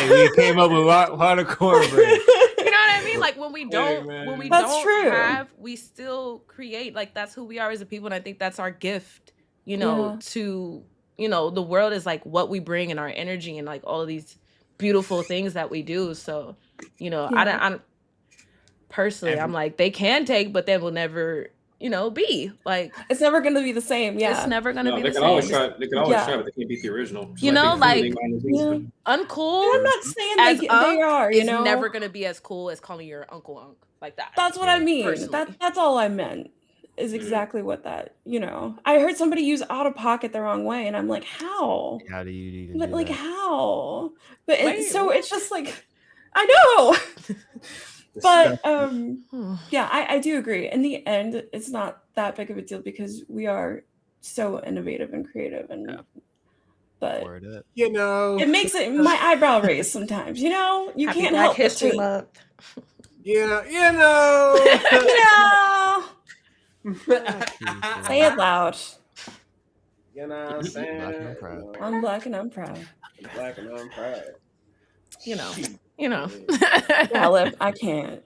we came up with water cornbread. You know what I mean? When we don't we still create. That's who we are as a people, and I think that's our gift. To the world is what we bring and our energy and all of these beautiful things that we do. So, I personally, I'm they can take, but then will never, be it's never going to be the same. Yeah. It's never going to be the same. They can always try, but they can't beat the original. Uncool. I'm not saying they are, It's never going to be as cool as calling your uncle like that. That's what I mean. That's all I meant is exactly what that, I heard somebody use out of pocket the wrong way and I'm like, how? How do you even do that? How? But it's just I know. But yeah, I do agree. In the end, it's not that big of a deal because we are so innovative and creative, but it makes it my eyebrow raise sometimes. You Happy can't Black help History Month. Yeah, Say it loud. You know what I'm saying? Black and I'm proud. You know, I'm black and I'm proud. I'm black and I'm proud. You know. Gallup, I can't.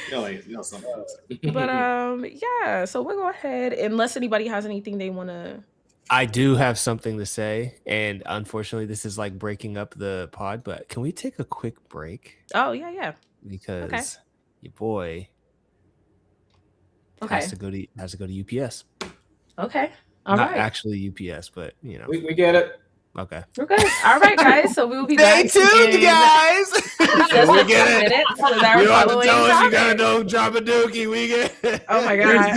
Something else. But yeah, so we'll go ahead unless anybody has anything they want to. I do have something to say, and unfortunately, this is like breaking up the pod. But can we take a quick break? Oh yeah. Because your boy has to go to UPS. Okay. All Not right. actually UPS, but you know. We get it. Okay. Okay. All right, guys. So we will be Stay back. tuned, guys. Just We a get it. minute with our You want to following tell us you topic. gotta know drop a dookie. We get it. Oh my god.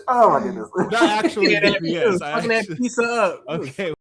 Oh my goodness. Not actually UPS. Fucking that pizza up. Okay.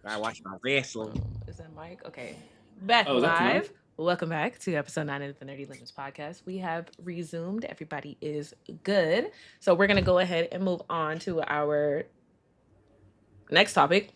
I watch my wrestling. Is that Mike? Okay. Back Oh, is that tonight? live. Welcome back to episode 9 of the Nerdy Limits podcast. We have resumed. Everybody is good. So we're going to go ahead and move on to our next topic.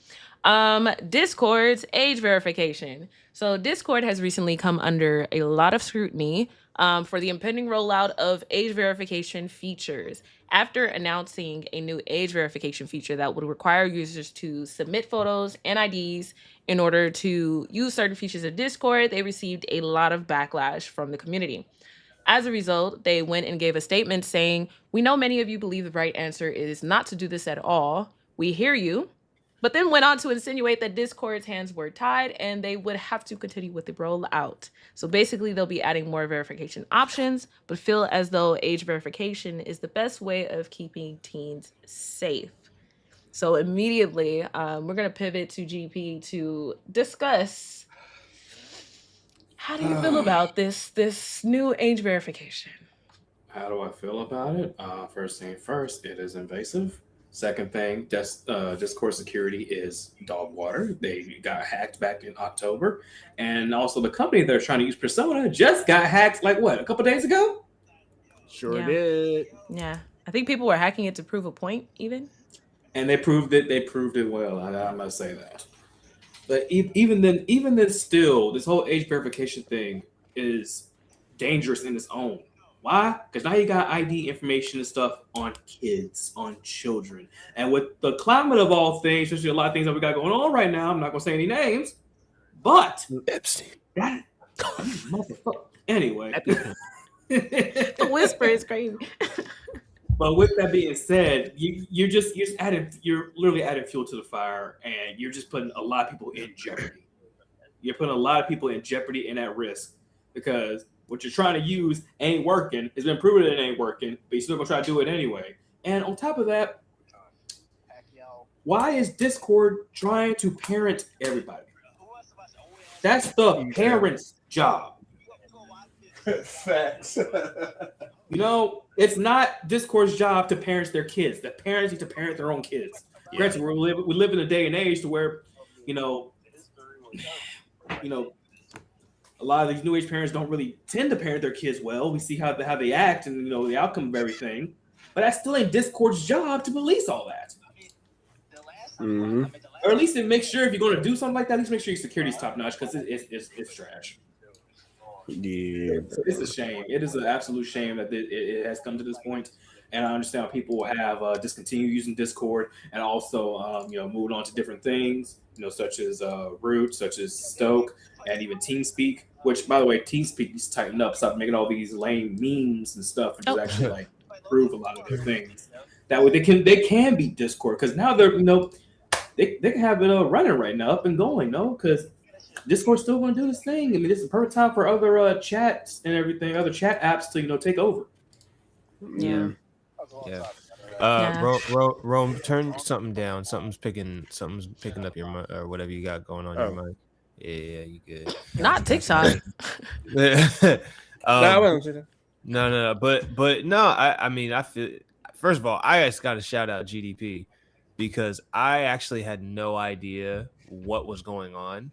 Discord's age verification. So Discord has recently come under a lot of scrutiny for the impending rollout of age verification features. After announcing a new age verification feature that would require users to submit photos and IDs in order to use certain features of Discord, they received a lot of backlash from the community. As a result, they went and gave a statement saying, "We know many of you believe the right answer is not to do this at all. We hear you," but then went on to insinuate that Discord's hands were tied and they would have to continue with the rollout. So basically, they'll be adding more verification options, but feel as though age verification is the best way of keeping teens safe. So immediately, we're going to pivot to GP to discuss, how do you feel about this new age verification? How do I feel about it? First thing first, it is invasive. Second thing, Discord security is dog water. They got hacked back in October. And also the company they're trying to use, Persona, just got hacked like what, a couple days ago? Sure Yeah. did. Yeah. I think people were hacking it to prove a point even. And they proved it well. I must say that. But even then still, this whole age verification thing is dangerous in its own. Why? Because now you got ID information and stuff on kids, on children. And with the climate of all things, especially a lot of things that we got going on right now, I'm not going to say any names, but Epstein. that motherfucker. Anyway. The whisper is crazy. But with that being said, you're literally adding fuel to the fire, and you're just putting a lot of people in jeopardy. You're putting a lot of people in jeopardy and at risk because what you're trying to use ain't working. It's been proven it ain't working, but you're still gonna try to do it anyway. And on top of that, why is Discord trying to parent everybody? That's the parent's job. Facts. You know, it's not Discord's job to parent their kids. The parents need to parent their own kids. Yeah. Granted, we live in a day and age to where, you know, a lot of these new age parents don't really tend to parent their kids well. We see how they act and the outcome of everything. But that's still ain't Discord's job to police all that. Mm-hmm. Or at least make sure if you're going to do something like that, at least make sure your security's top notch because it's trash. Yeah. So it's a shame. It is an absolute shame that it has come to this point. And I understand people have discontinued using Discord and also moved on to different things, such as Root, such as Stoke, and even TeamSpeak. Which, by the way, TeamSpeak needs to tighten up, stop making all these lame memes and stuff, and just actually prove a lot of their things. That way they can beat Discord because now they're they can have it running right now, up and going, because Discord's still going to do this thing. I mean, this is the perfect time for other chats and everything, other chat apps to take over. Yeah. Yeah. Rome, turn something down. Something's picking up your mic or whatever you got going on your mic. Yeah, you good. Not TikTok. No. But no, I mean, I feel. First of all, I just got to shout out GDP because I actually had no idea what was going on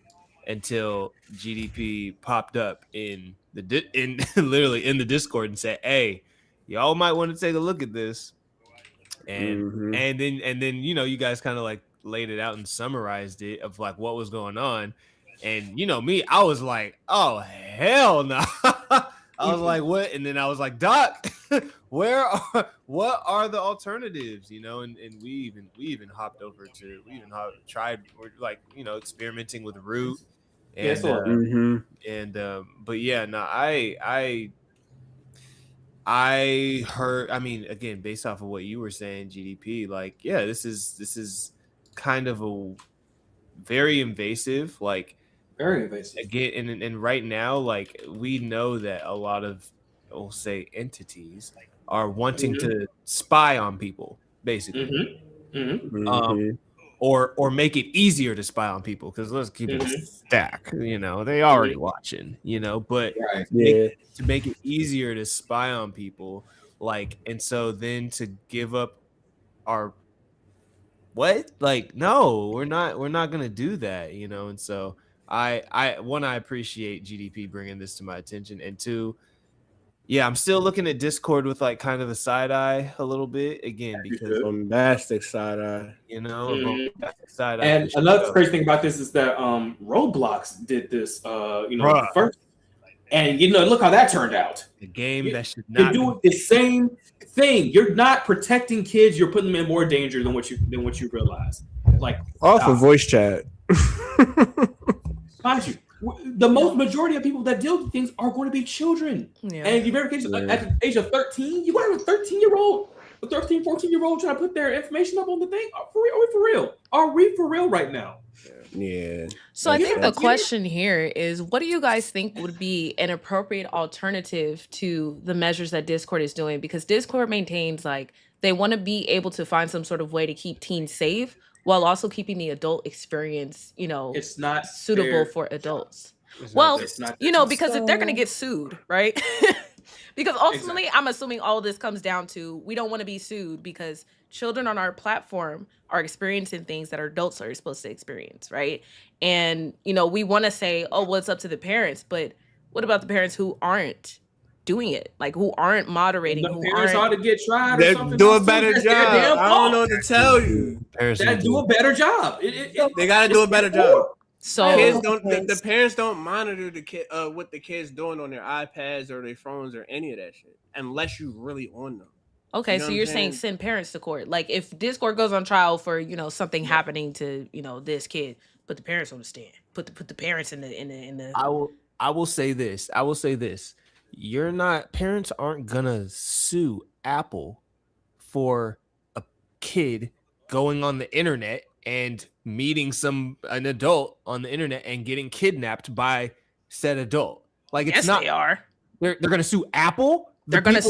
until GDP popped up in literally in the Discord and said, "Hey, y'all might want to take a look at this." And and then you guys kind of like laid it out and summarized it of like what was going on. And me, I was like, "Oh hell no." I was like, "What?" And then I was like, "Doc, what are the alternatives?" And we even hopped over to tried experimenting with Root. And but yeah, no, I heard, I mean, again, based off of what you were saying, GDP, like, yeah, this is kind of a very invasive, like very invasive. Again, and right now, like, we know that a lot of, we'll say, entities are wanting to spy on people, basically. Or make it easier to spy on people, because let's keep it stack. They already watching. But to make it easier to spy on people, like, and so then to give up our what? Like, no, we're not gonna do that, you know. And so I appreciate GDP bringing this to my attention, and two, yeah, I'm still looking at Discord with like kind of a side eye a little bit again because Bombastic side eye. you know, Mhm. side eye. And another crazy thing about this is that Roblox did this, Bruh. first, and look how that turned out. The game that should You're not doing the same thing. You're not protecting kids. You're putting them in more danger than what you realize. Like Off of voice chat. mind you, the majority of people that deal with things are going to be children. Yeah. And you at the age of 13, you want a 13-year-old, a 13, 14-year-old trying to put their information up on the thing? Are we for real? Are we for real right now? Yeah. So I think the question here is, what do you guys think would be an appropriate alternative to the measures that Discord is doing? Because Discord maintains like they want to be able to find some sort of way to keep teens safe while also keeping the adult experience, It's not suitable fair. for adults. It's Well, not because if they're going to get sued, right? Because ultimately, I'm assuming all of this comes down to we don't want to be sued because children on our platform are experiencing things that adults are supposed to experience, right? And, we want to say, oh, well, it's up to the parents. But what about the parents who aren't doing it? Like, who aren't moderating? The parents ought to get tried or They something. do a else, too. better That's their job. damn I don't fault. know what to tell you. They do a better job. They got to do a better job. So Kids don't. The parents don't monitor the kid, what the kids doing on their iPads or their phones or any of that shit, unless you really on them. Okay, so you're saying send parents to court. Like if Discord goes on trial for, something happening to, this kid, put the parents on the stand. Put the parents in the I will say this. Parents aren't gonna sue Apple for a kid going on the internet and meeting an adult on the internet and getting kidnapped by said adult. Like it's not. They are. They're gonna sue Apple. They're gonna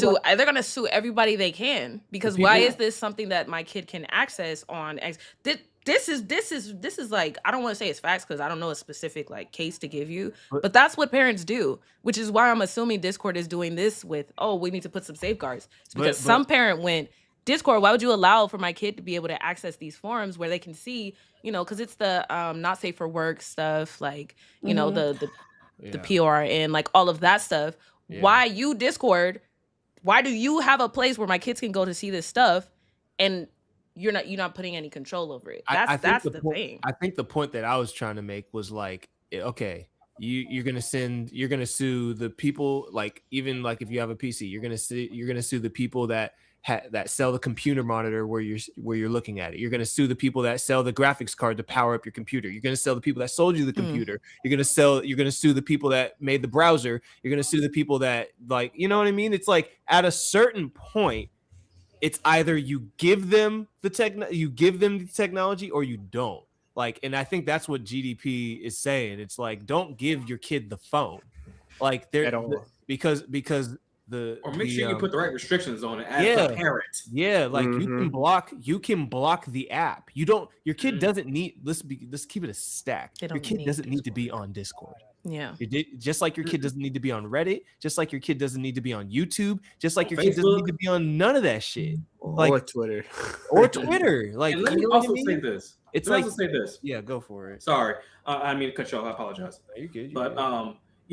sue everybody they can, because why is this something that my kid can access on X? This is like, I don't want to say it's facts because I don't know a specific like case to give you, but that's what parents do, which is why I'm assuming Discord is doing this with, we need to put some safeguards. It's because some parent went, Discord, why would you allow for my kid to be able to access these forums where they can see, because it's the not safe for work stuff, like, the PRN, like all of that stuff. Yeah. Why you Discord? Why do you have a place where my kids can go to see this stuff, and you're not putting any control over it? That's the thing. I think the point that I was trying to make was like, okay, you're gonna sue the people, like even like if you have a PC, you're gonna sue the people that sell the computer monitor where you're looking at it. You're going to sue the people that sell the graphics card to power up your computer. You're going to sell the people that sold you the computer. You're going to sue the people that made the browser. You're going to sue the people that, like, you know what I mean? It's like at a certain point, it's either you give them the technology or you don't. Like, and I think that's what GDP is saying. It's like, don't give your kid the phone. Like because or make sure you put the right restrictions on it as a parent. Yeah, like you can block the app. Your kid doesn't need, let's keep it a stack. Your kid doesn't need to be on Discord. Yeah. Just like your kid doesn't need to be on Reddit, just like your kid doesn't need to be on YouTube, just like your kid doesn't need to be on none of that shit. Like, or Twitter. Like, and let me also say this. Yeah, go for it. Sorry. I mean to cut you off. I apologize. You're good. But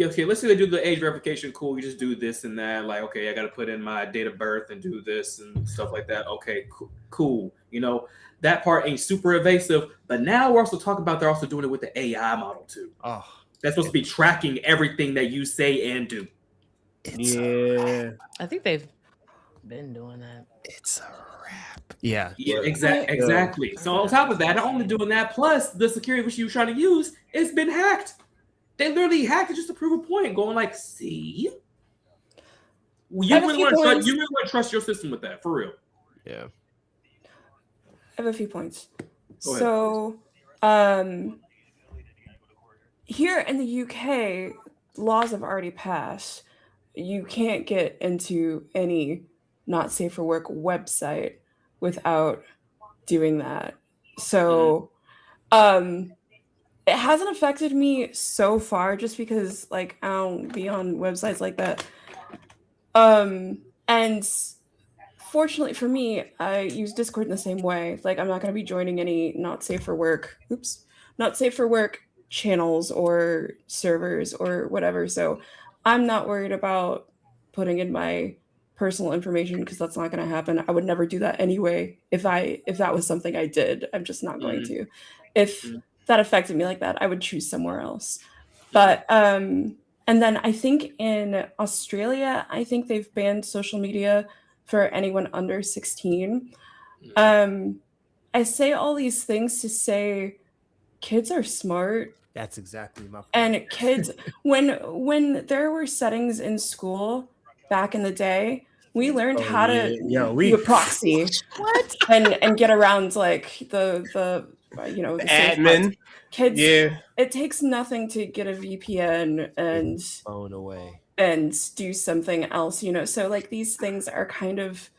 okay, let's say they do the age verification. Cool, you just do this and that. Like, okay, I got to put in my date of birth and do this and stuff like that. Okay, cool. That part ain't super evasive. But now we're also talking about they're also doing it with the AI model too. Oh, that's supposed to be tracking everything that you say and do. I think they've been doing that. It's a wrap. Yeah, exactly. So on top of that, not only doing that, plus the security which you're trying to use, it's been hacked. They literally hacked it just to prove a point, going like, see? You really want to trust your system with that, for real. Yeah. I have a few points. Go ahead, so, here in the UK, laws have already passed. You can't get into any not safe for work website without doing that. So, it hasn't affected me so far just because like I don't be on websites like that. And fortunately for me, I use Discord in the same way. Like, I'm not going to be joining any not safe for work channels or servers or whatever. So I'm not worried about putting in my personal information because that's not going to happen. I would never do that anyway. If that was something I did, I'm just not going to. If that affected me like that, I would choose somewhere else. But and then I think in Australia, I think they've banned social media for anyone under 16. I say all these things to say kids are smart. That's exactly my point. And kids, when there were settings in school back in the day, we learned how to do a proxy and get around like the the admin. Kids, it takes nothing to get a VPN and phone away and do something else, So like these things are kind of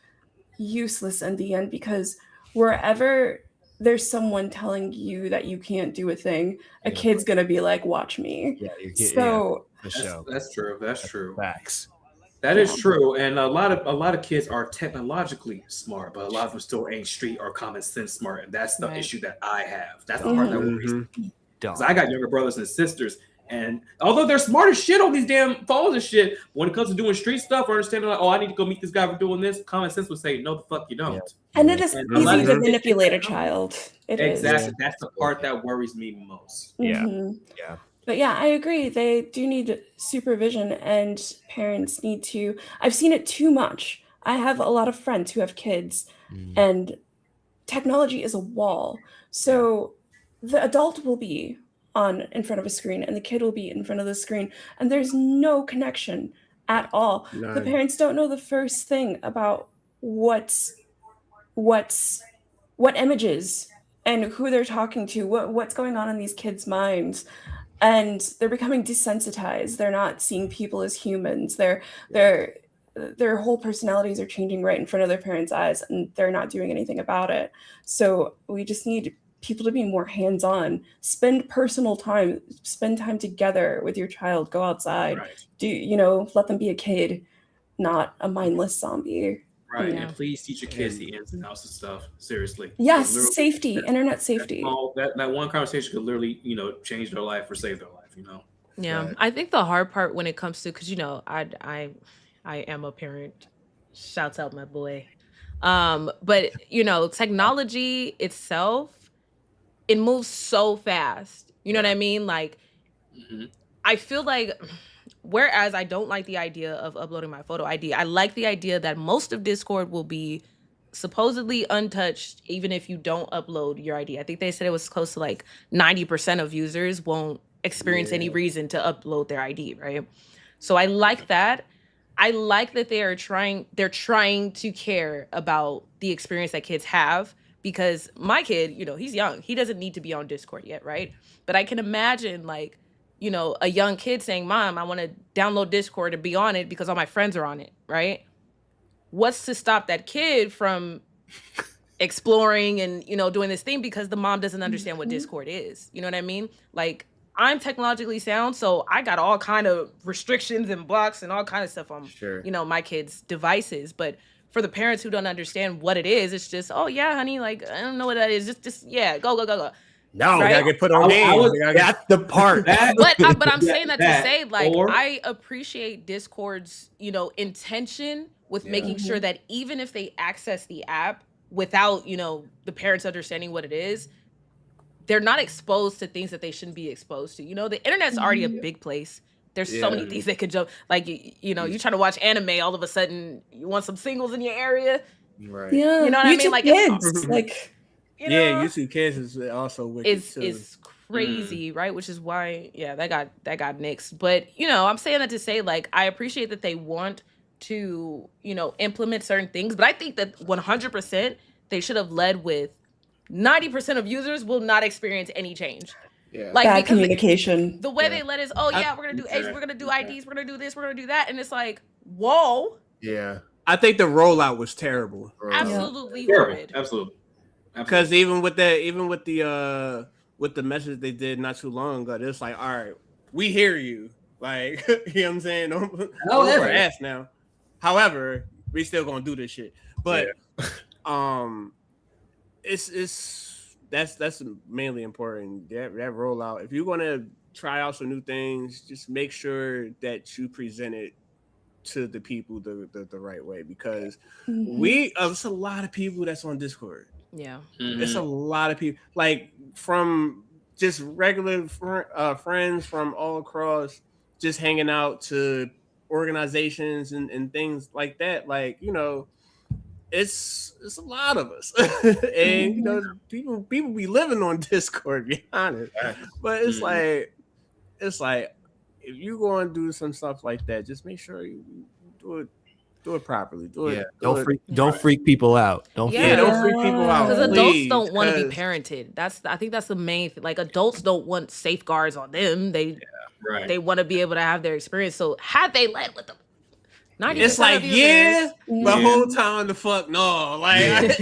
useless in the end because wherever there's someone telling you that you can't do a thing, a kid's gonna be like, watch me. So that's true. That's true. Facts. That is true. And a lot of kids are technologically smart, but a lot of them still ain't street or common sense smart. And that's the issue that I have. That's the part that worries me. Because I got younger brothers and sisters. And although they're smart as shit on these damn phones and shit, when it comes to doing street stuff or understanding like, oh, I need to go meet this guy for doing this, common sense would say, no, the fuck you don't. Yeah. And it is easy to manipulate a child. Exactly. That's the part that worries me most. Yeah. Yeah. But yeah, I agree. They do need supervision and parents need to. I've seen it too much. I have a lot of friends who have kids and technology is a wall. So the adult will be in front of a screen and the kid will be in front of the screen and there's no connection at all. None. The parents don't know the first thing about what images and who they're talking to, what's going on in these kids' minds. And they're becoming desensitized. They're not seeing people as humans. Their whole personalities are changing right in front of their parents' eyes and they're not doing anything about it. So we just need people to be more hands-on, spend personal time, spend time together with your child, go outside, let them be a kid, not a mindless zombie. Right, and please teach your kids the ins and outs of stuff. Seriously. Yes, safety, internet safety. That one conversation could literally, change their life or save their life. Yeah, right. I think the hard part when it comes to, because I am a parent. Shouts out my boy. But technology itself, it moves so fast. You know what I mean? Like, I feel like, whereas I don't like the idea of uploading my photo ID, I like the idea that most of Discord will be supposedly untouched, even if you don't upload your ID. I think they said it was close to like 90% of users won't experience any reason to upload their ID, right? So I like that. I like that they're trying to care about the experience that kids have. Because my kid, he's young. He doesn't need to be on Discord yet, right? But I can imagine, like, a young kid saying, Mom, I want to download Discord and be on it because all my friends are on it, right? What's to stop that kid from exploring and, doing this thing because the mom doesn't understand what Discord is? You know what I mean? Like, I'm technologically sound, so I got all kind of restrictions and blocks and all kind of stuff on, my kids' devices. But for the parents who don't understand what it is, it's just, oh yeah, honey, like I don't know what that is. Just go. No, right? Gotta get put on game. That's the part. But I'm saying that to say, like, I appreciate Discord's, intention with making sure that even if they access the app without, the parents understanding what it is, they're not exposed to things that they shouldn't be exposed to. The internet's already a big place. There's so many things that could jump. Like, you try to watch anime, all of a sudden you want some singles in your area. Right. Yeah. You know what I mean? Like, kids. Like, YouTube Kids is also wicked too. It's crazy, right? Which is why, that got nixed. But, I'm saying that to say, like, I appreciate that they want to, implement certain things. But I think that 100% they should have led with 90% of users will not experience any change. Yeah. Like, bad communication. The way they let is, we're gonna do age, we're gonna do IDs, we're gonna do this, we're gonna do that, and it's like, whoa. Yeah, I think the rollout was terrible. Absolutely horrid. Absolutely. Because even with the message they did not too long ago, it's like, all right, we hear you. Like, you know what I'm saying? Don't ass now. However, we still gonna do this shit. But that's mainly important. That rollout. If you're gonna try out some new things, just make sure that you present it to the people the right way, because it's a lot of people that's on Discord. Yeah. It's a lot of people, like from just regular friends from all across, just hanging out, to organizations and things like that. Like, you know, it's a lot of us. And you know, people be living on Discord, to be honest. But it's like if you go and do some stuff like that, just make sure you do it properly. Don't freak people out. Don't freak people out. Because adults don't want to be parented. I think that's the main thing. Like, adults don't want safeguards on them. They want to be able to have their experience. So had they led with them, it's like, the whole time the fuck no. Like,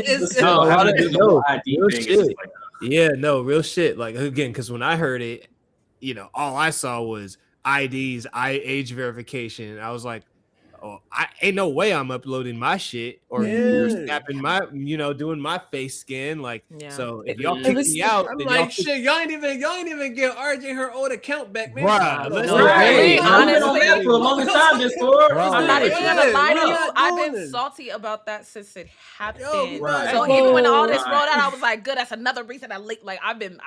real shit. Like, again, because when I heard it, you know, all I saw was IDs, age verification. And I was like, oh, I ain't no way I'm uploading my shit or snapping my, you know, doing my face scan. Like, so if y'all kick me out, I'm like, shit, y'all ain't even give RJ her old account back, man. Honestly, I'm not even gonna lie to you. I've been salty about that since it happened. So even when all this rolled out, I was like, good, that's another reason I've been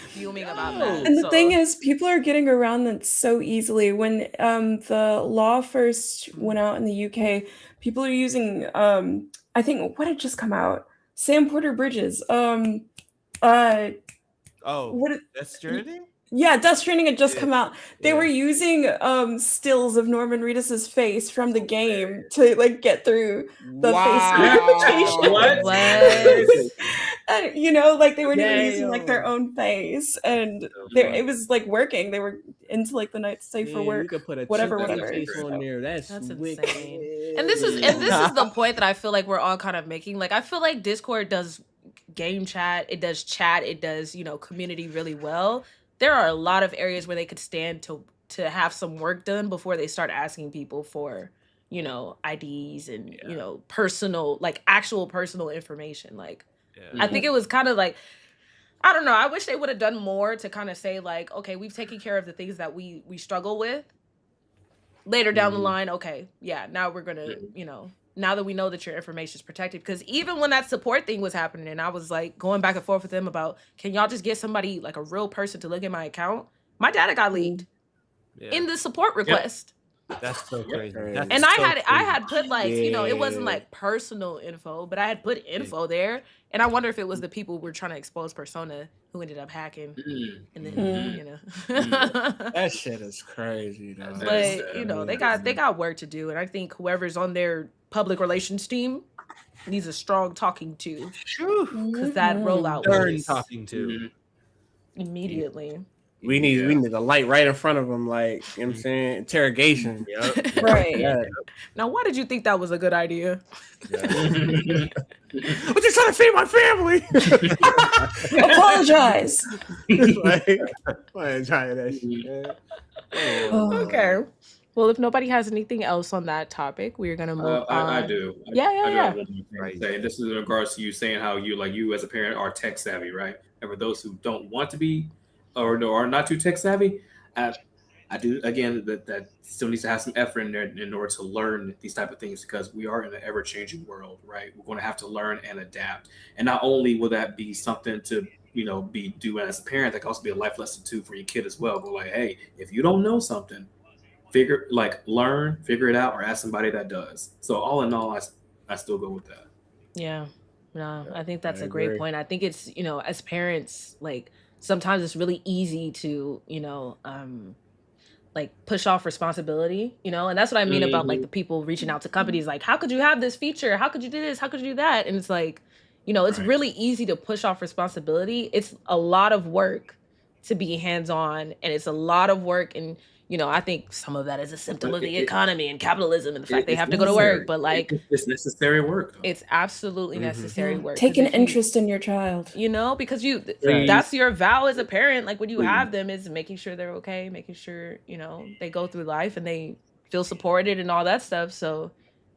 fuming about that. And the thing is, people are getting around that so easily. When the law first went out in the UK, people are using I think, what had just come out? Sam Porter Bridges. Death Stranding? Yeah, Death Stranding had just come out. They were using stills of Norman Reedus' face from the game to like get through the face verification. What? And, you know, like they weren't even using like their own face, and it was like working. They were into like the night safe for work. You could put a whatever. face on there. That's insane. And this is the point that I feel like we're all kind of making. Like, I feel like Discord does game chat, it does, you know, community really well. There are a lot of areas where they could stand to have some work done before they start asking people for, you know, IDs and, you know, personal, like actual personal information. Like, I think it was kind of like, I don't know. I wish they would have done more to kind of say like, okay, we've taken care of the things that we struggle with. Later down the line, okay, now we're going to, you know, now that we know that your information is protected. Because even when that support thing was happening, and I was like going back and forth with them about, can y'all just get somebody, like a real person, to look at my account? My data got leaked in the support request. That's so crazy. And I had put like, you know, it wasn't like personal info, but I had put info there. And I wonder if it was the people who were trying to expose persona who ended up hacking. And then, you know. That shit is crazy, though. But, you know, they got work to do. And I think whoever's on their public relations team needs a strong talking to. Because that rollout was talking to immediately. We need a light right in front of them, like, you know what I'm saying? Interrogation. Right. Now, why did you think that was a good idea? I'm just trying to save my family. Apologize. Okay. Well, if nobody has anything else on that topic, we're gonna move on. I do. Yeah. This is in regards to you saying how you as a parent are tech savvy, right? And for those who don't want to be or are not too tech savvy, I do, again, that still needs to have some effort in there in order to learn these type of things, because we are in an ever-changing world, right? We're going to have to learn and adapt. And not only will that be something to, you know, be doing as a parent, that can also be a life lesson too for your kid as well. But like, hey, if you don't know something, learn, figure it out, or ask somebody that does. So all in all, I still go with that. Yeah. No, I think that's a great point. I think it's, you know, as parents, like, sometimes it's really easy to, you know, like push off responsibility, you know, and that's what I mean about like the people reaching out to companies like, how could you have this feature? How could you do this? How could you do that? And it's like, you know, it's really easy to push off responsibility. It's a lot of work to be hands-on, and it's a lot of work. And, you know, I think some of that is a symptom of the economy and capitalism and the fact they have to go to work. But like, it's necessary work. It's absolutely necessary work. Take an interest in your child. You know, because that's your vow as a parent. Like when you have them, is making sure they're okay, making sure, you know, they go through life and they feel supported and all that stuff. So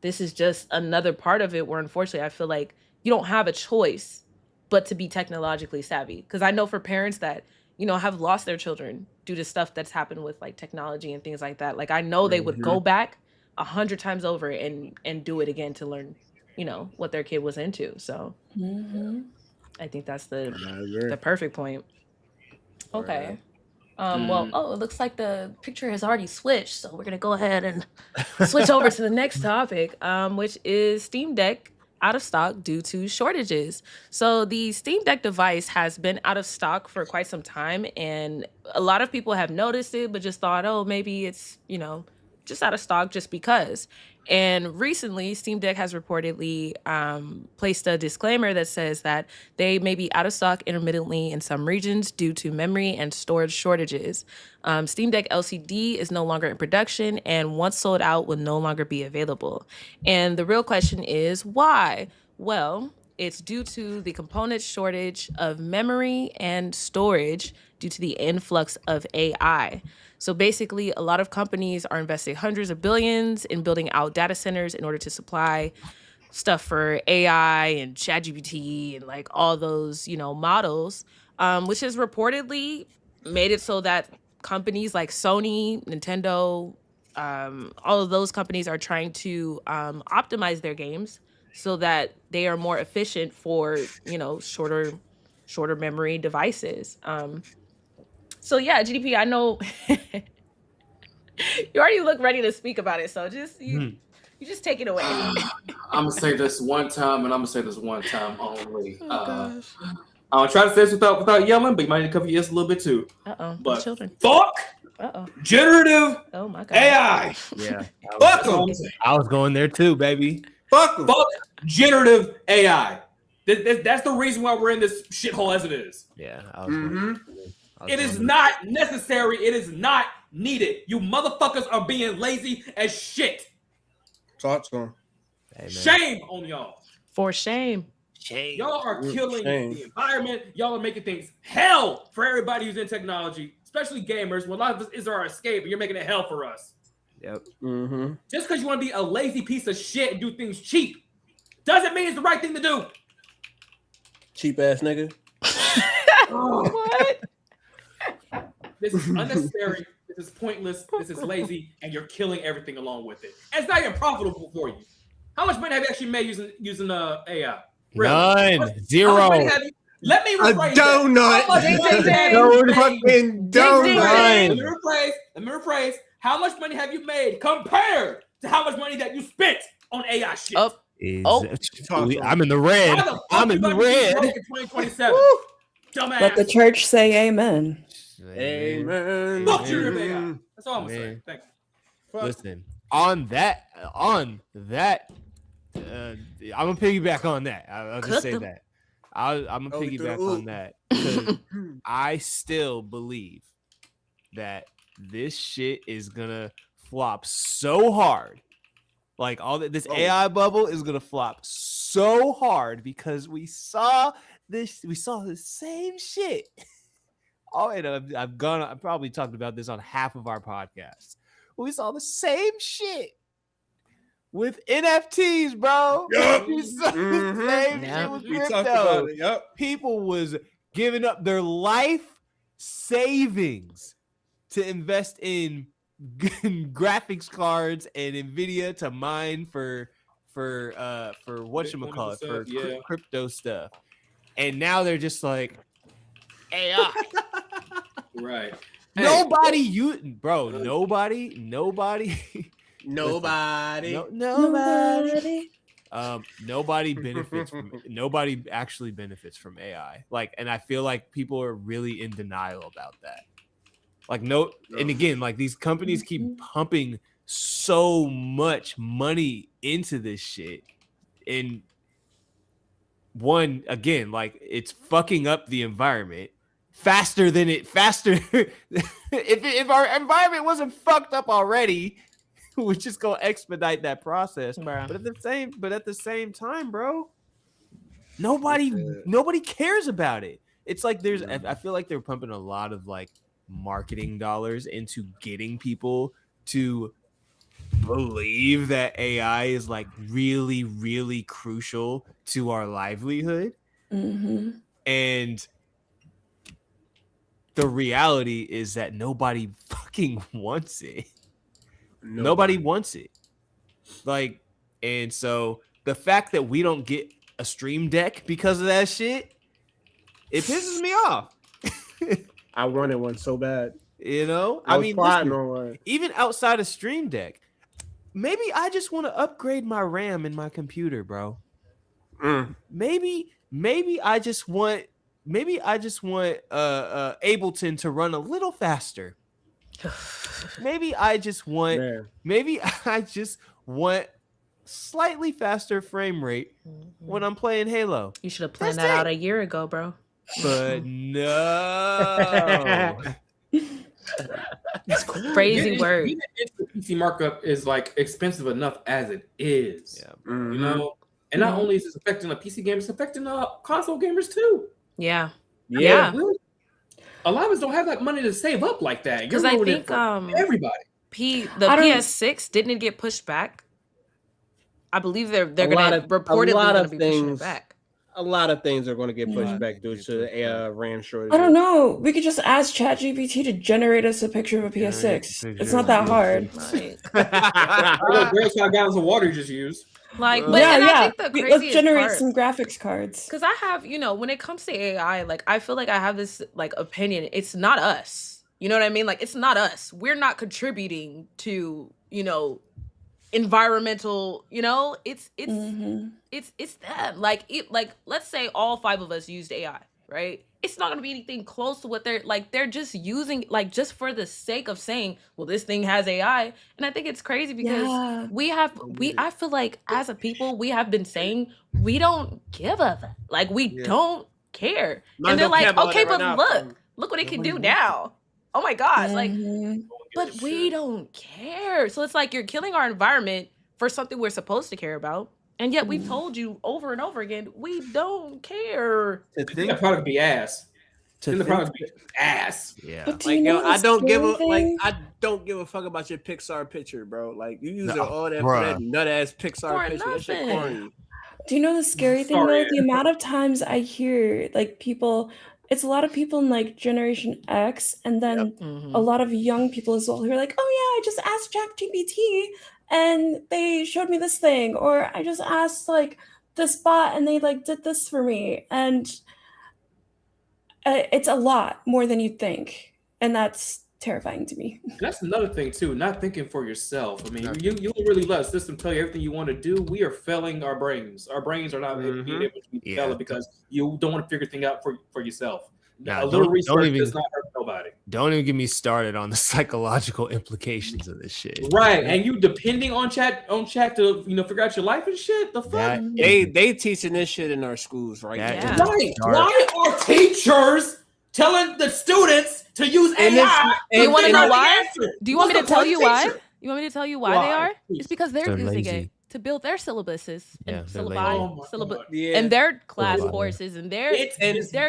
this is just another part of it where unfortunately I feel like you don't have a choice but to be technologically savvy. Because I know for parents that, you know, have lost their children due to stuff that's happened with like technology and things like that. Like I know they would go back 100 times over and do it again to learn, you know, what their kid was into. So I think that's the perfect point. Okay. Well, it looks like the picture has already switched, so we're gonna go ahead and switch over to the next topic, which is Steam Deck out of stock due to shortages. So the Steam Deck device has been out of stock for quite some time, and a lot of people have noticed it, but just thought, oh, maybe it's, you know, just out of stock just because. And recently, Steam Deck has reportedly placed a disclaimer that says that they may be out of stock intermittently in some regions due to memory and storage shortages. Steam Deck LCD is no longer in production, and once sold out, will no longer be available. And the real question is why? Well, it's due to the component shortage of memory and storage due to the influx of AI. So basically, a lot of companies are investing hundreds of billions in building out data centers in order to supply stuff for AI and ChatGPT and like all those, you know, models, which has reportedly made it so that companies like Sony, Nintendo, all of those companies are trying to optimize their games so that they are more efficient for, you know, shorter memory devices. So yeah, GDP, I know you already look ready to speak about it. So just you just take it away. I'm gonna say this one time, and I'm gonna say this one time only. Oh, I'll try to say this without yelling, but you might need to cover your ears a little bit too. But children. Fuck generative Oh my God. AI. Yeah. Fuck them. I was going there too, baby. Fuck generative AI. That's the reason why we're in this shithole as it is. Yeah. I It is not necessary. It is not needed. You motherfuckers are being lazy as shit. Talk to him. Hey, Shame on y'all. For shame. Y'all are killing the environment. Y'all are making things hell for everybody who's in technology, especially gamers. Well, a lot of this is our escape, and you're making it hell for us. Yep. Just because you want to be a lazy piece of shit and do things cheap doesn't mean it's the right thing to do. Cheap ass nigga. What? This is unnecessary. This is pointless. This is lazy, and you're killing everything along with it. And it's not even profitable for you. How much money have you actually made using AI? Really? None. Zero. Let me rephrase A donut. Fucking donut. Let me rephrase. How much money have you made compared to how much money that you spent on AI shit? I'm in the red. I'm in the red. In 2027. Dumbass. Let the church say amen. Amen. Fuck your AI. That's all I'm gonna say. Thank you. Listen, on that, I'm gonna piggyback on that. I'll just say that. I'm gonna piggyback on that because I still believe that this shit is gonna flop so hard. Like this AI bubble is gonna flop so hard because we saw the same shit. Oh, and I've probably talked about this on half of our podcasts. We saw the same shit with NFTs, bro. Yep. We saw the same shit with We crypto. talked about it. Yep. People was giving up their life savings to invest in graphics cards and Nvidia to mine for whatchamacallit, for crypto stuff. And now they're just like AI. Right. Nobody benefits from nobody actually benefits from AI. Like, and I feel like people are really in denial about that. Like, and again, like these companies keep pumping so much money into this shit. And again, like it's fucking up the environment faster. If our environment wasn't fucked up already, we're just gonna expedite that process. Bro. But at the same time, bro, nobody cares about it. It's like I feel like they're pumping a lot of like marketing dollars into getting people to believe that AI is like really, really crucial to our livelihood. Mm-hmm. And the reality is that nobody fucking wants it. Nobody wants it. Like, and so the fact that we don't get a stream deck because of that shit, it pisses me off. I wanted one so bad. You know, I was plotting listen, on one. even outside of stream deck, maybe I just want to upgrade my RAM in my computer, bro. Maybe I just want Ableton to run a little faster. Maybe I just want slightly faster frame rate when I'm playing Halo. You should have planned that out a year ago, bro. But no. It's crazy word. Even if the PC markup is like expensive enough as it is. Yeah. You know? And not only is it affecting the PC gamers, it's affecting console gamers too. Yeah. A lot of us don't have that money to save up like that. Because I think everybody. The PS6 didn't it get pushed back? I believe they're gonna reportedly gonna be pushing it back. A lot of things are going to get pushed back due to the RAM shortage. I don't know. We could just ask ChatGPT to generate us a picture of a PS6. It's not that hard. There's 5 gallons of water you just used. Like, but I think the craziest let's generate part, some graphics cards. Because I have, when it comes to AI, like I feel like I have this like opinion. It's not us. You know what I mean? Like it's not us. We're not contributing to, environmental, it's them. Like let's say all 5 of us used AI, right? It's not gonna be anything close to what they're just using, like just for the sake of saying, well, this thing has AI. And I think it's crazy because I feel like as a people, we have been saying we don't give a fuck. Like we don't care. And they're like, okay, but look what it can do now. Oh my gosh, like, but we don't care. So it's like you're killing our environment for something we're supposed to care about. And yet we've told you over and over again, we don't care. I think the product be ass. The product be ass. Yeah. Like, I don't give a fuck about your Pixar picture, bro. Like you use all that for that nut ass Pixar picture. That shit corny. Do you know the scary thing though? The amount of times I hear like people, it's a lot of people in like Generation X, and then a lot of young people as well who are like, oh yeah, I just asked ChatGPT and they showed me this thing, or I just asked like this bot and they like did this for me, and it's a lot more than you'd think, and that's terrifying to me. And that's another thing too, not thinking for yourself. I mean, you really let the system tell you everything you want to do. We are failing our brains. Our brains are not being able to be developed because you don't want to figure things out for yourself. A little research does not hurt nobody. Don't even get me started on the psychological implications of this shit. Right, and you depending on chat to figure out your life and shit. The fuck? They teaching this shit in our schools right now. Right. Why are teachers telling the students to use AI? Do you want to know why? Do you want me to tell you why? You want me to tell you why they are? It's because they're using it to build their syllabuses and and their class courses, and they're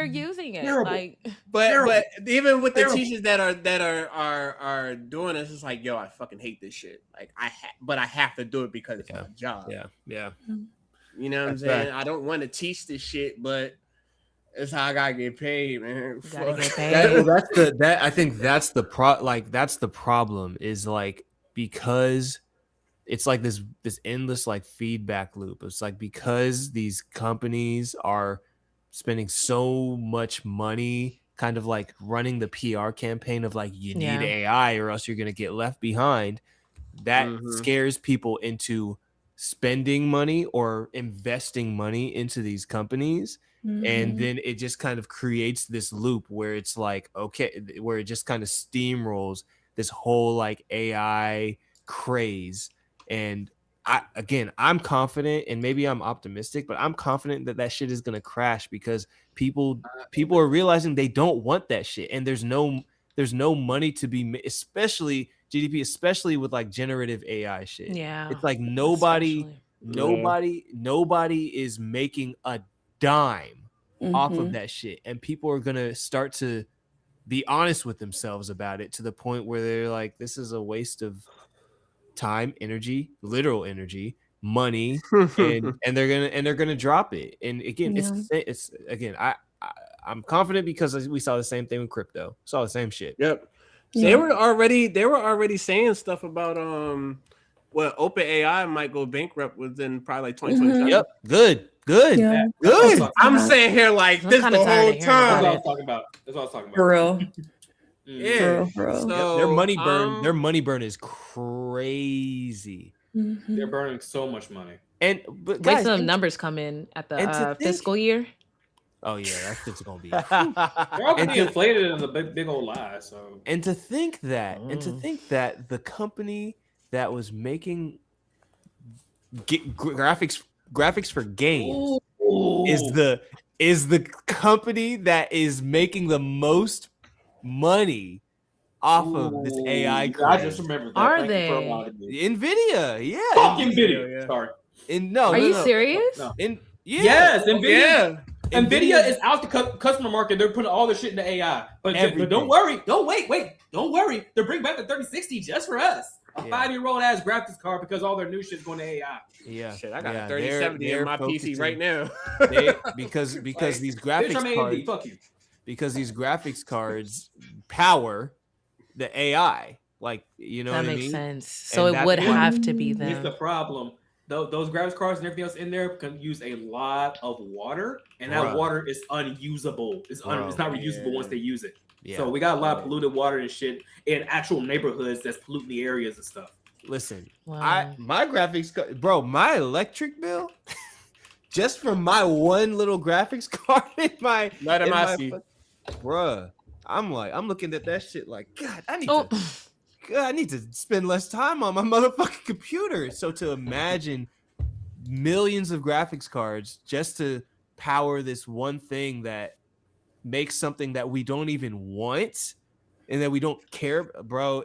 using it. Like, but even with the teachers that are doing this, it's like, yo, I fucking hate this shit. Like but I have to do it because it's my job. Yeah. You know what I'm saying? I don't want to teach this shit, but it's how I gotta get paid, man. Gotta get paid. I think that's the problem is like, because it's like this endless like feedback loop. It's like because these companies are spending so much money kind of like running the PR campaign of like, you need AI or else you're going to get left behind. That scares people into spending money or investing money into these companies. And then it just kind of creates this loop where it's like, okay, where it just kind of steamrolls this whole like AI craze. And I'm confident, and maybe I'm optimistic, but I'm confident that shit is going to crash because people are realizing they don't want that shit. And there's no money to be, especially GDP, especially with like generative AI shit. Yeah. It's like nobody is making a dime off of that shit. And people are going to start to be honest with themselves about it to the point where they're like, this is a waste of time, energy, literal energy, money, and they're gonna drop it. And again, it's again, I'm confident because we saw the same thing with crypto. Saw the same shit. Yep. Yeah. They were already saying stuff about OpenAI might go bankrupt within probably like 2027. Yep. Good. Yeah. Good. I'm saying here like I'm this kinda the tired whole of hearing about That's what I time. was talking about. That's what I was talking about. For real. Yeah. For real. So, Their money burn is crazy. Mhm. They're burning so much money. And Wait but guys, till the numbers come in at and to the think- fiscal year. oh yeah, that shit's gonna be. They're all gonna be inflated as a big old lie. So And to think that the company that was making graphics for games is the company that is making the most money off of this AI I craze. just remembered that. Are Thank you for they? reminding me. Nvidia, yeah. Fucking Nvidia, Nvidia. yeah. Sorry. Are you serious? No. Yeah. Yes, Nvidia. Yeah. Nvidia is out the customer market. They're putting all their shit into AI. But Everything. don't worry. Don't wait. Don't worry. They're bringing back the 3060 just for us. A 5-year-old ass graphics card because all their new shit's going to AI. Yeah. Shit, I got Yeah, a 3070 in my PC focusing- right now. because these Bitch, graphics I'm AMD. cards Fuck you. because these graphics cards power the AI. Like, you know That what I makes mean? sense. So And it would that's what- have to be Here's the them. problem. Those graphics cards and everything else in there can use a lot of water, and that Bruh. water is unusable. It's not reusable once they use it. Yeah. So we got a lot of polluted water and shit in actual neighborhoods that's polluting the areas and stuff. Listen, Wow. my graphics card, bro, my electric bill, just from my one little graphics card in my, Let him in I my see. bruh, I'm looking at that shit like, God, I need to spend less time on my motherfucking computer. So to imagine millions of graphics cards just to power this one thing that makes something that we don't even want and that we don't care, bro,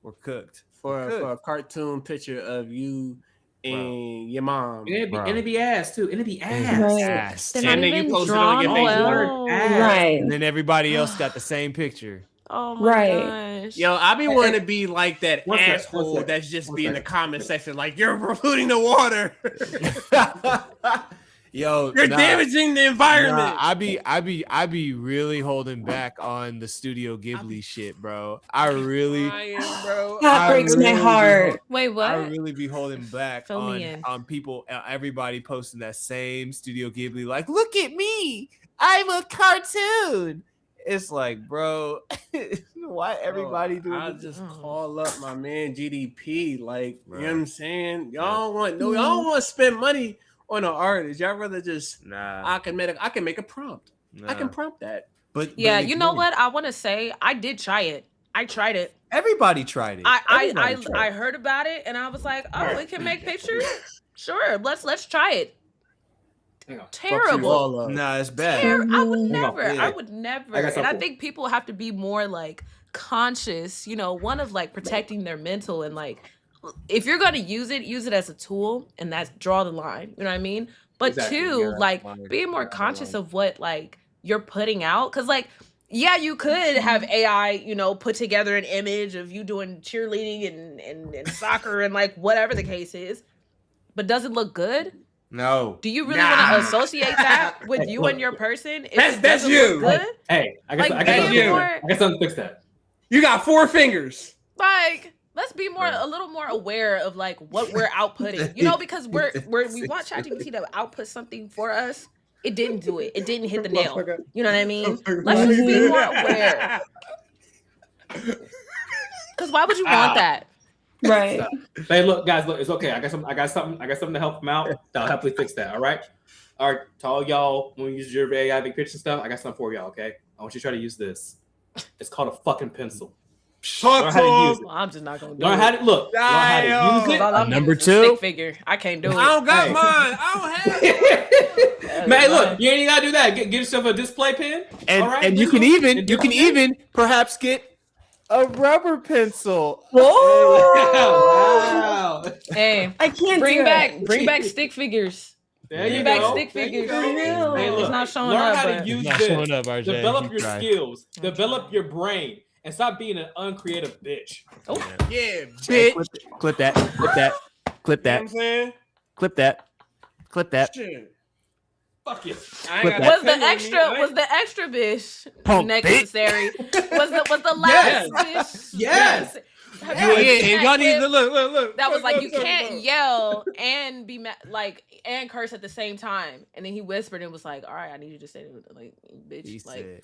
we're cooked. For a cartoon picture of you and your mom. And Bro. it'd be ass too. And it'd be ass. Right. Ass. They're And not then you even post it on drawn your well. Facebook. Right. And then everybody else got the same picture. Oh my Right. gosh. Yo, I be wanting to be like that One sec, asshole one sec, that's just one be in the sec. comment section like, you're polluting the water. Yo, You're damaging the environment. I be really holding back on the Studio Ghibli shit, bro. I really Bro. That breaks my heart. Wait, what? I really be holding back Fill me in. on people, everybody posting that same Studio Ghibli, like, look at me, I'm a cartoon. It's like, bro, why everybody doing I this? just call up my man GDP, like, Bro. you know what I'm saying? Y'all don't want to spend money on an artist. Y'all rather just Nah, I can make a prompt. I can prompt that. but Yeah, but you know again, what? I want to say I did try it. I tried it. Everybody tried it. I heard about it and I was like, oh, it can make pictures. Sure, let's try it. Hang on. Terrible. Nah, it's bad. I would Mhm. never. Yeah. I would never. I got And I something. think people have to be more like conscious, one of like protecting their mental and like if you're gonna use it as a tool and that's draw the line. You know what I mean? But Exactly, two, yeah, like line, being more yeah, conscious line. of what like you're putting out. Cause like, yeah, you could have AI, put together an image of you doing cheerleading and soccer and like whatever the case is. But does it look good? No. Do you really Nah. want to associate that with Hey, you look, and your person? If That's- it that's doesn't you. look good? Hey, I Like, got be something. more- I got something to fix that. You got 4 fingers. Like, let's be more Right. a little more aware of like what we're outputting. Because we want ChatGPT to output something for us. It didn't do it. It didn't hit the nail. You know what I mean? Let's just be more aware. Because why would you want that? Right. Hey, look, guys, it's okay. I got something to help them out. That'll happily fix that. All right. To all y'all, when you use your AI big picture stuff, I got something for y'all. Okay. I want you to try to use this. It's called a fucking pencil. Learn how to use it. Well, I'm just not gonna do Learn it. how to look. Learn how to use Because all it. I'm Number getting is a 2. stick figure. I can't do it. I don't got Hey. mine. I don't have it. Man, look, you ain't gotta do that. Get yourself a display pen. And all right? and you can even perhaps get a rubber pencil. Wow. Hey, I can't bring do back stick figures. There you Bring back go. stick There you figures. go. real. Hey, look, It's not showing learn up, how to but- use Not this. showing up, RJ. Develop You your tried. skills. I'm Develop trying. your brain. and stop being an uncreative bitch. Oh, Yeah, Hey, bitch. clip that. Clip that. Clip You know that. what I'm saying? Clip that. Clip that. Shit. Fuck you. I Clip ain't that. got was the pen on me. extra? I Was ain't- the extra bish Punk necessary? Was the Yes. last bish? Yes. Have Yeah, you ever yeah, seen and that y'all need clip? to look. That was Look like what you I'm talking can't about. yell and be and curse at the same time. And then he whispered and was like, "All right, I need you to say it like, bitch." He Like, said,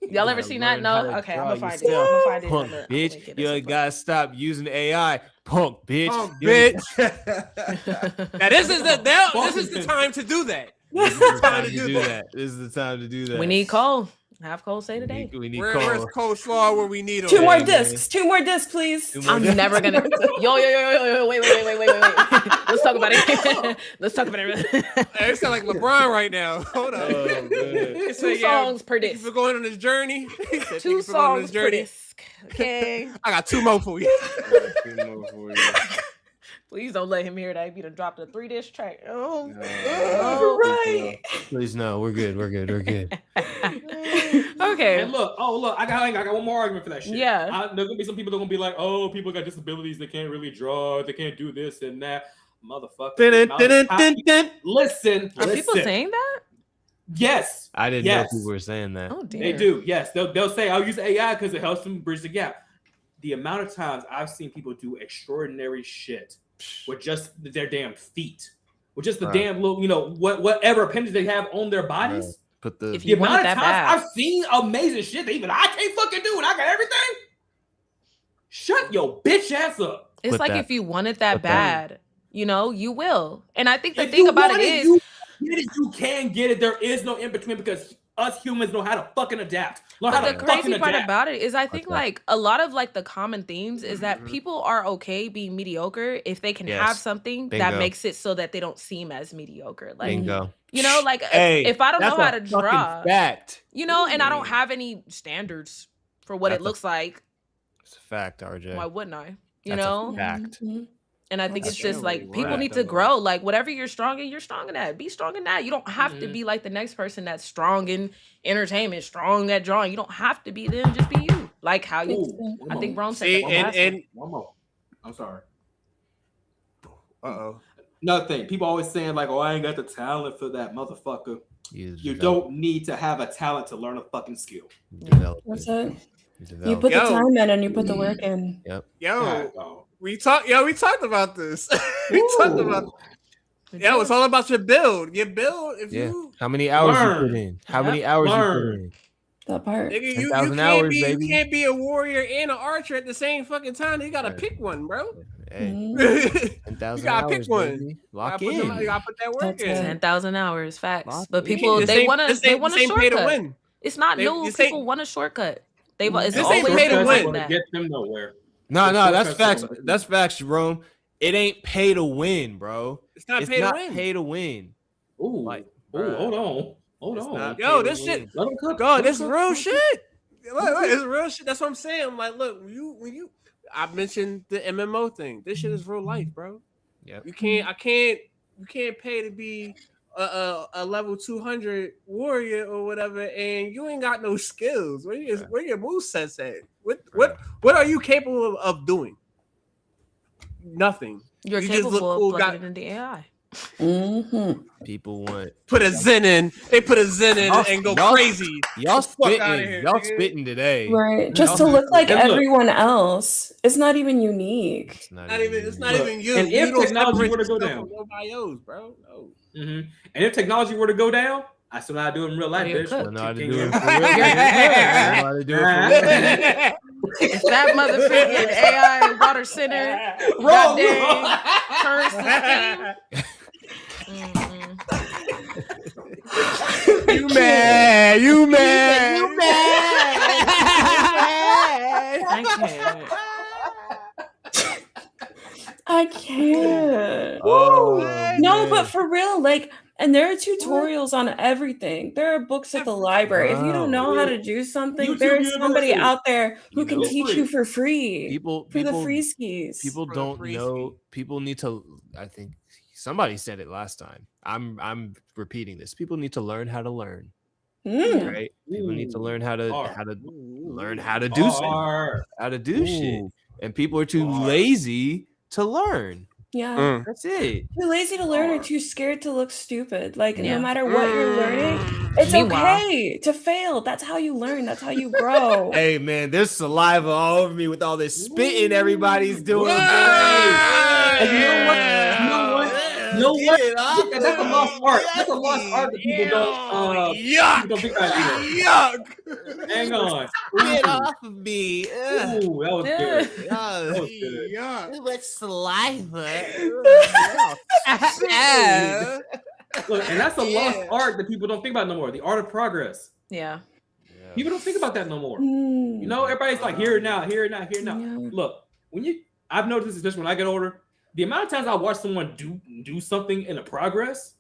y'all "You ever gotta seen that? learn how No. to Okay, I'm draw gonna find it. yourself, I'm gonna find it. Punk I'm gonna bitch. make it You as a gotta stop using AI. Punk bitch. Punk You bitch. Now this is the time to do that. This is the time to do that. This is the time to do that. We need Cole. Have Cole say today. We need Where's Cole. coleslaw where we need him? Two more man. discs. 2 more discs, please. Two more I'm discs. never gonna. Yo, wait. Let's talk about it. Let's talk about it. Hey, it sound like LeBron right now. Hold on. Oh, man. It Two said, songs per Thank you disc. for going on this journey. He said, "Thank Two you for going on songs this per journey." disc. Okay. I got 2 more for you. Please don't let him hear that. You done dropped a 3-disc track. Oh. Right. Please no. We're good. We're good. We're good. Okay. And look, I got one more argument for that shit. Yeah. There's gonna be some people that are gonna be like, oh, people got disabilities, they can't really draw, they can't do this and that. Motherfucker. Listen. Are people saying that? Yes. I didn't Yes. know people were saying that. Oh, dear. They do. Yes. They'll say, I'll use AI because it helps them bridge the gap. The amount of times I've seen people do extraordinary shit with just their damn feet, with just the Right. damn little, whatever appendage they have on their bodies. Right. Put the If The you want amount it of that times bad. I've seen amazing shit that even I can't fucking do, and I got everything. Shut your bitch ass up. It's Put like that. if you want it that Put that. bad, you will. And I think the If thing you about want it is, you can get it. There is no in between because us humans know how to fucking adapt. Learn how but to the fucking crazy part adapt. about it is I think Okay. like a lot of like the common themes is that people are okay being mediocre if they can have Yes. something Bingo. that makes it so that they don't seem as mediocre. Like, bingo. like Hey, if I don't know that's how a to fucking draw, fact. and I don't have any standards for what That's it a- looks like, It's a fact, RJ. why wouldn't I? That's a fact. Mhm. And I think That's it's just generally like people right, need to though. grow. Like whatever you're strong in, you're strong in that. Be strong in that. You don't have to be like the next person that's strong in entertainment, strong at drawing. You don't have to be them. Just be you. Like how you. Ooh, I think Rome said See, that. and one more. I'm sorry. uh-oh. Another thing, people always saying like, "Oh, I ain't got the talent for that, motherfucker." You develop- don't need to have a talent to learn a fucking skill. you develop That's it. it. You You develop put the Yo. time in and you put the work in. Yep. Yo, Oh. we talked about this. we talked about Yeah, it's all about your build. Your build, if Yeah. you How many hours you Learn. put in? How Yep. many hours you Learn. put in? That part. nigga, you 10,000 can't hours, be baby. you can't be a warrior and an archer at the same fucking time. You gotta Right. pick one, bro. Hey, Mhm. you 10,000 gotta hours, pick one. baby. Lock You in. gotta put that work That's in. it. 10,000 hours, facts. Lock But it people in. they want a This ain't pay to shortcut. win. It's not They- new. this People ain't- want a shortcut. It's This ain't always pay to been win. like Gonna that. get them nowhere. No, The that's shortcuts facts. are- That's facts, Jerome. It ain't pay to win, bro. It's not It's pay to not win. pay to win. Ooh, Like, ooh, bruh. hold on. It's not Yo, pay to this win. shit, Let them cook. God, Let this them real cook. shit. Look, it's real shit. That's what I'm saying. I'm like, look, when you I mentioned the MMO thing. This shit is real life, bro. Yep. You can't pay to be a level 200 warrior or whatever, and you ain't got no skills. Where your movesets at? What are you capable of doing? Nothing. You're You just look capable cool, of got- plugging it into AI. Mm-hmm. People want Put a Zen in. They put a Zen in Y'all- and go y'all- crazy. y'all fuck outta spitting. here, Y'all nigga. spitting today. Right. Just to Y'all- look like And look- everyone else. It's not even unique. It's not It's not Look, even you. and You if don't technology separate were to go yourself down- from nobody else, bro. No. And if technology were to go down, I still know how to do it in real life, you're bitch. cooked. Don't know how to Can do you- it for real. Don't know how to do it for real. If that motherfucking AI water center Wrong. goddamn turns to steam. Mm-mm. You mad? You mad? I can't. I can't. Oh, No, man. but for real, like, and there are tutorials on everything. There are books at the library. If you don't know how to do something, YouTube there's somebody University. out there who You can know, teach free. you for free. people For the people free skis. people For the don't free know. ski. People need to. I think somebody said it last time. I'm repeating this. People need to learn how to learn. Mm. Right? People need to learn how to Hard. how to learn how to do shit, and people are too lazy to learn. Yeah. That's it. Too lazy to learn or too scared to look stupid. Like Yeah. no matter what you're learning, it's Meanwhile- okay to fail. That's how you learn. That's how you grow. Hey man, there's saliva all over me with all this spitting everybody's doing. And you know what? You know what? That's a lost art. That's a lost art that people don't think about either. Yuck! Hang on. Get off of me. Ooh, that was good. That was good. Too much saliva. Look, and that's a lost art that people don't think about no more. The art of progress. Yeah. People don't think about that no more. Mm. You know, everybody's like here now, here now, here now. Yeah. Look, I've noticed this especially when I get older. The amount of times I watch someone do something in a progress,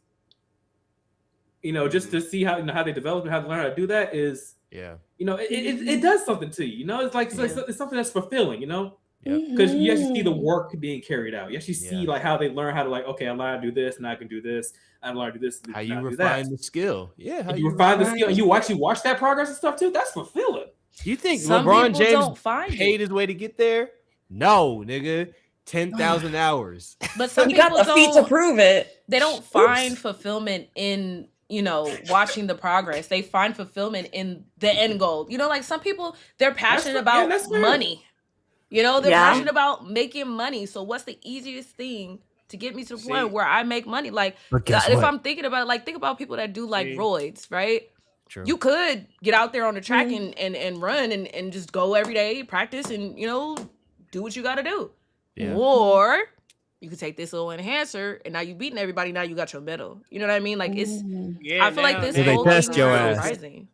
you know, just to see how they develop and how to learn how to do that is, you know, it does something to you. You know, it's like it's something that's fulfilling. You know, because you actually see the work being carried out. You actually see like how they learn how to like, okay, I learn how to do this, and I can do this. I learn how to do this. How you refine the skill? Yeah, how you refine the skill, and you actually watch that progress and stuff too. That's fulfilling. Do you think Some LeBron people James don't find paid his way to get there? No, nigga. 10,000 hours. But some You got people the feet to prove it. They don't find fulfillment in, you know, watching the progress. They find fulfillment in the end goal. You know, like some people, they're passionate about money. You know, they're passionate about making money. So what's the easiest thing to get me to the point where I make money? Like, if I'm thinking about it, like, think about people that do like roids, right? True. You could get out there on the track and run and just go every day, practice, and, you know, do what you got to do. Yeah. Or you could take this little enhancer and now you beating everybody. Now you got your medal. You know what I mean? Like it's. I feel like this whole thing is surprising.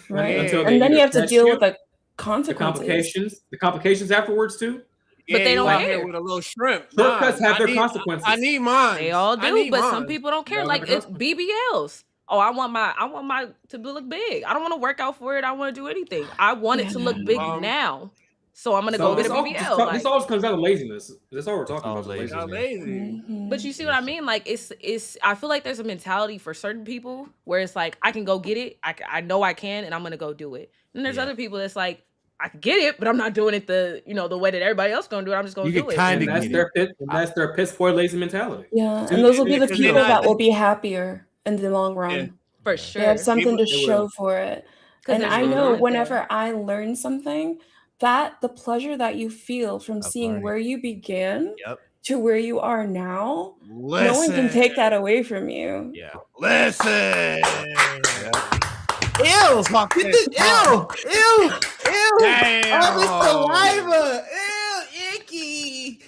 Right. And then you have to deal with the consequences. The complications afterwards too. But they don't care. With a little shrimp. Shortcuts have their consequences. I need mine. They all do, but some people don't care. Like it's BBLs. Oh, I want my to look big. I don't want to work out for it. I want to do anything. I want it to look big now. So I'm gonna go get a BBL. This always comes down to laziness. That's all we're talking about. Lazy. But you see what I mean? Like it's. I feel like there's a mentality for certain people where it's like I can go get it. I know I can, and I'm gonna go do it. And there's other people that's like I can get it, but I'm not doing it the way that everybody else gonna do it. I'm just gonna do it. And that's their piss poor lazy mentality. Yeah, and those will be the people that will be happier in the long run. For sure, they have something to show for it. And I know whenever I learn something, that the pleasure that you feel from seeing where you began to where you are now, no one can take that away from you. Yeah. Listen. Ew! Get this, ew! Damn. Oh, this saliva! Ew! Icky!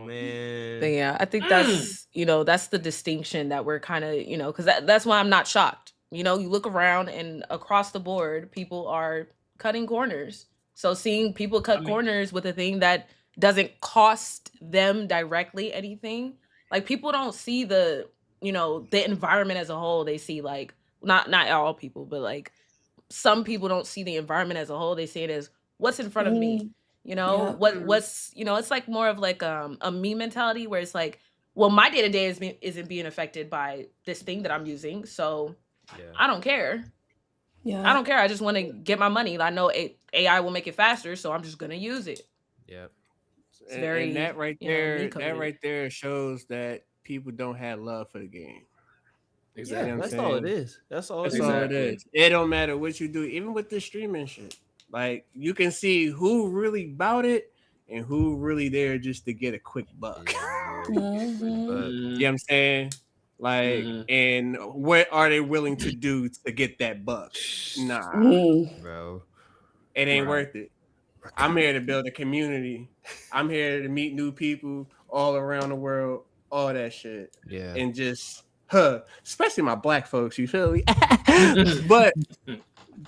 Man. But yeah, I think that's that's the distinction that we're kind of because that's why I'm not shocked. You look around and across the board, people are cutting corners. So seeing people cut corners with a thing that doesn't cost them directly anything, like people don't see the environment as a whole. They see like not all people, but like some people don't see the environment as a whole. They see it as what's in front of me. What's it's like more of like a me mentality where it's like, well, my day-to-day isn't being affected by this thing that I'm using, so I don't care. I don't care. I just want to get my money. I know AI will make it faster, so I'm just gonna use it. It's very, and that right there shows that people don't have love for the game. Exactly. That's all it is. That's all it is. It don't matter what you do, even with the streaming shit. Like you can see who really about it and who really there just to get a quick buck. You know what I'm saying? Like, and what are they willing to do to get that buck? Nah, bro, it ain't worth it. I'm here to build a community. I'm here to meet new people all around the world, all that shit. Yeah, and just especially my black folks. You feel me? but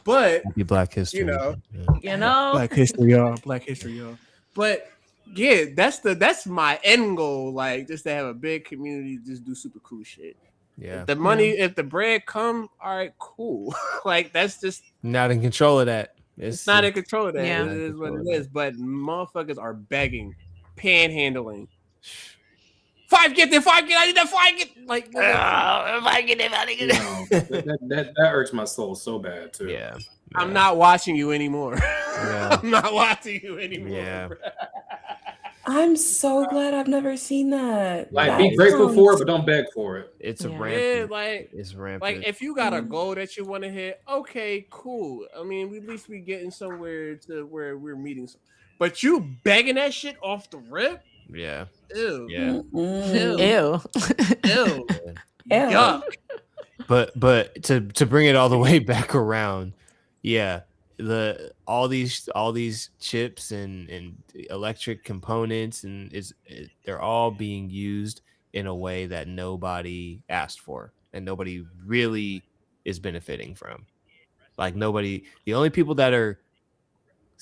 happy Black History. Black history, y'all. Black history, y'all. But yeah, that's my end goal. Like just to have a big community, just do super cool shit. Yeah. If the money, if the bread come, all right, cool. Like that's just not in control of that. It's not in control of that. Yeah. It is what it is. But motherfuckers are begging, panhandling 5 get there, 5 get. I need that 5 get. Like, if I get it, I You get know, it. that irks my soul so bad too. Yeah. I'm not watching you anymore. Yeah. I'm not watching you anymore. Yeah. Bro. I'm so glad I've never seen that. Like, That be grateful for it, sounds- but don't beg for it. It's a Yeah. rampant. Yeah, It's rampant. like if you got a goal that you want to hit, okay, cool. I mean, at least we getting somewhere to where we're meeting. But you begging that shit off the rip? yeah. Ew. Yeah. Mm-mm. Ew. Ew. Ew. Yuck. But to bring it all the way back around, yeah, all these chips and electric components they're all being used in a way that nobody asked for and nobody really is benefiting from. Like the only people that are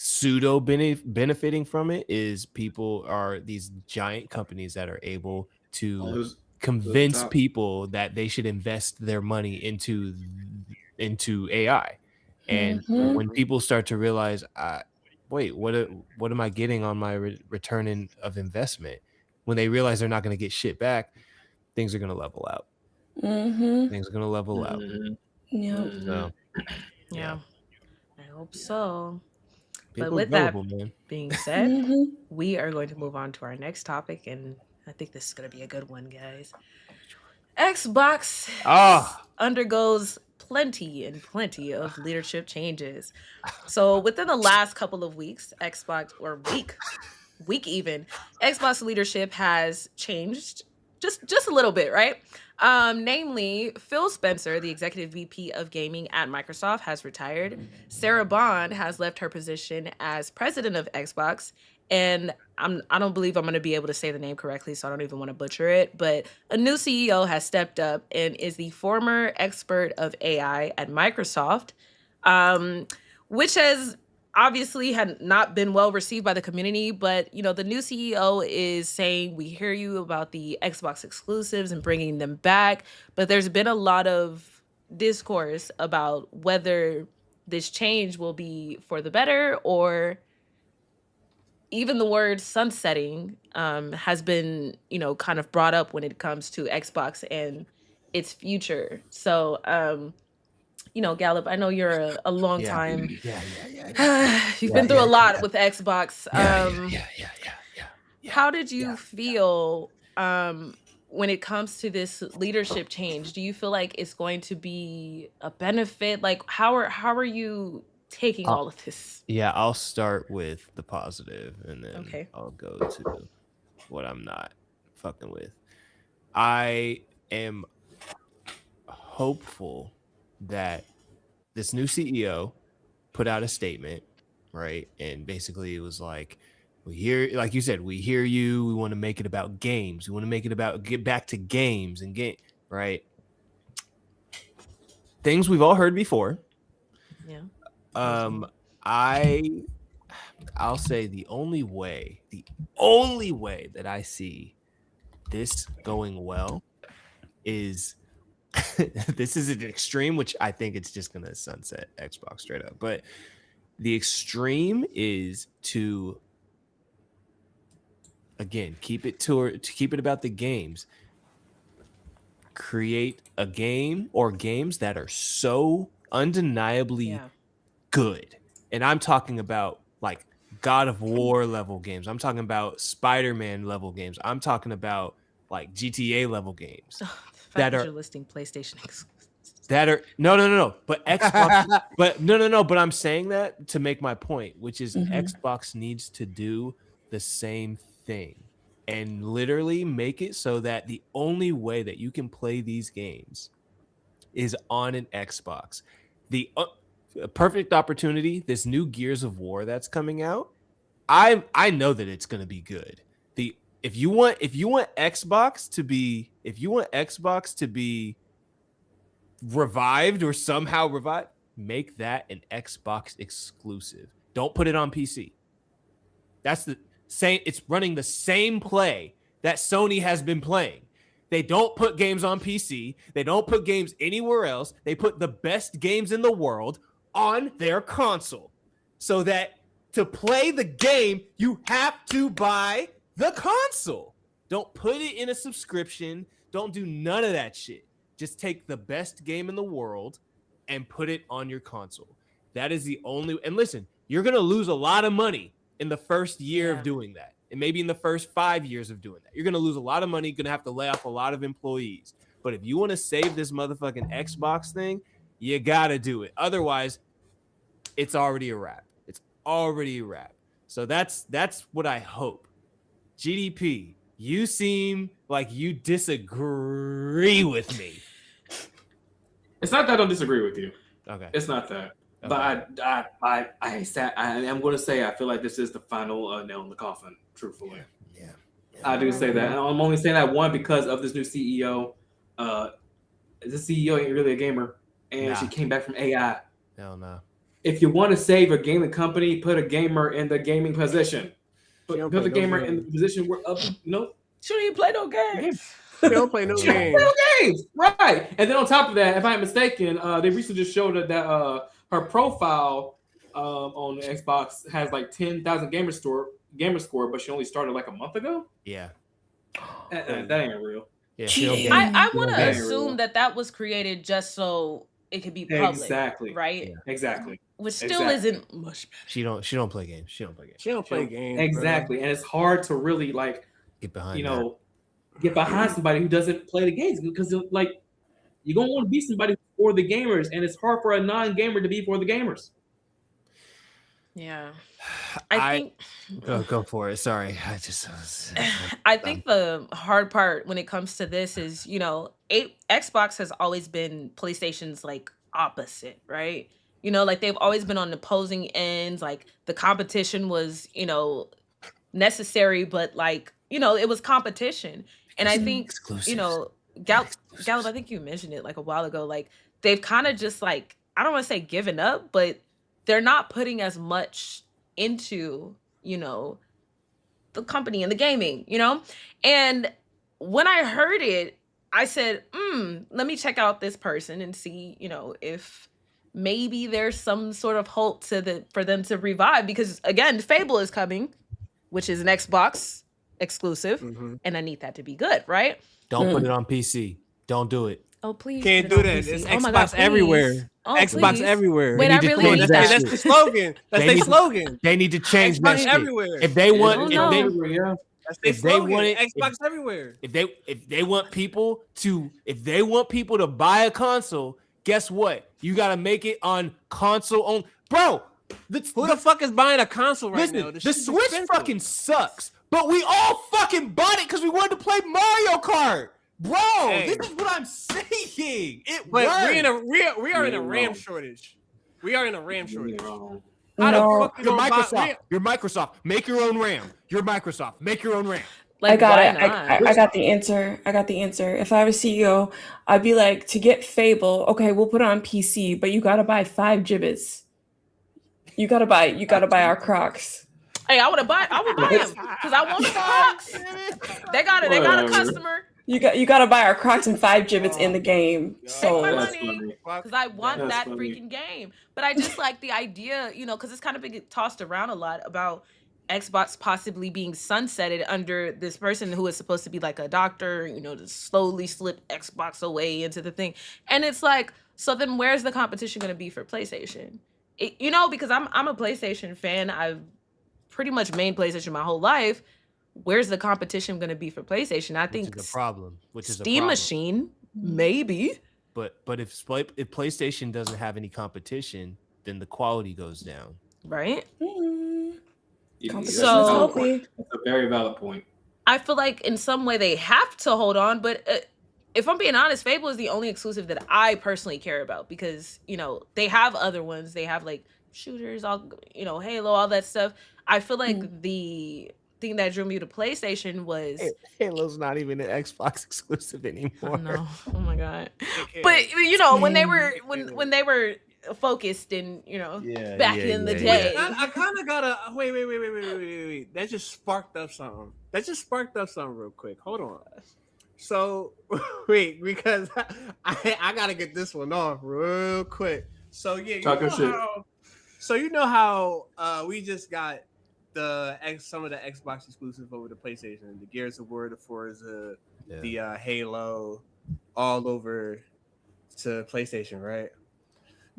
pseudo benefiting from it are these giant companies that are able to convince top. people that they should invest their money into AI. And Mhm. when people start to realize, wait, what am I getting on my return of investment? When they realize they're not going to get shit back, things are going to level out. Mhm. Things are going to level out. Mhm. Yeah. Mhm. So, Yeah. I hope so. people But with are that gullible, man. being said, Mhm. we are going to move on to our next topic, and I think this is going to be a good one, guys. Xbox undergoes plenty of leadership changes. So within the last couple of weeks, week even, Xbox leadership has changed just a little bit, right? Namely, Phil Spencer, the executive VP of gaming at Microsoft, has retired. Sarah Bond has left her position as president of Xbox, and I don't believe I'm going to be able to say the name correctly, so I don't even want to butcher it. But a new CEO has stepped up and is the former expert of AI at Microsoft, which has obviously had not been well received by the community. But the new CEO is saying, we hear you about the Xbox exclusives and bringing them back, but there's been a lot of discourse about whether this change will be for the better, or even the word sunsetting has been kind of brought up when it comes to Xbox and its future. So Gallup, I know you're a long time. You've been through a lot with Xbox. How did you feel when it comes to this leadership change? Do you feel like it's going to be a benefit? Like, how are you taking all of this? Yeah, I'll start with the positive and then Okay. I'll go to what I'm not fucking with. I am hopeful that this new CEO put out a statement, right? And basically it was like, like you said, we hear you. We want to make it about games. We want to make it about get back to games and right? Things we've all heard before. Yeah. I'll say the only way that I see this going well is this is an extreme, which I think it's just gonna sunset Xbox straight up. But the extreme is to again keep it about the games. Create a game or games that are so undeniably good. And I'm talking about like God of War level games. I'm talking about Spider-Man level games. I'm talking about like GTA level games that are listing PlayStation exclusives. That are no. But Xbox, but I'm saying that to make my point, which is Xbox needs to do the same thing and literally make it so that the only way that you can play these games is on an Xbox. The perfect opportunity, this new Gears of War that's coming out, I know that it's going to be good. If you want Xbox to be revived or somehow revived, make that an Xbox exclusive. Don't put it on PC. That's the same. It's running the same play that Sony has been playing. They don't put games on PC. They don't put games anywhere else. They put the best games in the world on their console. So that to play the game, you have to buy the console. Don't put it in a subscription. Don't do none of that shit. Just take the best game in the world and put it on your console. That is the only. And listen, you're gonna lose a lot of money in the first year of doing that, and maybe in the first 5 years of doing that. You're gonna lose a lot of money. Gonna have to lay off a lot of employees. But if you want to save this motherfucking Xbox thing, you gotta do it. Otherwise, it's already a wrap. It's already a wrap. So that's what I hope. GDP, you seem like you disagree with me. It's not that I don't disagree with you. Okay. It's not that. Okay. But I am going to say I feel like this is the final nail in the coffin, truthfully. Yeah. I do say that. And I'm only saying that, one, because of this new CEO. This CEO ain't really a gamer, and she came back from AI. Hell no. If you want to save a gaming company, put a gamer in the gaming position. Put the gamer in the position where She don't even play no games. She don't play no games. No games, right? And then on top of that, if I'm mistaken, they recently just showed that her profile on the Xbox has like 10,000 gamer score, but she only started like a month ago. Yeah, that ain't real. Yeah, I want to assume that was created just so it could be public. Exactly. Right. Yeah. Exactly. Which still isn't much better. She don't play games. She don't play games. Exactly, bro. And it's hard to really like get behind. Get behind somebody who doesn't play the games, because like you're gonna want to be somebody for the gamers, and it's hard for a non-gamer to be for the gamers. Yeah, I think. Go for it. Sorry, I think the hard part when it comes to this is, Xbox has always been PlayStation's like opposite, right? Like they've always been on the opposing ends. Like the competition was, necessary, but like, it was competition. And I think, Gallup, I think you mentioned it like a while ago, like they've kind of just like, I don't want to say given up, but they're not putting as much into, the company and the gaming, And when I heard it, I said, let me check out this person and see, if maybe there's some sort of hope for them to revive. Because again, Fable is coming, which is an Xbox exclusive, and I need that to be good, right? Don't put it on PC. Don't do it. Oh, please. Can't do that. It's Xbox everywhere. Xbox everywhere. Wait, I really need that. That's the slogan. That's their slogan. They need to change Xbox that everywhere. If they want, if they want it, Xbox everywhere. If they want people to buy a console, guess what? You gotta make it on console on, bro. Who the fuck is buying a console right now? The Switch fucking sucks, but we all fucking bought it because we wanted to play Mario Kart. Bro, this is what I'm saying. We are in a RAM shortage. We are in a RAM shortage. You're Microsoft. Make your own RAM. You're Microsoft. Make your own RAM. Like, I got it. I got the answer. If I was CEO, I'd be like, to get Fable, okay, we'll put it on PC, but you gotta buy 5 gibbets. You gotta buy our Crocs. Hey, I would buy them because I want the Crocs. They got a customer. You gotta buy our Crocs and 5 gibbets in the game. So because I want that freaking game. But I just like the idea, because it's kind of been tossed around a lot about Xbox possibly being sunsetted under this person who is supposed to be like a doctor, to slowly slip Xbox away into the thing. And it's like, so then where's the competition going to be for PlayStation? Because I'm a PlayStation fan. I've pretty much mained PlayStation my whole life. Where's the competition going to be for PlayStation? I think the problem, Steam machine, maybe. But if PlayStation doesn't have any competition, then the quality goes down. Right? So that's a very valid point. I feel like in some way they have to hold on, but if I'm being honest, Fable is the only exclusive that I personally care about because, they have other ones. They have like shooters, Halo, all that stuff. I feel like the thing that drew me to PlayStation was Halo's not even an Xbox exclusive anymore. No, oh my god! But when they were focused and back in the day, I kind of gotta wait. That just sparked up something. Real quick. Hold on. So wait, because I gotta get this one off real quick. So yeah, you know how we just got some of the Xbox exclusive over the PlayStation, the Gears of War, the Forza, the Halo, all over to PlayStation, right?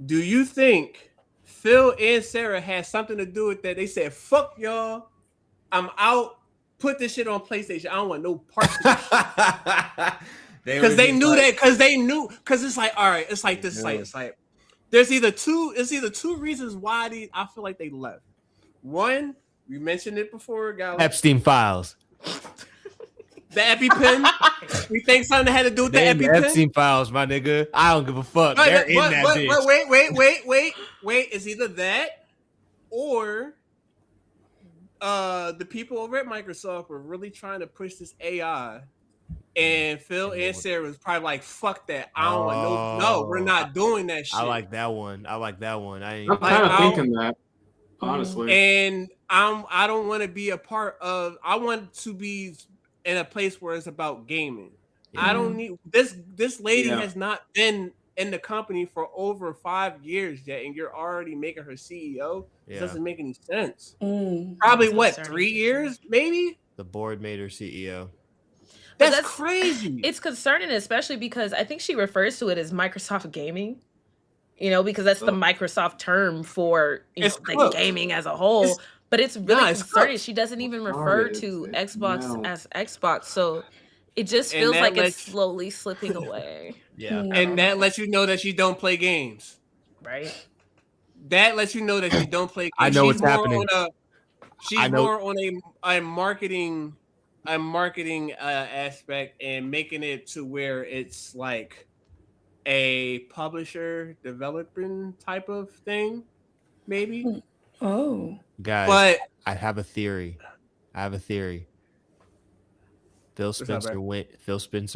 Do you think Phil and Sarah had something to do with that? They said, "Fuck y'all, I'm out. Put this shit on PlayStation. I don't want no parts of this shit." Because they knew that. Because it's like, all right, it's like this. It's like there's either two reasons why I feel like they left. One, we mentioned it before, guys. Epstein files. The EpiPen. We think something had to do with the EpiPen. Epstein files, my nigga. I don't give a fuck. They're in that bitch. But wait. It's either that or the people over at Microsoft were really trying to push this AI. And Phil and Sarah was probably like, "Fuck that! I don't want no, we're not doing that shit." I like that one. I'm kind of thinking that, honestly. And I don't want to be a part of. I want to be in a place where it's about gaming. Yeah. I don't need this lady has not been in the company for over 5 years yet, and you're already making her CEO. It doesn't make any sense. Probably what, 3 years, maybe? The board made her CEO. That's crazy. It's concerning, especially because I think she refers to it as Microsoft Gaming. Because that's the Microsoft term for like gaming as a whole. But it's really concerning. She doesn't even refer to Xbox as Xbox. So it just feels like it's slowly slipping away. Yeah. And that lets you know that she don't play games. Right. That lets you know that she don't play games. I know what's happening. She's more on a marketing aspect and making it to where it's like a publisher developing type of thing, maybe. Oh, guys, but I have a theory. Phil Spencer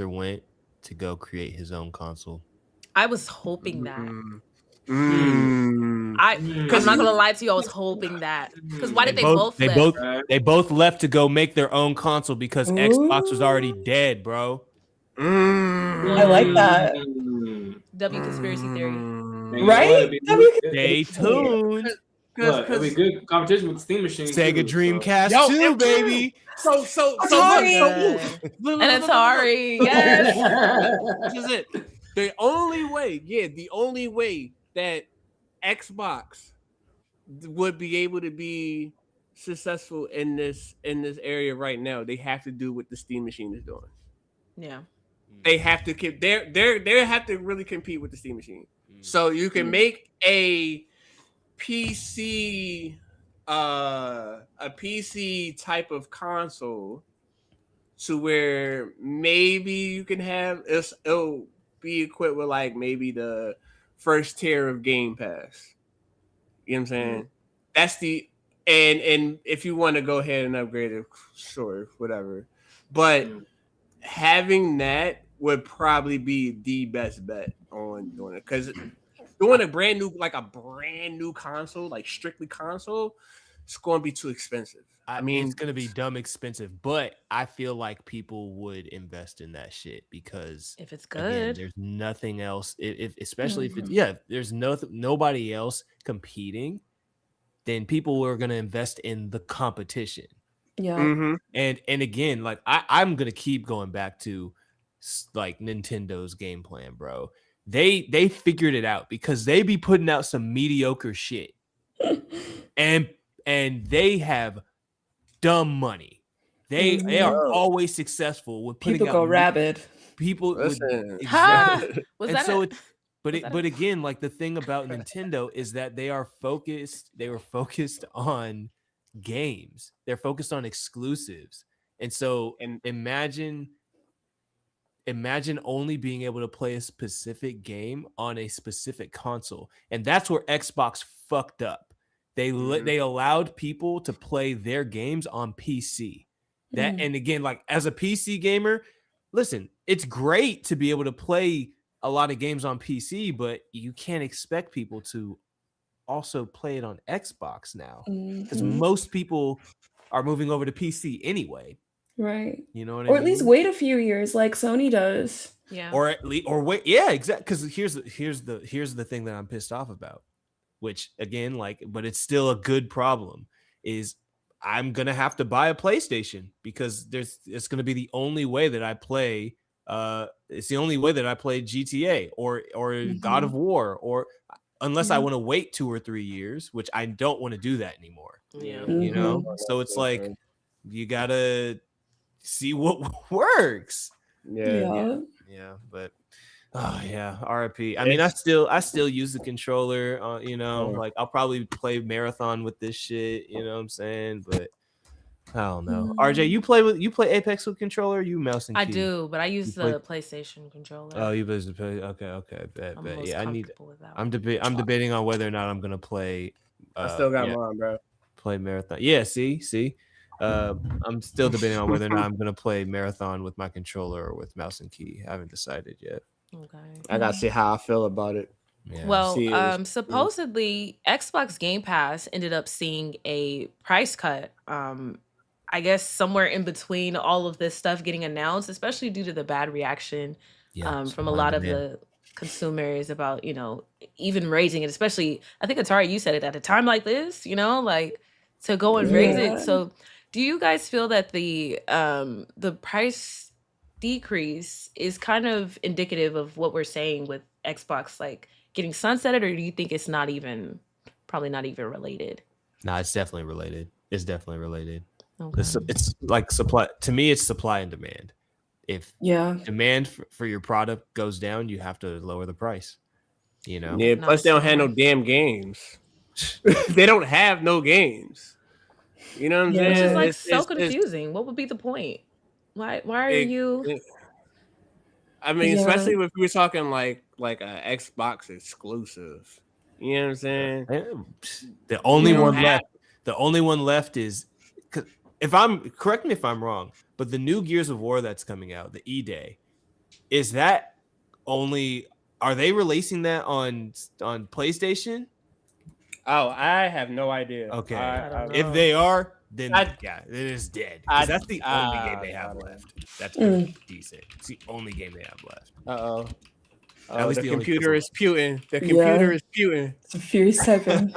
went to go create his own console. I was hoping that. I'm not gonna lie to you. I was hoping that, because why did they both left? They both left to go make their own console because Xbox was already dead, bro. I like that. W conspiracy theory, right? Stay tuned. It'll be good competition with the Steam machine. Sega Dreamcast 2, baby. So and Atari. Yes. This is it. The only way that Xbox would be able to be successful in this area right now, they have to do what the Steam machine is doing. Yeah. They have to keep they have to really compete with the Steam machine. So you can make a PC type of console to where maybe you can have it'll be equipped with like maybe the first tier of Game Pass. You know what I'm saying? That's the and if you want to go ahead and upgrade it, sure, whatever. But having that would probably be the best bet on doing it, because doing a brand new console, like strictly console, it's going to be too expensive. I mean, it's going to be dumb expensive, but I feel like people would invest in that shit because if it's good, again, there's nothing else. Especially if there's nobody else competing, then people are going to invest in the competition. Yeah. Mm-hmm. And again, like I'm going to keep going back to like Nintendo's game plan, bro. They figured it out because they be putting out some mediocre shit, and they have dumb money. They are always successful with putting people go rabid. People exactly. But again, like the thing about Nintendo is that they were focused on games. They're focused on exclusives, and so imagine only being able to play a specific game on a specific console. And that's where Xbox fucked up. They allowed people to play their games on PC. And again, like as a PC gamer, listen, it's great to be able to play a lot of games on PC, but you can't expect people to also play it on Xbox now because most people are moving over to PC anyway. Right. You know what I mean? Or at least wait a few years like Sony does. Yeah. Or wait, yeah, exactly. Because here's the thing that I'm pissed off about, which again, like, but it's still a good problem, is I'm gonna have to buy a PlayStation because it's gonna be the only way that I play. It's the only way that I play GTA or God of War, or unless I want to wait 2 or 3 years, which I don't want to do that anymore. Yeah. You know, so it's like you gotta see what works. Yeah. But oh yeah, RIP. I mean, I still use the controller. You know, like I'll probably play marathon with this shit. You know what I'm saying? But I don't know. RJ, you play Apex with controller? Or you mouse and key? I do, but I use the PlayStation controller. Oh, you play okay. Bet. Yeah, I need. With that I'm debating on whether or not I'm gonna play. I still got mine, bro. Play marathon. Yeah, see. I'm still debating on whether or not I'm gonna play marathon with my controller or with mouse and key. I haven't decided yet. Okay. I gotta see how I feel about it. Yeah. Well, supposedly Xbox Game Pass ended up seeing a price cut. I guess somewhere in between all of this stuff getting announced, especially due to the bad reaction from a lot of the consumers about, even raising it, especially, I think Atari, you said it, at a time like this, like to go and raise it. So do you guys feel that the price decrease is kind of indicative of what we're saying with Xbox, like getting sunsetted, or do you think it's probably not even related? No, it's definitely related. Okay. It's like supply. To me, it's supply and demand. If demand for your product goes down, you have to lower the price. Yeah. Plus, they don't have no damn games. They don't have no games. You know what I'm saying? Which is like so confusing. What would be the point? Why are you? I mean, especially if we're talking like a Xbox exclusive. You know what I'm saying? The only one left is, correct me if I'm wrong, but the new Gears of War that's coming out, the E-Day, is that only? Are they releasing that on PlayStation? Oh, I have no idea. Okay, if they are, then it is dead. Because that's the only game they have left. That's pretty decent. It's the only game they have left. At least the computer is Putin. The computer is Putin. It's a Fury 7.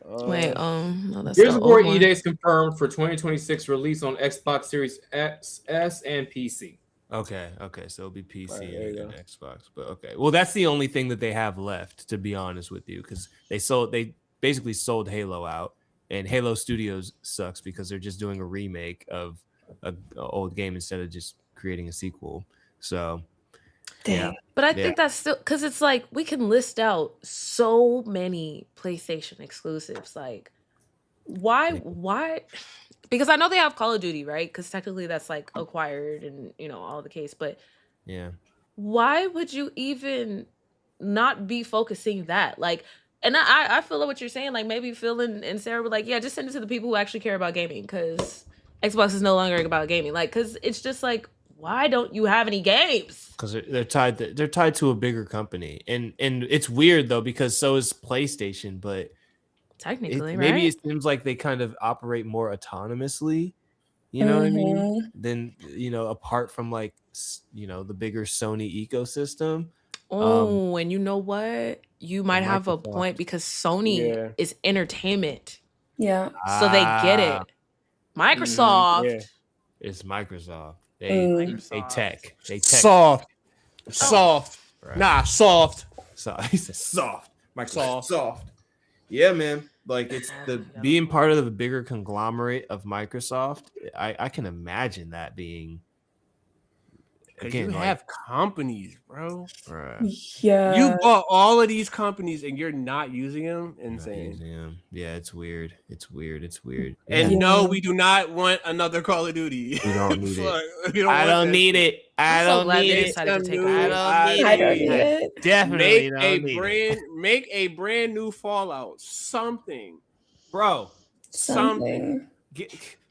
Wait, no, that's Gears of War E-Day is confirmed for 2026 release on Xbox Series X, S, and PC. Okay, so it'll be PC and Xbox. But okay, well, that's the only thing that they have left, to be honest with you, because they basically sold Halo out, and Halo Studios sucks because they're just doing a remake of an old game instead of just creating a sequel. So. Dang. But I think that's still, because it's like we can list out so many PlayStation exclusives. Like, why? Because I know they have Call of Duty, right? Because technically that's like acquired and all the case. But why would you even not be focusing that? Like, and I feel what you're saying. Like maybe Phil and Sarah were like, just send it to the people who actually care about gaming, because Xbox is no longer about gaming. Like, because it's just like, why don't you have any games? Because they're tied to a bigger company, and it's weird though, because so is PlayStation, but technically, maybe it seems like they kind of operate more autonomously. You know what I mean? Than apart from like the bigger Sony ecosystem. Oh, and you know what? You might have a point, because Sony is entertainment. Yeah. So they get it. Microsoft. It's Microsoft. They tech. Soft. Right. Nah, soft. So he said soft. Microsoft soft. Yeah, man. Like it's being part of the bigger conglomerate of Microsoft. I can imagine that being. Again, you have companies, bro. Right. Yeah. You bought all of these companies and you're not using them. Insane. Yeah, it's weird. And no, we do not want another Call of Duty. We don't need it. I don't need it. I don't need it. I don't need it. Definitely make a brand new Fallout. Something, bro. Something.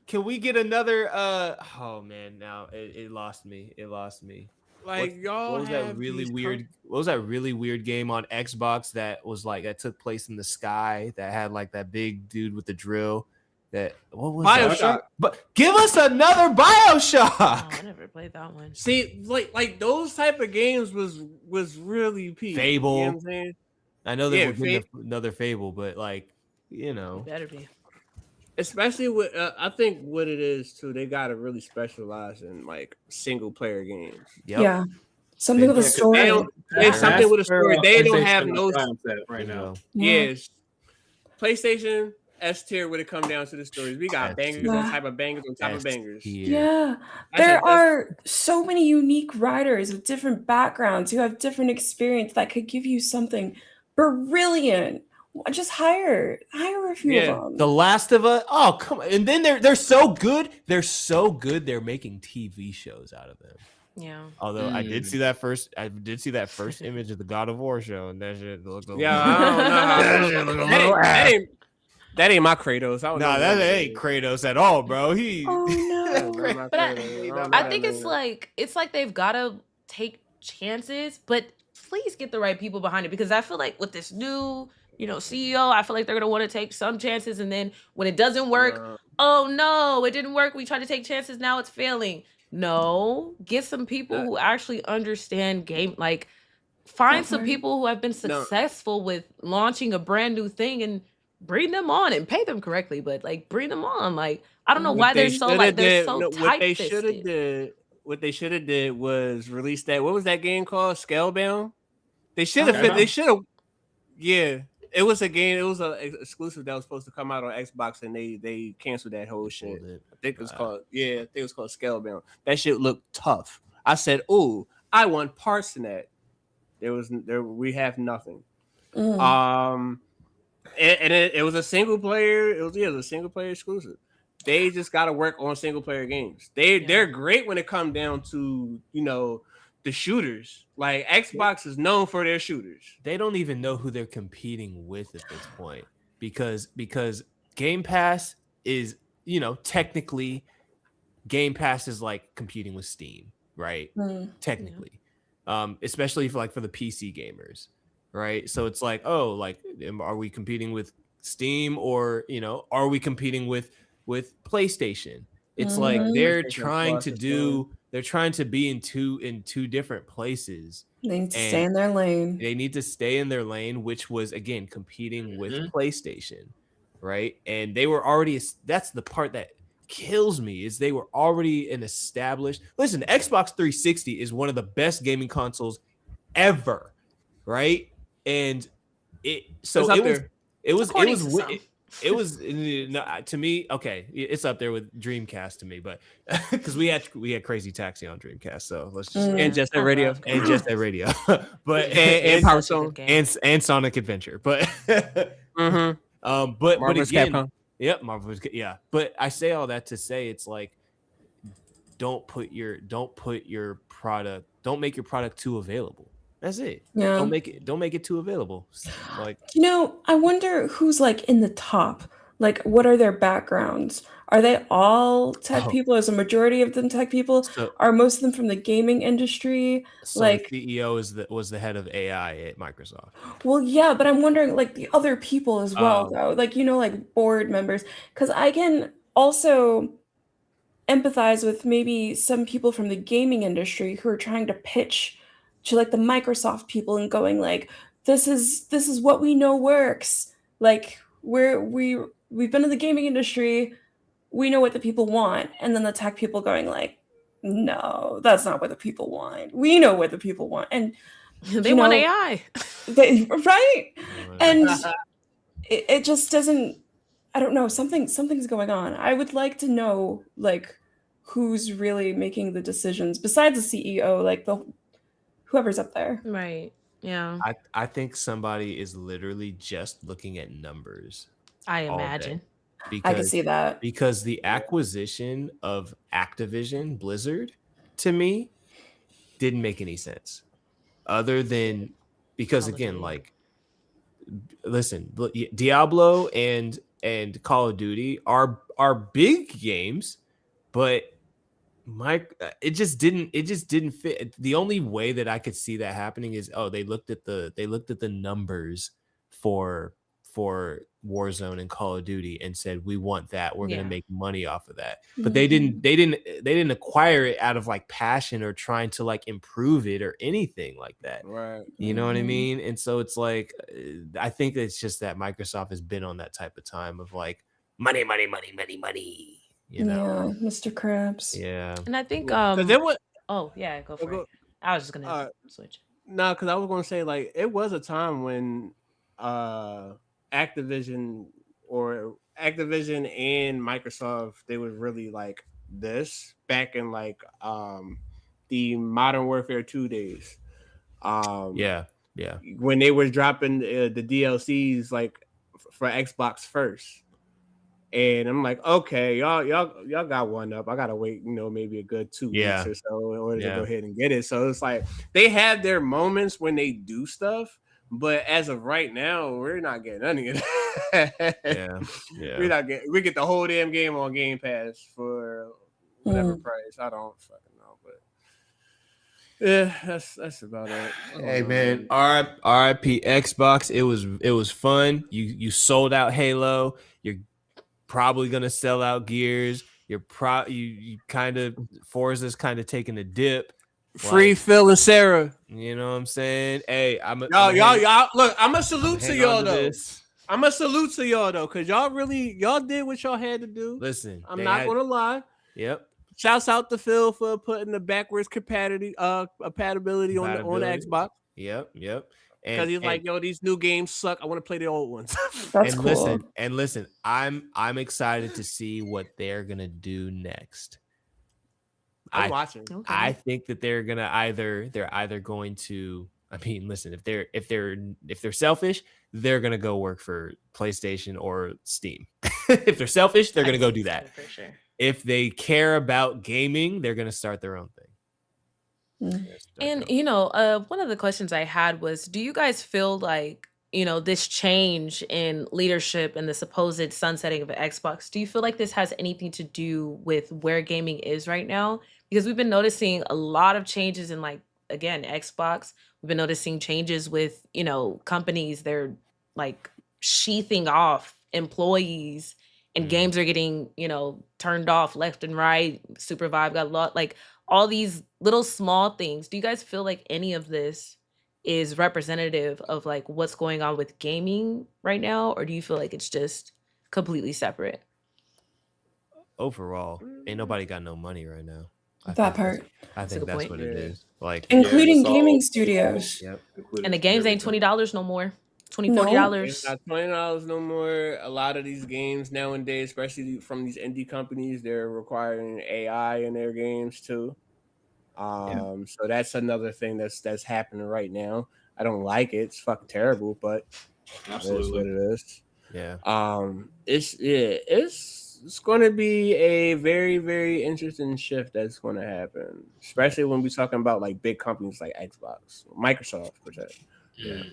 Can we get another? Oh man, now it lost me. Like what was that really weird? What was that really weird game on Xbox that took place in the sky that had like that big dude with the drill? What was BioShock? That? But give us another BioShock. Oh, I never played that one. See, like those type of games was really peak. Fable. You know what I'm saying? I know that we're getting another Fable, but like It better be. especially with I think what it is too. They gotta really specialize in like single player games. Yep. Yeah. Something with a Yeah, 'cause They story. don't. Yeah. It's something with a story. They don't have PlayStation no. Prime set right There you now. go. Yeah. Yes, PlayStation S tier when it come down to the stories. We got S bangers tier. on Yeah. top of bangers on top of S bangers. tier. Yeah. I said There that's- are so many unique writers with different backgrounds who have different experience that could give you something brilliant. Just hire a few Yeah. of them. The Last of Us. Oh, come on. And then they're so good. They're so good. They're making TV shows out of them. Yeah. Although I did see that first image of the God of War show, and that shit looked a Yeah, I don't know how. That shit looked a little ass. That ain't my Kratos. I don't Nah, know that what ain't Kratos at all, bro. He Oh no. But But I think it's like they've gotta take chances, but please get the right people behind it, because I feel like with this new, CEO, I feel like they're gonna want to take some chances, and then when it doesn't work, oh no, it didn't work. We tried to take chances, now it's failing. No, get some people who actually understand game. Like, find some Definitely. people who have been successful with launching a brand new thing and bring them on and pay them correctly. But like, bring them on. Like, I don't know why they're so tight fisted. What they should have did was release that. What was that game called? Scalebound. They should have. They should have. Yeah, it was a game. It was an exclusive that was supposed to come out on Xbox, and they canceled that whole shit. I think it was called. Yeah, I think it was called Scalebound. That shit looked tough. I said, "Ooh, I want parts in that." We have nothing. Mm. And it was a single player. It was a single player exclusive. They just got to work on single player games. They're great when it comes down to the shooters. Like, Xbox is known for their shooters. They don't even know who they're competing with at this point, because Game Pass is, technically Game Pass is like competing with Steam, right? Technically. Especially for the PC gamers, right? So it's like, oh, like, are we competing with Steam, or are we competing with PlayStation? It's like they're trying to be in two different places. They need to stay in their lane. They need to stay in their lane, which was, again, competing with PlayStation, right? And they were already. That's the part that kills me, is they were already an established. Listen, Xbox 360 is one of the best gaming consoles ever, right? And it was to me, okay, it's up there with Dreamcast to me, but because we had Crazy Taxi on Dreamcast, so let's just and Just That Radio, but and Power Stone and Sonic Adventure, but but Marvel's again, Capcom. Yep, Marvel's, yeah. But I say all that to say, it's like, don't make your product too available. That's it. Yeah. Don't make it too available. Like, I wonder who's like in the top. Like, what are their backgrounds? Are they all tech people? Is a majority of them tech people? Are most of them from the gaming industry? So like, the CEO was the head of AI at Microsoft. Well, yeah, but I'm wondering like the other people as well, though. Like, like board members, because I can also empathize with maybe some people from the gaming industry who are trying to pitch to like the Microsoft people and going like, this is what we know works. Like, we've been in the gaming industry, we know what the people want. And then the tech people going like, no, that's not what the people want. We know what the people want. And they want AI. Right? And it just doesn't, I don't know, something's going on. I would like to know like who's really making the decisions besides the CEO, like whoever's up there. Right. Yeah. I think somebody is literally just looking at numbers. I imagine. I can see that. Because the acquisition of Activision Blizzard, to me, didn't make any sense. Other than, because again, like, listen, Diablo and Call of Duty are big games, but it just didn't fit. The only way that I could see that happening is, they looked at the numbers for Warzone and Call of Duty and said, we want that, we're going to make money off of that. But they didn't acquire it out of like passion or trying to like improve it or anything like that. Right. You know what I mean? And so it's like, I think it's just that Microsoft has been on that type of time of like, money. You know, Yeah, Mr. Krabs. yeah. And I think because it was oh yeah, go for go- it. I was just gonna switch. no, because I was going to say like it was a time when Activision and Microsoft, they was really like this back in like the Modern Warfare 2 days. Yeah. When they were dropping the DLCs like for Xbox first. And I'm like, okay, y'all got one up. I gotta wait, maybe a good 2 weeks or so in order to go ahead and get it. So it's like they have their moments when they do stuff, but as of right now, we're not getting any of that. Yeah. We get the whole damn game on Game Pass for whatever price. I don't fucking know, but yeah, that's about it. Hey man, RIP Xbox. It was fun. You sold out Halo. You're probably gonna sell out Gears. You kind of Forza's kind of taking a dip. Free Phil and Sarah. You know what I'm saying? Hey, y'all look, I'm a salute to y'all though. I'm a salute to y'all though, because y'all did what y'all had to do. Listen, I'm not gonna lie. Yep. Shouts out to Phil for putting the backwards compatibility on the Xbox. Yep. Because he's like, yo, these new games suck. I want to play the old ones. That's cool. Listen, I'm excited to see what they're gonna do next. I'm watching. Okay. I think that they're either going to. I mean, listen, if they're selfish, they're gonna go work for PlayStation or Steam. If they're selfish, they're gonna go do that. For sure. If they care about gaming, they're gonna start their own thing. And one of the questions I had was, do you guys feel like, this change in leadership and the supposed sunsetting of Xbox, do you feel like this has anything to do with where gaming is right now? Because we've been noticing a lot of changes in, like, again, Xbox. We've been noticing changes with, companies. They're like sheathing off employees and games are getting, turned off left and right. Supervive got a lot, like all these little small things. Do you guys feel like any of this is representative of like what's going on with gaming right now? Or do you feel like it's just completely separate? Overall, ain't nobody got no money right now. I think that's what it is. Like, including gaming studios. Yep. And the games ain't $20 no more. $20, No. $40. It's not $20 no more. A lot of these games nowadays, especially from these indie companies, they're requiring AI in their games too. So that's another thing that's happening right now. I don't like it. It's fucking terrible, but Absolutely. that's what it is. Yeah. It's going to be a very, very interesting shift that's going to happen, especially when we're talking about like big companies like Xbox, Microsoft, per se. Yeah.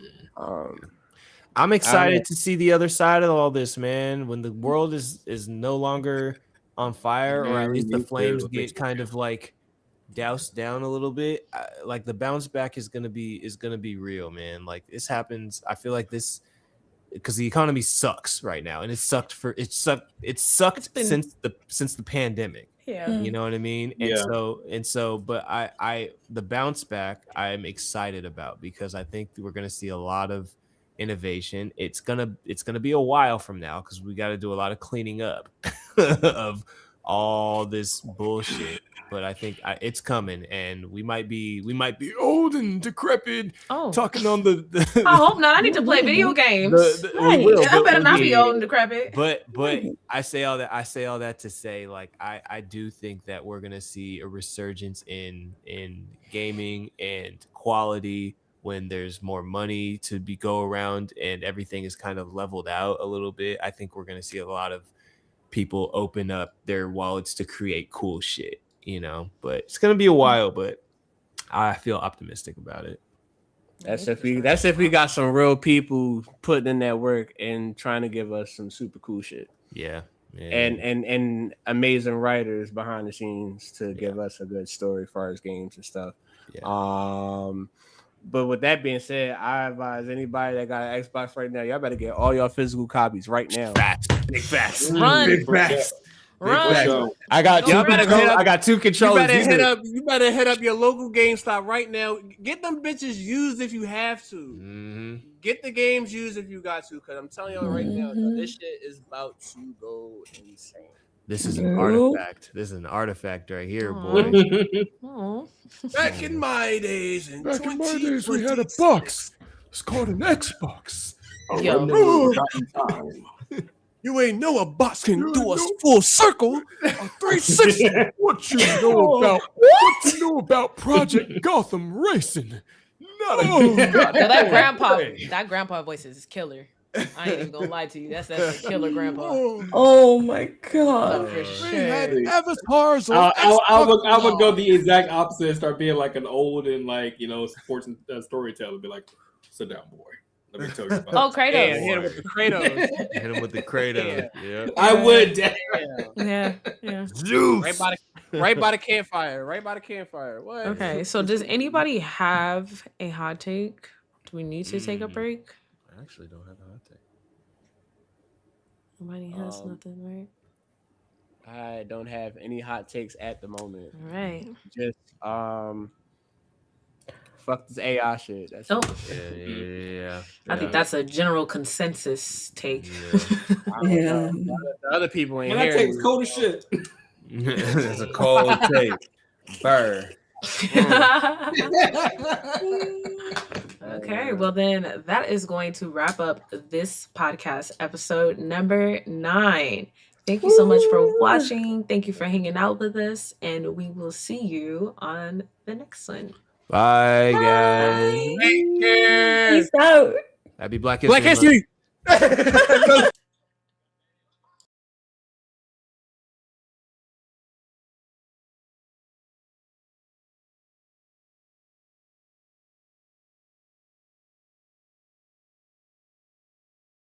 I'm excited to see the other side of all this, man. When the world is no longer on fire, or at least the flames get kind of like doused down a little bit, like the bounce back is gonna be real, man. Like this happens. I feel like this because the economy sucks right now, and it sucked since the pandemic. Yeah. You know what I mean? And so, but the bounce back I'm excited about, because I think we're gonna see a lot of innovation. It's gonna be a while from now, because we got to do a lot of cleaning up of all this bullshit. But I think it's coming, and we might be old and decrepit. Talking on the I hope not. I need to play video games. I better not be old and decrepit. But I say all that to say, like, I do think that we're gonna see a resurgence in gaming and quality when there's more money to go around and everything is kind of leveled out a little bit. I think we're gonna see a lot of people open up their wallets to create cool shit. But it's gonna be a while, but I feel optimistic about it. That's if we got some real people putting in that work and trying to give us some super cool shit. Yeah. And amazing writers behind the scenes to give us a good story for our games and stuff. But with that being said, I advise anybody that got an Xbox right now, y'all better get all your physical copies right now. Big facts. Run. Big facts. Run. Show. I got Y'all two. better hit up- I got two You controllers. better These hit are- up. You better hit up your local GameStop right now. Get them bitches used if you have to. Mhm. Get the games used if you got to. Cause I'm telling y'all right now, this shit is about to go insane. This is an Nope. artifact. This is an artifact right here, Aw. boy. Oh. Back in my days, we had a 2026. box. It's called an Xbox. Yo. You ain't know a box can do a full circle, a 360. What you know about Project Gotham Racing? Not Yo, that grandpa voice is killer. I ain't even gonna lie to you. That's a killer grandpa. Oh my god. For We sure. had avatars on I would go the exact opposite and start being like an old and like sports and storyteller. Be like, sit down, boy. Let me tell you about. Oh, Kratos. Yeah, hit him with the Kratos. Hit him with the Kratos. Yeah. I would. Yeah. Zeus. Right by the campfire. Right by the campfire. What? Okay, so does anybody have a hot take? Do we need to take a break? I actually don't have a hot take. Nobody has nothing, right? I don't have any hot takes at the moment. All right. Just fuck this AI shit. That's Oh. it. Yeah. I think that's a general consensus take. Yeah. The other people ain't Man, that hearing takes me. cold as shit. It's a cold take. Burr. Okay, well then that is going to wrap up this podcast episode number 9. Thank you so much for watching. Thank you for hanging out with us, and we will see you on the next one. Bye, guys. Take care. Peace out. Happy Black Black History Month. History.